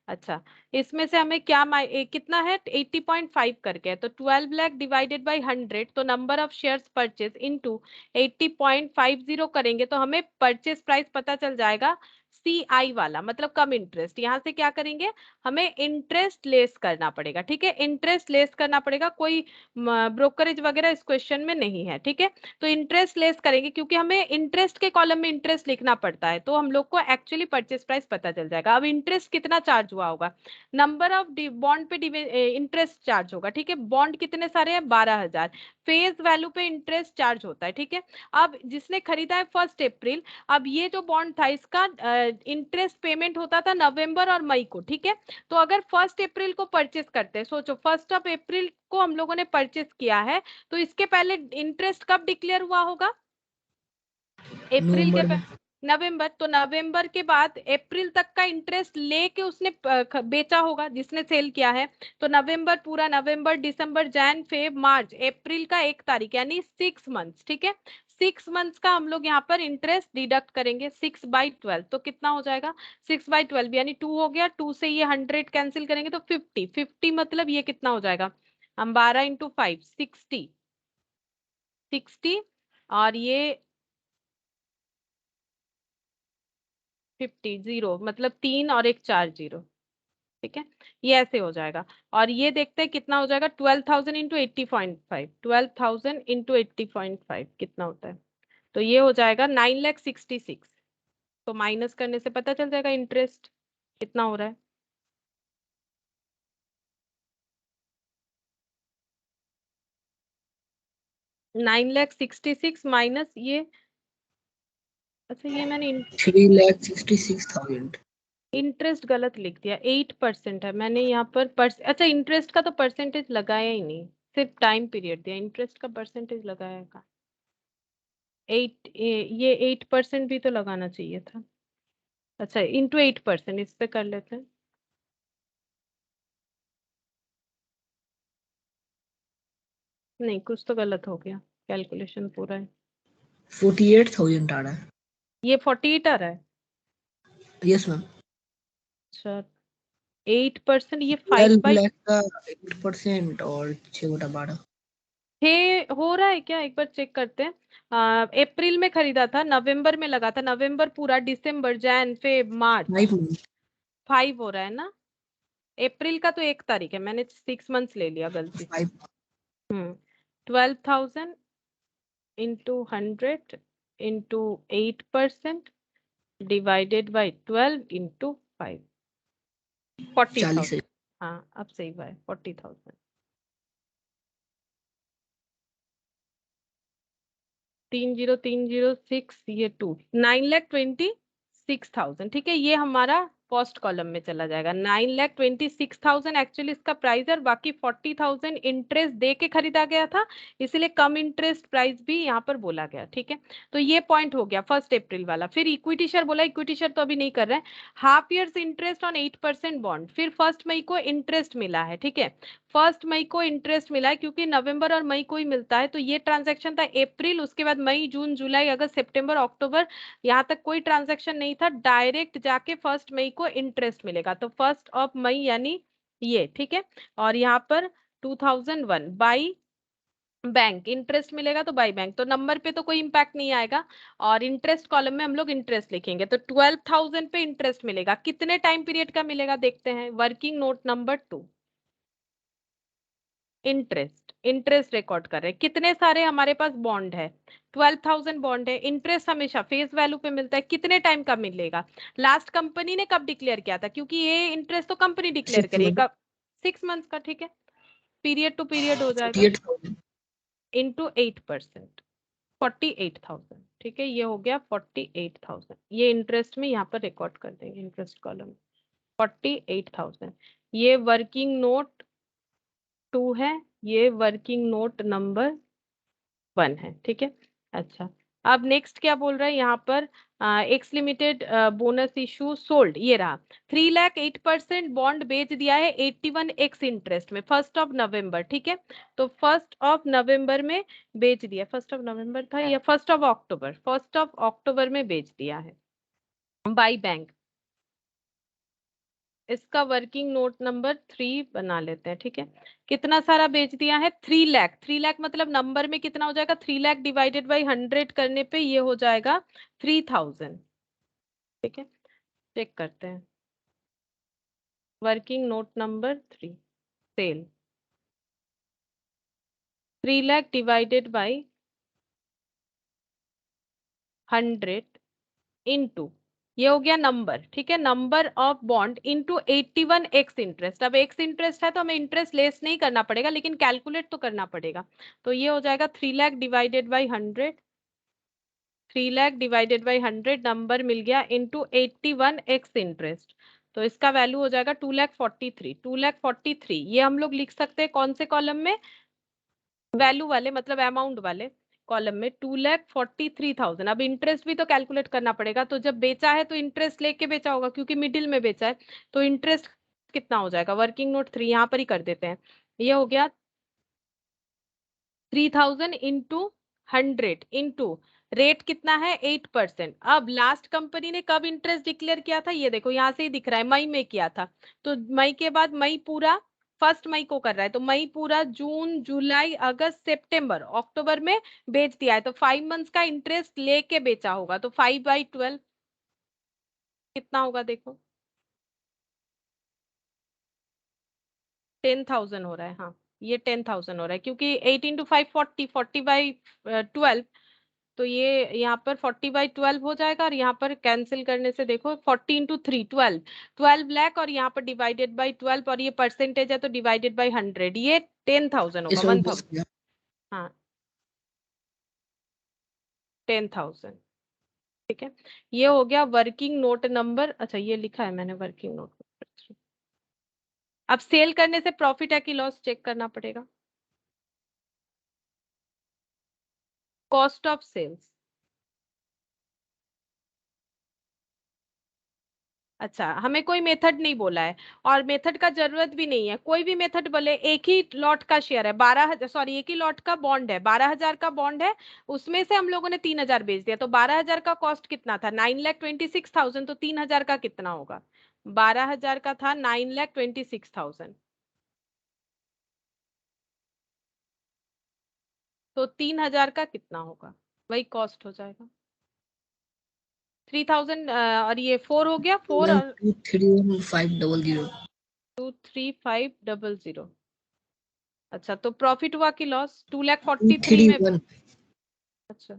अच्छा, इसमें से हमें क्या कितना है 80.5 करके है, तो 12 लाख डिवाइडेड बाय 100, तो number of shares purchase into 80.50 करेंगे तो हमें परचेज प्राइस पता चल जाएगा CI वाला, मतलब कम इंटरेस्ट। यहाँ से क्या करेंगे, हमें इंटरेस्ट लेस करना पड़ेगा। ठीक है, इंटरेस्ट लेस करना पड़ेगा, कोई ब्रोकरेज वगैरह इस क्वेश्चन में नहीं है। ठीक है, तो इंटरेस्ट लेस करेंगे क्योंकि हमें इंटरेस्ट के कॉलम में इंटरेस्ट लिखना पड़ता है, तो हम लोग को एक्चुअली परचेज प्राइस पता चल जाएगा। अब इंटरेस्ट कितना चार्ज हुआ होगा, नंबर ऑफ बॉन्ड पे इंटरेस्ट चार्ज होगा। ठीक है, बॉन्ड कितने सारे हैं 12,000, फेस वैल्यू पे इंटरेस्ट चार्ज होता है। ठीक है, अब जिसने खरीदा है 1 अप्रैल, अब ये जो बॉन्ड था इसका इंटरेस्ट पेमेंट होता था नवंबर और मई को। ठीक है, तो अगर 1 अप्रैल को परचेस करते हैं, सोचो 1 अप्रैल को हम लोगों ने परचेस किया है, तो इसके पहले इंटरेस्ट कब डिक्लेयर हुआ होगा, अप्रैल के नवंबर में। नवंबर, तो नवंबर के बाद अप्रैल तक का इंटरेस्ट लेके उसने बेचा होगा जिसने सेल किया है। तो नवंबर पूरा, नवंबर दिसंबर जैन फेब मार्च अप्रैल का 1 तारीख, यानी 6 मंथ्स। ठीक है, 6 मंथ्स का हम लोग यहाँ पर इंटरेस्ट डिडक्ट करेंगे 6/12, तो कितना हो जाएगा 6/12 यानी 2 हो गया, 2 से ये 100 कैंसिल करेंगे तो 50 मतलब ये कितना हो जाएगा, हम 12 इंटू 5 60 और ये 50 जीरो, मतलब 3 और एक 4 जीरो। ठीक है, ये ऐसे हो जाएगा। और ये देखते हैं कितना हो जाएगा, 12,000 इंटू 80.5, 12,000 इंटू 80.5 कितना होता है, तो ये हो जाएगा 9,66,000। तो माइनस करने से पता चल जाएगा इंटरेस्ट कितना हो रहा है। 9,66,000 माइनस ये, अच्छा ये मैंने 3,66,000। इंटरेस्ट गलत लिख दिया, 8% है मैंने यहाँ पर अच्छा इंटरेस्ट का तो परसेंटेज लगाया ही नहीं, सिर्फ टाइम पीरियड दिया, इंटरेस्ट का परसेंटेज लगाया का 8% भी तो लगाना चाहिए था। अच्छा इंटू 8% इस पे कर लेते हैं, नहीं कुछ तो गलत हो गया, कैलकुलेशन पूरा है। 48,000 आ रहा है। ये 48 आ रहा है, यस मैम। अच्छा 8%, ये 12 5/6 लाख का 8% और 6/12। हो रहा है क्या, एक बार चेक करते हैं। अप्रैल में खरीदा था, नवंबर में लगा था, नवंबर पूरा, दिसंबर जैन फेब मार्च, 5 मंथ। 5 हो रहा है ना। अप्रैल का तो 1 तारीख है, मैंने 6 मंथ्स ले लिया गलती से। 5। 12,000 into 100 into 8% divided by 12 into 5, 40 है। 40,000। हाँ अब सही हुआ है 40,000। 30,306, ये 2, 9,26,000। ठीक है, ये हमारा कॉस्ट कॉलम में चला जाएगा। 9,26,000 एक्चुअली इसका प्राइस है, और बाकी 40,000 इंटरेस्ट दे के खरीदा गया था, इसलिए कम इंटरेस्ट प्राइस भी यहाँ पर बोला गया। ठीक है, तो ये पॉइंट हो गया 1 अप्रैल वाला। फिर इक्विटी शेयर बोला, इक्विटी शेयर तो अभी नहीं कर रहे हैं। Half years interest on 8% bond, फिर 1 मई को इंटरेस्ट मिला है। ठीक है, 1 मई को इंटरेस्ट मिला है क्योंकि नवंबर और मई को ही मिलता है, तो ये ट्रांजैक्शन था अप्रैल, उसके बाद मई जून जुलाई अगस्त सितंबर अक्टूबर, यहाँ तक कोई ट्रांजैक्शन नहीं था, डायरेक्ट जाके 1 मई को इंटरेस्ट मिलेगा, तो 1 मई यानी ये। ठीक है, और यहाँ पर 2001 बाई बैंक इंटरेस्ट मिलेगा, तो बाई बैंक, तो नंबर पे तो कोई इंपैक्ट नहीं आएगा, और इंटरेस्ट कॉलम में हम लोग इंटरेस्ट लिखेंगे, तो 12,000 पे इंटरेस्ट मिलेगा, कितने टाइम पीरियड का मिलेगा देखते हैं, working note number 2, interest interest record कर रहे हैं। कितने सारे हमारे पास बॉन्ड है, 12,000 बॉन्ड है। इंटरेस्ट हमेशा फेस वैल्यू पे मिलता है, कितने टाइम का मिलेगा? लास्ट कंपनी ने कब डिक्लेयर किया था, क्योंकि ये इंटरेस्ट तो कंपनी डिक्लेयर 6 करेगी मंथ कब? 6 मंथ्स का, ठीक है, पीरियड टू पीरियड हो जाएगा 48,000। इंटू 8%, 48,000। ठीक है, ये हो गया 48,000। ये इंटरेस्ट में यहाँ पर रिकॉर्ड कर देंगे, इंटरेस्ट कॉलम 48,000। ये वर्किंग नोट 2 है, ये वर्किंग नोट नंबर 1 है। ठीक है, अच्छा, अब नेक्स्ट क्या बोल रहा है यहाँ पर? X limited bonus issue sold, ये रहा 3 लाख 8% बॉन्ड बेच दिया है 81x इंटरेस्ट में 1 नवंबर। ठीक है, तो 1 नवंबर में बेच दिया, 1 नवंबर था या 1 अक्टूबर, 1 अक्टूबर में बेच दिया है बाई बैंक। इसका वर्किंग नोट नंबर 3 बना लेते हैं। ठीक है, कितना सारा बेच दिया है? 3 लाख। 3 लाख मतलब नंबर में कितना हो जाएगा? 3 लाख डिवाइडेड बाई 100 करने पे ये हो जाएगा 3,000। ठीक है, चेक करते हैं। Working note number 3, sale 3 lakh divided by 100 into, ये हो गया नंबर, ठीक है, number of bond into 81x interest. अब एक्स इंटरेस्ट है तो हमें इंटरेस्ट लेस नहीं करना पड़ेगा, लेकिन कैलकुलेट तो करना पड़ेगा। तो ये हो जाएगा 3 lakh divided by 100, 3 lakh divided by 100 number मिल गया इंटू 81x इंटरेस्ट। तो इसका वैल्यू हो जाएगा 2,43। 2,43 ये हम लोग लिख सकते हैं कौन से कॉलम में? वैल्यू वाले, मतलब अमाउंट वाले कॉलम में 2,43,000। अब इंटरेस्ट भी तो कैलकुलेट करना पड़ेगा, तो जब बेचा है तो इंटरेस्ट लेके बेचा होगा क्योंकि मिडिल में बेचा है, तो इंटरेस्ट कितना हो जाएगा? वर्किंग नोट 3 यहाँ पर ही कर देते हैं। ये हो गया 3,000 इंटू 100 इंटू रेट कितना है? 8%। अब लास्ट कंपनी ने कब इंटरेस्ट डिक्लेयर किया था? ये देखो यहाँ से ही दिख रहा है, मई में किया था। तो मई के बाद मई पूरा 1 मई को कर रहा है, तो मई पूरा, जून जुलाई अगस्त सितंबर अक्टूबर में बेच दिया है, तो 5 मंथ्स का इंटरेस्ट लेके बेचा होगा। तो 5/12 कितना होगा देखो? 10,000 हो रहा है। हाँ, ये 10,000 हो रहा है क्योंकि 8 × 5 40, 40/12, तो ये यहाँ पर 40/12 हो जाएगा, और यहाँ पर कैंसिल करने से देखो 40 × 3 12, 12 लाख, और यहाँ पर डिवाइडेड बाई 12, और ये परसेंटेज है तो डिवाइडेड बाई 100, ये 10,000 होगा, इसमें 1,000। हाँ, 10,000। ठीक है, ये हो गया वर्किंग नोट नंबर, अच्छा ये लिखा है मैंने वर्किंग नोट नंबर 3। अब सेल करने से प्रॉफिट है कि लॉस चेक करना पड़ेगा। कॉस्ट ऑफ सेल्स, अच्छा, हमें कोई मेथड नहीं बोला है, और मेथड का जरूरत भी नहीं है, कोई भी मेथड बोले। एक ही लॉट का शेयर है, 12,000, सॉरी एक ही लॉट का बॉन्ड है, 12,000 का बॉन्ड है, उसमें से हम लोगों ने 3,000 बेच दिया, तो 12,000 का कॉस्ट कितना था? 9,26,000। तो 3,000 का कितना होगा? 12,000 का था 9,26,000, तो 3,000 का कितना होगा? वही कॉस्ट हो जाएगा 3,000, और ये 4 हो गया, 4 मैम और 231,500। 23500। अच्छा, तो प्रॉफिट हुआ कि लॉस? 2,43,000 में। 231। अच्छा,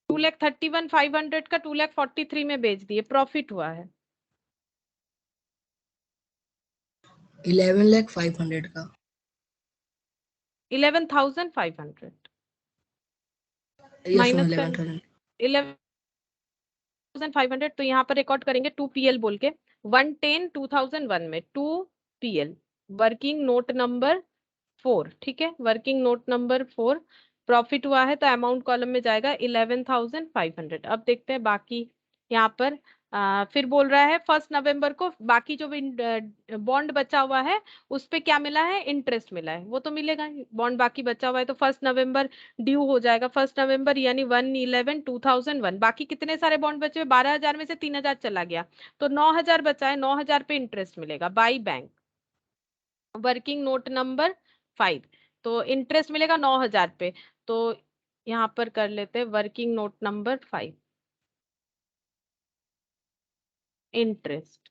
2,31,500 का 2,43,000 में बेच दिए, प्रॉफिट हुआ है 11,500 का। 11,500 यस मैम, माइनस कर 11,000। 11,500, तो यहाँ पर रिकॉर्ड करेंगे 2 PL बोल के, 110 2001 में 2 PL, वर्किंग नोट नंबर 4। ठीक है, वर्किंग नोट नंबर 4, प्रॉफिट हुआ है तो अमाउंट कॉलम में जाएगा 11,500। अब देखते हैं बाकी। यहाँ पर फिर बोल रहा है 1 नवंबर को बाकी जो बॉन्ड बचा हुआ है उस पे क्या मिला है? इंटरेस्ट मिला है, वो तो मिलेगा ही, बॉन्ड बाकी बचा हुआ है, तो 1 नवंबर ड्यू हो जाएगा। 1 नवंबर यानी 1/11/2001। बाकी कितने सारे बॉन्ड बचे हुए? 12,000 में से 3,000 चला गया, तो 9,000 बचा है, 9,000 पे इंटरेस्ट मिलेगा by bank. Working note number 5, तो इंटरेस्ट मिलेगा 9,000 पे, तो यहाँ पर कर लेते हैं working note number 5, interest.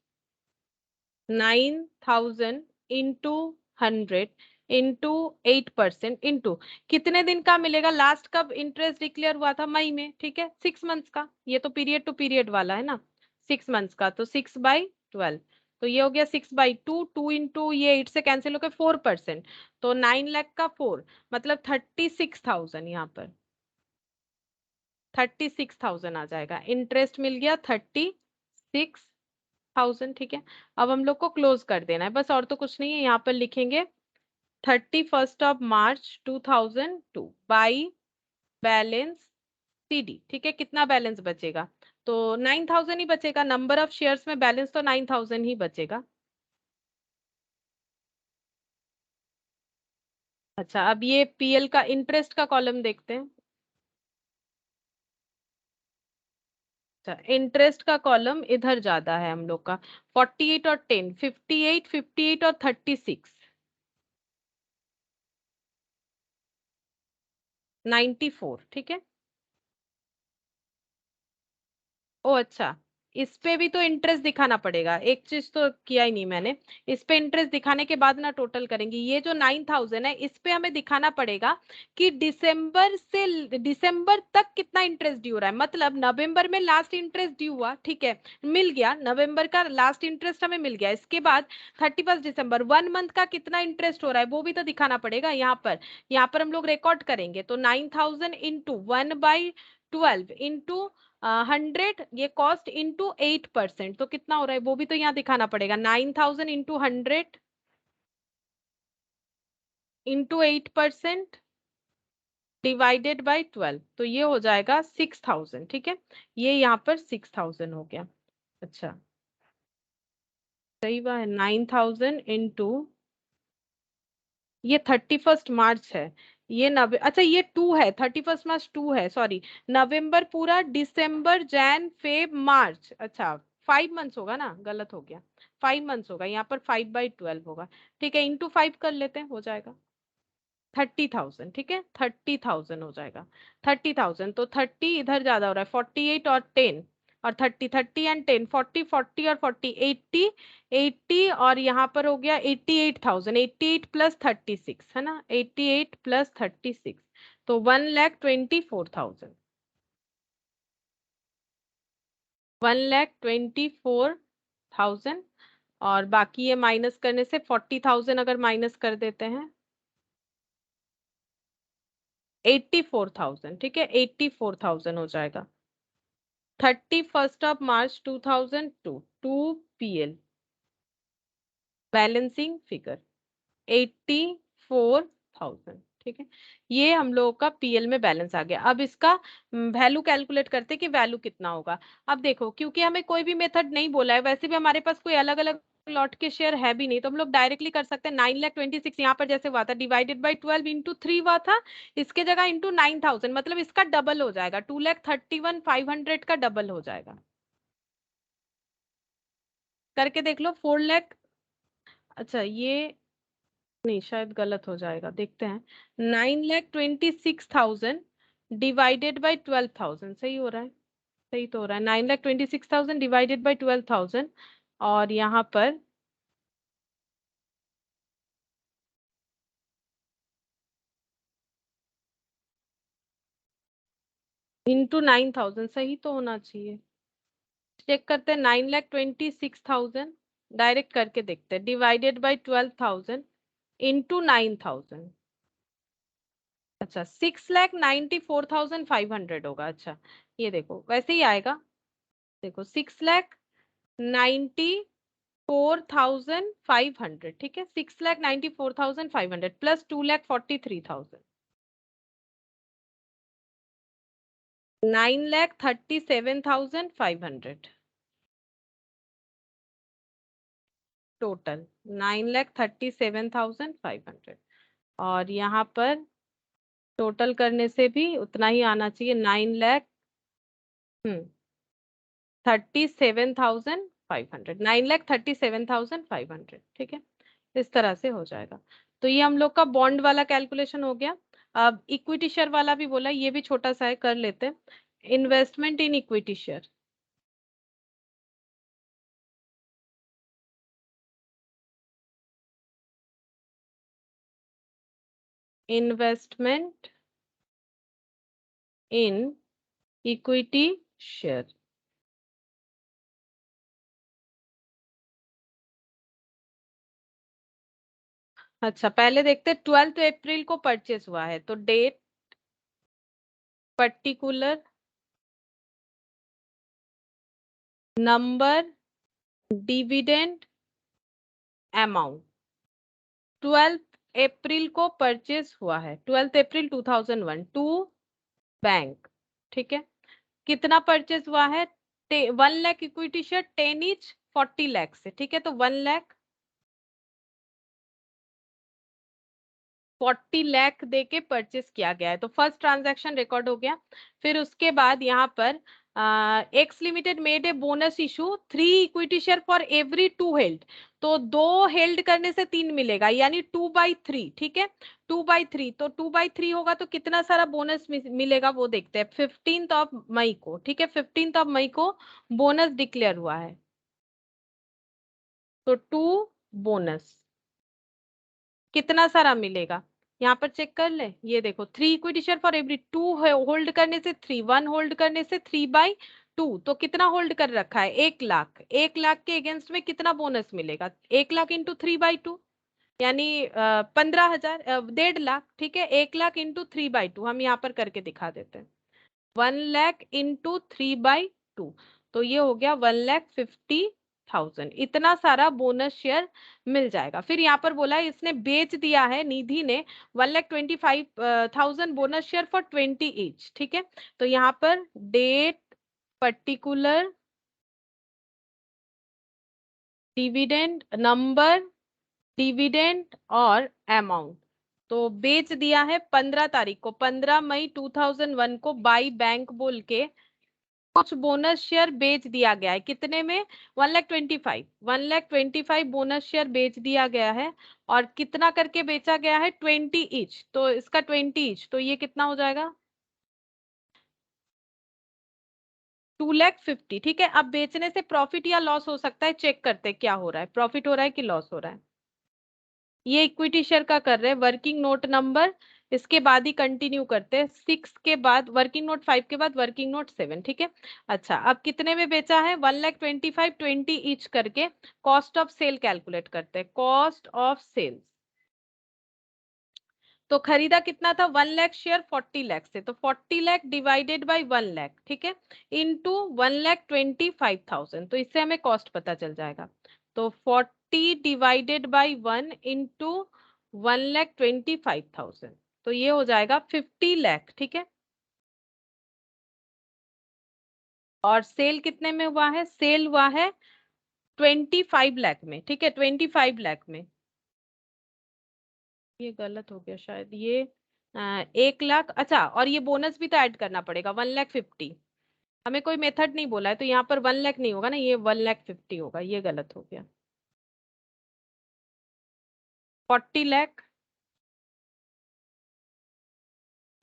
9,000 into 100 into 8% into कितने दिन का मिलेगा? लास्ट कब इंटरेस्ट डिक्लेयर हुआ था? मई में, ठीक है, 6 मंथ्स का, ये तो पीरियड टू पीरियड वाला है ना, 6 मंथ्स का, तो 6/12, तो ये हो गया 6/2, 2 इंटू ये 8 से कैंसिल हो गया 4%, तो 9 लाख का 4 मतलब 36,000, यहाँ पर 36,000 आ जाएगा, इंटरेस्ट मिल गया 36,000, ठीक है। अब हम लोग को क्लोज कर देना है बस, और तो कुछ नहीं है, यहाँ पर लिखेंगे 31 मार्च 2002 बाई बैलेंस सीडी, ठीक है। कितना बैलेंस बचेगा? तो 9,000 ही बचेगा, नंबर ऑफ शेयर्स में बैलेंस तो 9,000 ही बचेगा। अच्छा, अब ये पीएल का इंटरेस्ट का कॉलम देखते हैं। अच्छा, इंटरेस्ट का कॉलम इधर ज्यादा है हम लोग का, 48 और 10, 58 और 36, 94, ठीक है। ओ अच्छा, इस पे भी तो इंटरेस्ट दिखाना पड़ेगा, एक चीज तो किया ही नहीं मैंने, इस पे इंटरेस्ट दिखाने के बाद ना टोटल करेंगे, ये जो 9,000 है इस पे हमें दिखाना पड़ेगा कि दिसंबर से दिसंबर तक कितना इंटरेस्ट ड्यू रहा है, मतलब नवंबर में लास्ट इंटरेस्ट ड्यू हुआ, ठीक है, मिल गया, नवंबर का लास्ट इंटरेस्ट हमें मिल गया, इसके बाद 31 दिसंबर 1 मंथ का कितना इंटरेस्ट हो रहा है वो भी तो दिखाना पड़ेगा। यहाँ पर हम लोग रिकॉर्ड करेंगे, तो 9,000 इंटू 1/12 इंटू 100, ये कॉस्ट इंटू 8%, तो कितना हो रहा है वो भी तो यहाँ दिखाना पड़ेगा, 9,000 इंटू 100 इंटू 8% डिवाइडेड बाई 12, तो ये हो जाएगा 6,000, ठीक है, ये यहाँ पर 6,000 हो गया। अच्छा, सही बात है, 9,000 इंटू, ये 31 मार्च है, ये नवे अच्छा ये 2 है, 31 मार्च 2 है, सॉरी, नवंबर पूरा, दिसंबर, जैन, फेब, मार्च, अच्छा 5 मंथ्स होगा ना, गलत हो गया, 5 मंथ्स होगा, यहाँ पर 5/12 होगा, ठीक है, इंटू 5 कर लेते हैं, हो जाएगा 30,000, ठीक है, 30,000 हो जाएगा, 30,000, तो 30 इधर ज्यादा हो रहा है, 48 और 10 और 30 30 एंड 10, 40 40 और 40 80 और यहाँ पर हो गया 88,000, 88 प्लस 36 है ना, 88 प्लस 36, तो 1,24,000, 1,24,000, और बाकी ये माइनस करने से 40,000 अगर माइनस कर देते हैं, 84,000, ठीक है, 84,000 हो जाएगा, 31 मार्च 2002 टू पीएल बैलेंसिंग फिगर 84,000, ठीक है, ये हम लोगों का पीएल में बैलेंस आ गया। अब इसका वैल्यू कैलकुलेट करते कि वैल्यू कितना होगा। अब देखो, क्योंकि हमें कोई भी मेथड नहीं बोला है, वैसे भी हमारे पास कोई अलग अलग लॉट के शेयर है भी नहीं, तो हम लोग डायरेक्टली कर सकते हैं, 9,26,000 यहाँ पर जैसे हुआ था, डिवाइडेड बाई 12 इंटू 3 हुआ था, इसके जगह इंटू 9,000, मतलब इसका डबल हो जाएगा, 2,31,500 का डबल हो जाएगा, करके देख लो, 4 लाख, अच्छा ये नहीं, शायद गलत हो जाएगा, देखते हैं, 9,26,000 डिवाइडेड बाई 12,000, सही हो रहा है, सही तो हो रहा है, 9,26,000 डिवाइडेड बाई 12,000, और यहाँ पर इंटू 9,000, सही तो होना चाहिए, चेक करते हैं, 9,26,000 डायरेक्ट करके देखते हैं, डिवाइडेड बाई 12,000 इंटू 9,000, अच्छा 6,94,500 होगा, अच्छा ये देखो वैसे ही आएगा, देखो 6,94,500, ठीक है, 6,94,500 प्लस 2,43,000, 9,37,500 टोटल, 9,37,500, और यहाँ पर टोटल करने से भी उतना ही आना चाहिए, 9 लाख 37,500, 9,37,500, ठीक है, इस तरह से हो जाएगा। तो ये हम लोग का बॉन्ड वाला कैलकुलेशन हो गया। अब इक्विटी शेयर वाला भी बोला, ये भी छोटा सा है, कर लेते हैं, इन्वेस्टमेंट इन इक्विटी शेयर, इन्वेस्टमेंट इन इक्विटी शेयर। अच्छा पहले देखते 12 अप्रैल को परचेस हुआ है, तो date, particular, number, dividend, amount. 12 अप्रैल को परचेस हुआ है, 12 अप्रैल 2001 टू बैंक। ठीक है, कितना परचेस हुआ है? 1 lakh equity share 10 each 40 lakh से। ठीक है, तो 1 लाख 40 लाख दे के परचेस किया गया है, तो फर्स्ट ट्रांजैक्शन रिकॉर्ड हो गया। फिर उसके बाद यहाँ पर x limited made a bonus issue 3 equity share for every 2 held. तो 2 हेल्ड करने से 3 मिलेगा, यानी 2/3। ठीक है, 2/3, तो 2/3 होगा तो कितना सारा बोनस मिलेगा वो देखते हैं। 15 मई को, ठीक है, 15 मई को बोनस डिक्लेयर हुआ है, तो 2 बोनस कितना सारा मिलेगा यहाँ पर चेक कर ले। ये देखो 3 equity share for every 2 hold करने से 3, 1 होल्ड करने से 3/2, तो कितना होल्ड कर रखा है? 1 लाख। 1 लाख के अगेंस्ट में कितना बोनस मिलेगा? 1 लाख इंटू 3/2, यानी 15,000, 1.5 लाख। ठीक है, 1 लाख इंटू 3/2 हम यहाँ पर करके दिखा देते हैं। 1 लाख इंटू 3/2, तो ये हो गया 1,50,000। इतना सारा बोनस शेयर मिल जाएगा। फिर यहाँ पर बोला है इसने बेच दिया है, निधि ने 1,25,000 बोनस शेयर फॉर 20 ईच। ठीक है, तो यहाँ पर date, particular, dividend, number, dividend और अमाउंट। तो बेच दिया है 15 तारीख को, 15 मई 2001 को बाई बैंक बोल के कुछ बोनस शेयर बेच दिया गया है। कितने में? 1,25,000, 1,25,000 बोनस शेयर बेच दिया गया है। और कितना करके बेचा गया है? 20 ईच, तो इसका 20 ईच, तो ये कितना हो जाएगा? 2,50,000। ठीक है, अब बेचने से प्रॉफिट या लॉस हो सकता है, चेक करते हैं क्या हो रहा है, प्रॉफिट हो रहा है कि लॉस हो रहा है। ये इक्विटी शेयर का कर रहे हैं, वर्किंग नोट नंबर, इसके बाद ही कंटिन्यू करते हैं। 6 के बाद वर्किंग नोट, 5 के बाद वर्किंग नोट 7। ठीक है, अच्छा अब कितने में बेचा है? 1,25,000, 20 ईच करके कॉस्ट ऑफ सेल कैलकुलेट करते हैं। कॉस्ट ऑफ सेल्स, तो खरीदा कितना था? 1 लाख शेयर 40 लाख से, तो 40 लाख डिवाइडेड बाई 1 लाख, ठीक है, इंटू 1,25,000, तो इससे हमें कॉस्ट पता चल जाएगा। तो 40 डिवाइडेड बाई 1 इंटू 1,25,000, तो ये हो जाएगा 50 लाख। ठीक है, और सेल कितने में हुआ है? सेल हुआ है 25 लाख में। ठीक है, 25 लाख में। ये गलत हो गया शायद, ये 1 लाख। अच्छा, और ये बोनस भी तो ऐड करना पड़ेगा, 1,50,000। हमें कोई मेथड नहीं बोला है, तो यहाँ पर 1 लाख नहीं होगा ना, ये 1,50,000 होगा, ये गलत हो गया। 40 लाख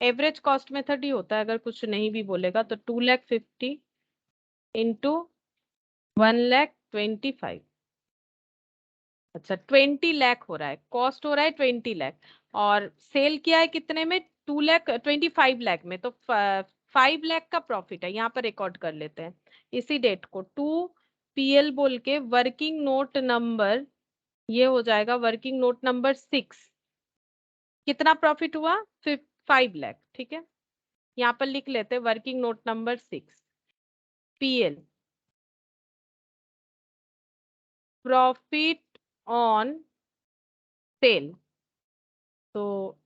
एवरेज कॉस्ट मेथड ही होता है, अगर कुछ नहीं भी बोलेगा तो 2,50,000 इंटू 1,25,000। अच्छा 20 लाख हो रहा है, कॉस्ट हो रहा है 20 लाख, और सेल किया है कितने में? 25 लाख में, तो 5 लाख का प्रॉफिट है। यहाँ पर रिकॉर्ड कर लेते हैं इसी डेट को, 2 PL बोल के वर्किंग नोट नंबर, ये हो जाएगा वर्किंग नोट नंबर 6। कितना प्रॉफिट हुआ? 5 लाख। ठीक है, यहाँ पर लिख लेते हैं working note number 6, PL, profit on sale. तो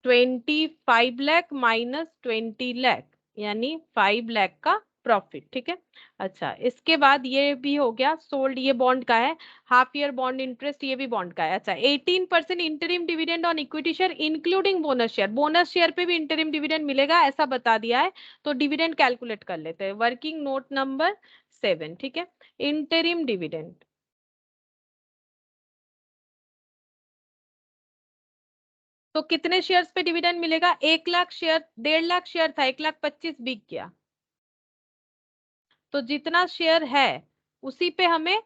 25 लाख माइनस 20 लाख, यानी 5 लाख का प्रॉफिट। ठीक है, अच्छा इसके बाद ये भी हो गया सोल्ड, ये बॉन्ड का है, हाफ ईयर बॉन्ड इंटरेस्ट, ये भी बॉन्ड का है। अच्छा 18% interim dividend on equity share including bonus share, bonus share पे भी इंटरिम डिविडेंड मिलेगा ऐसा बता दिया है, तो डिविडेंड कैलकुलेट कर लेते हैं। वर्किंग नोट नंबर 7, ठीक है, इंटरिम डिविडेंड, तो कितने शेयर्स पे डिविडेंड मिलेगा? 1 लाख शेयर, 1.5 लाख शेयर था, 1,25,000 बिक गया, तो जितना शेयर है उसी पे हमें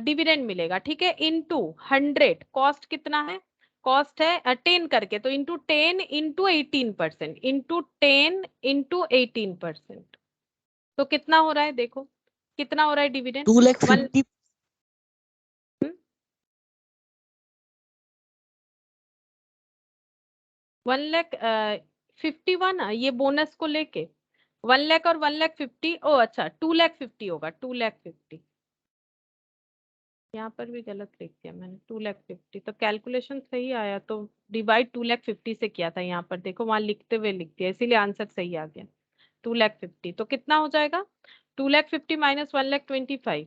डिविडेंड मिलेगा। ठीक है, इनटू 100, कॉस्ट कितना है? कॉस्ट है 10 करके, तो इंटू 10 इंटू 18%, इंटू 10 इंटू 18%, तो कितना हो रहा है देखो, कितना हो रहा है डिविडेंड? 2,50,000। 1,51 ये बोनस को लेके 1 लाख और 1,50,000, ओ अच्छा 2,50,000 होगा, 2,50,000। यहाँ पर भी गलत लिख दिया मैंने, 2,50,000, तो कैलकुलेशन सही आया, तो डिवाइड 2,50,000 से किया था, यहाँ पर देखो वहां लिखते हुए लिख दिया, इसीलिए आंसर सही आ गया 2,50,000। तो कितना हो जाएगा? 2,50,000 माइनस 1,25,000,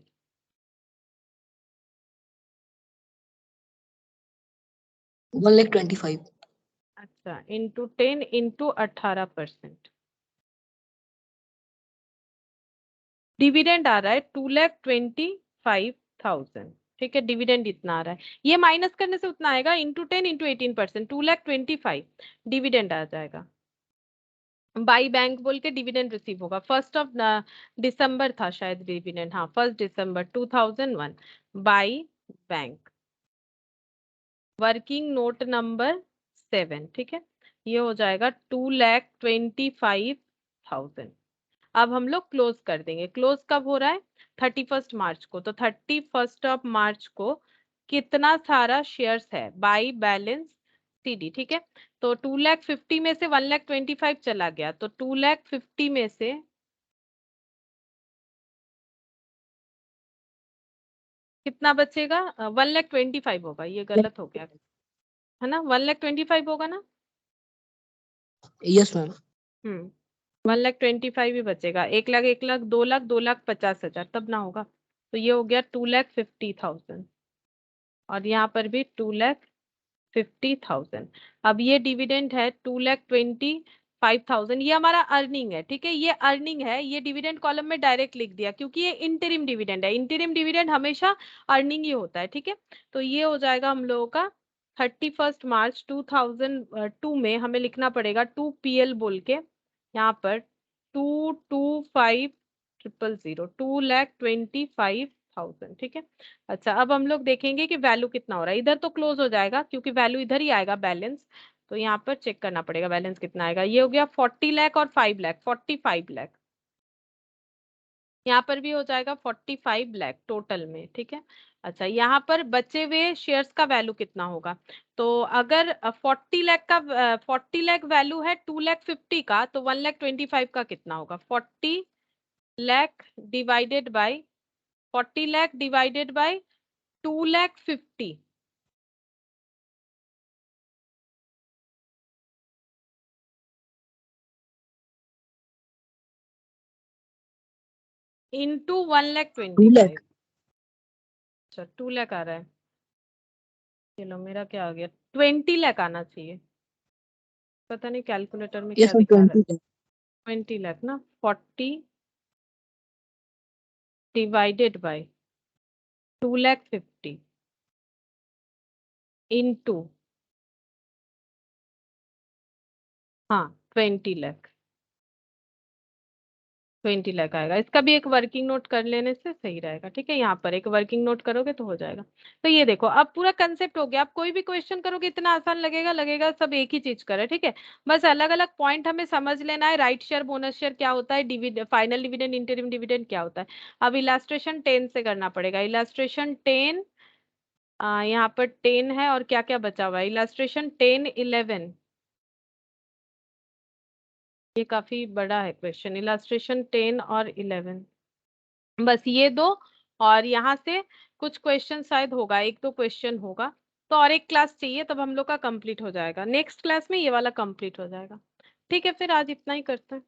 1,25,000। अच्छा इंटू 10 इंटू 18%, डिविडेंड आ रहा है 2,25,000। ठीक है, डिविडेंड इतना आ रहा है, ये माइनस करने से उतना आएगा, इंटू 10 इंटू 18%, 2,25,000 डिविडेंड आ जाएगा। बाई बैंक बोल के डिविडेंड रिसीव होगा, 1 दिसंबर था शायद डिविडेंड, हाँ 1 दिसंबर 2001, by bank, working note number 7। ठीक है, ये हो जाएगा 2,25,000। अब हम लोग क्लोज कर देंगे। क्लोज कब हो रहा है? 31 मार्च को। तो 31 मार्च को कितना सारा शेयर्स है बाई बैलेंस सीडी? ठीक है, तो 2,50,000 में से 1,25,000 चला गया, तो 2,50,000 में से कितना बचेगा? 1,25,000 होगा, ये गलत हो गया है ना, 1,25,000 होगा ना। Yes ma'am. 1,25,000 ही बचेगा, 1 लाख 1 लाख 2 लाख 2,50,000 तब ना होगा, तो ये हो गया 2,50,000, और यहाँ पर भी 2,50,000। अब ये डिविडेंड है 2,25,000, ये हमारा अर्निंग है। ठीक है, ये अर्निंग है, ये डिविडेंड कॉलम में डायरेक्ट लिख दिया, क्योंकि ये इंटरिम डिविडेंड है, इंटरिम डिविडेंड हमेशा अर्निंग ही होता है। ठीक है, तो ये हो जाएगा हम लोगों का 31 मार्च 2002 में हमें लिखना पड़ेगा 2PL बोल के, यहाँ पर 2,25,000, 2,25,000। ठीक है, अच्छा अब हम लोग देखेंगे कि वैल्यू कितना हो रहा है, इधर तो क्लोज हो जाएगा क्योंकि वैल्यू इधर ही आएगा बैलेंस, तो यहाँ पर चेक करना पड़ेगा बैलेंस कितना आएगा। ये हो गया 40 लाख और 5 लाख, 45 लाख, यहाँ पर भी हो जाएगा 45 लाख टोटल में। ठीक है, अच्छा यहाँ पर बचे हुए शेयर्स का वैल्यू कितना होगा? तो अगर 40 लाख का 40 लाख वैल्यू है 2,50,000 का, तो 1,25,000 का कितना होगा? 40 lakh divided by 40 lakh divided by 2,50,000 into 2 1,25,000। Lakh. अच्छा 2 लाख आ रहा है, चलो मेरा क्या आ गया, 20 लाख आना चाहिए, पता नहीं कैलकुलेटर में क्या यस मैम, दिखा रहा है। 20 लाख। 20 लाख ना, 40 डिवाइडेड बाय 2,50,000 इंटू, हाँ 20 लाख, 20 लाख आएगा। इसका भी एक वर्किंग नोट कर लेने से सही रहेगा। ठीक है, यहाँ पर एक वर्किंग नोट करोगे तो हो जाएगा। तो ये देखो अब पूरा कंसेप्ट हो गया, आप कोई भी क्वेश्चन करोगे इतना आसान लगेगा, लगेगा सब एक ही चीज करे। ठीक है, बस अलग अलग पॉइंट हमें समझ लेना है, राइट शेयर बोनस शेयर क्या होता है, dividend final dividend interim dividend क्या होता है। अब इलास्ट्रेशन 10 से करना पड़ेगा, इलास्ट्रेशन 10, यहाँ पर 10 है और क्या क्या बचा हुआ है, इलास्ट्रेशन 10 11, ये काफी बड़ा है क्वेश्चन, इलास्ट्रेशन 10 और 11, बस ये दो, और यहाँ से कुछ क्वेश्चन शायद होगा, एक दो क्वेश्चन होगा, तो और एक क्लास चाहिए तब हम लोग का कंप्लीट हो जाएगा, नेक्स्ट क्लास में ये वाला कंप्लीट हो जाएगा। ठीक है, फिर आज इतना ही करते हैं।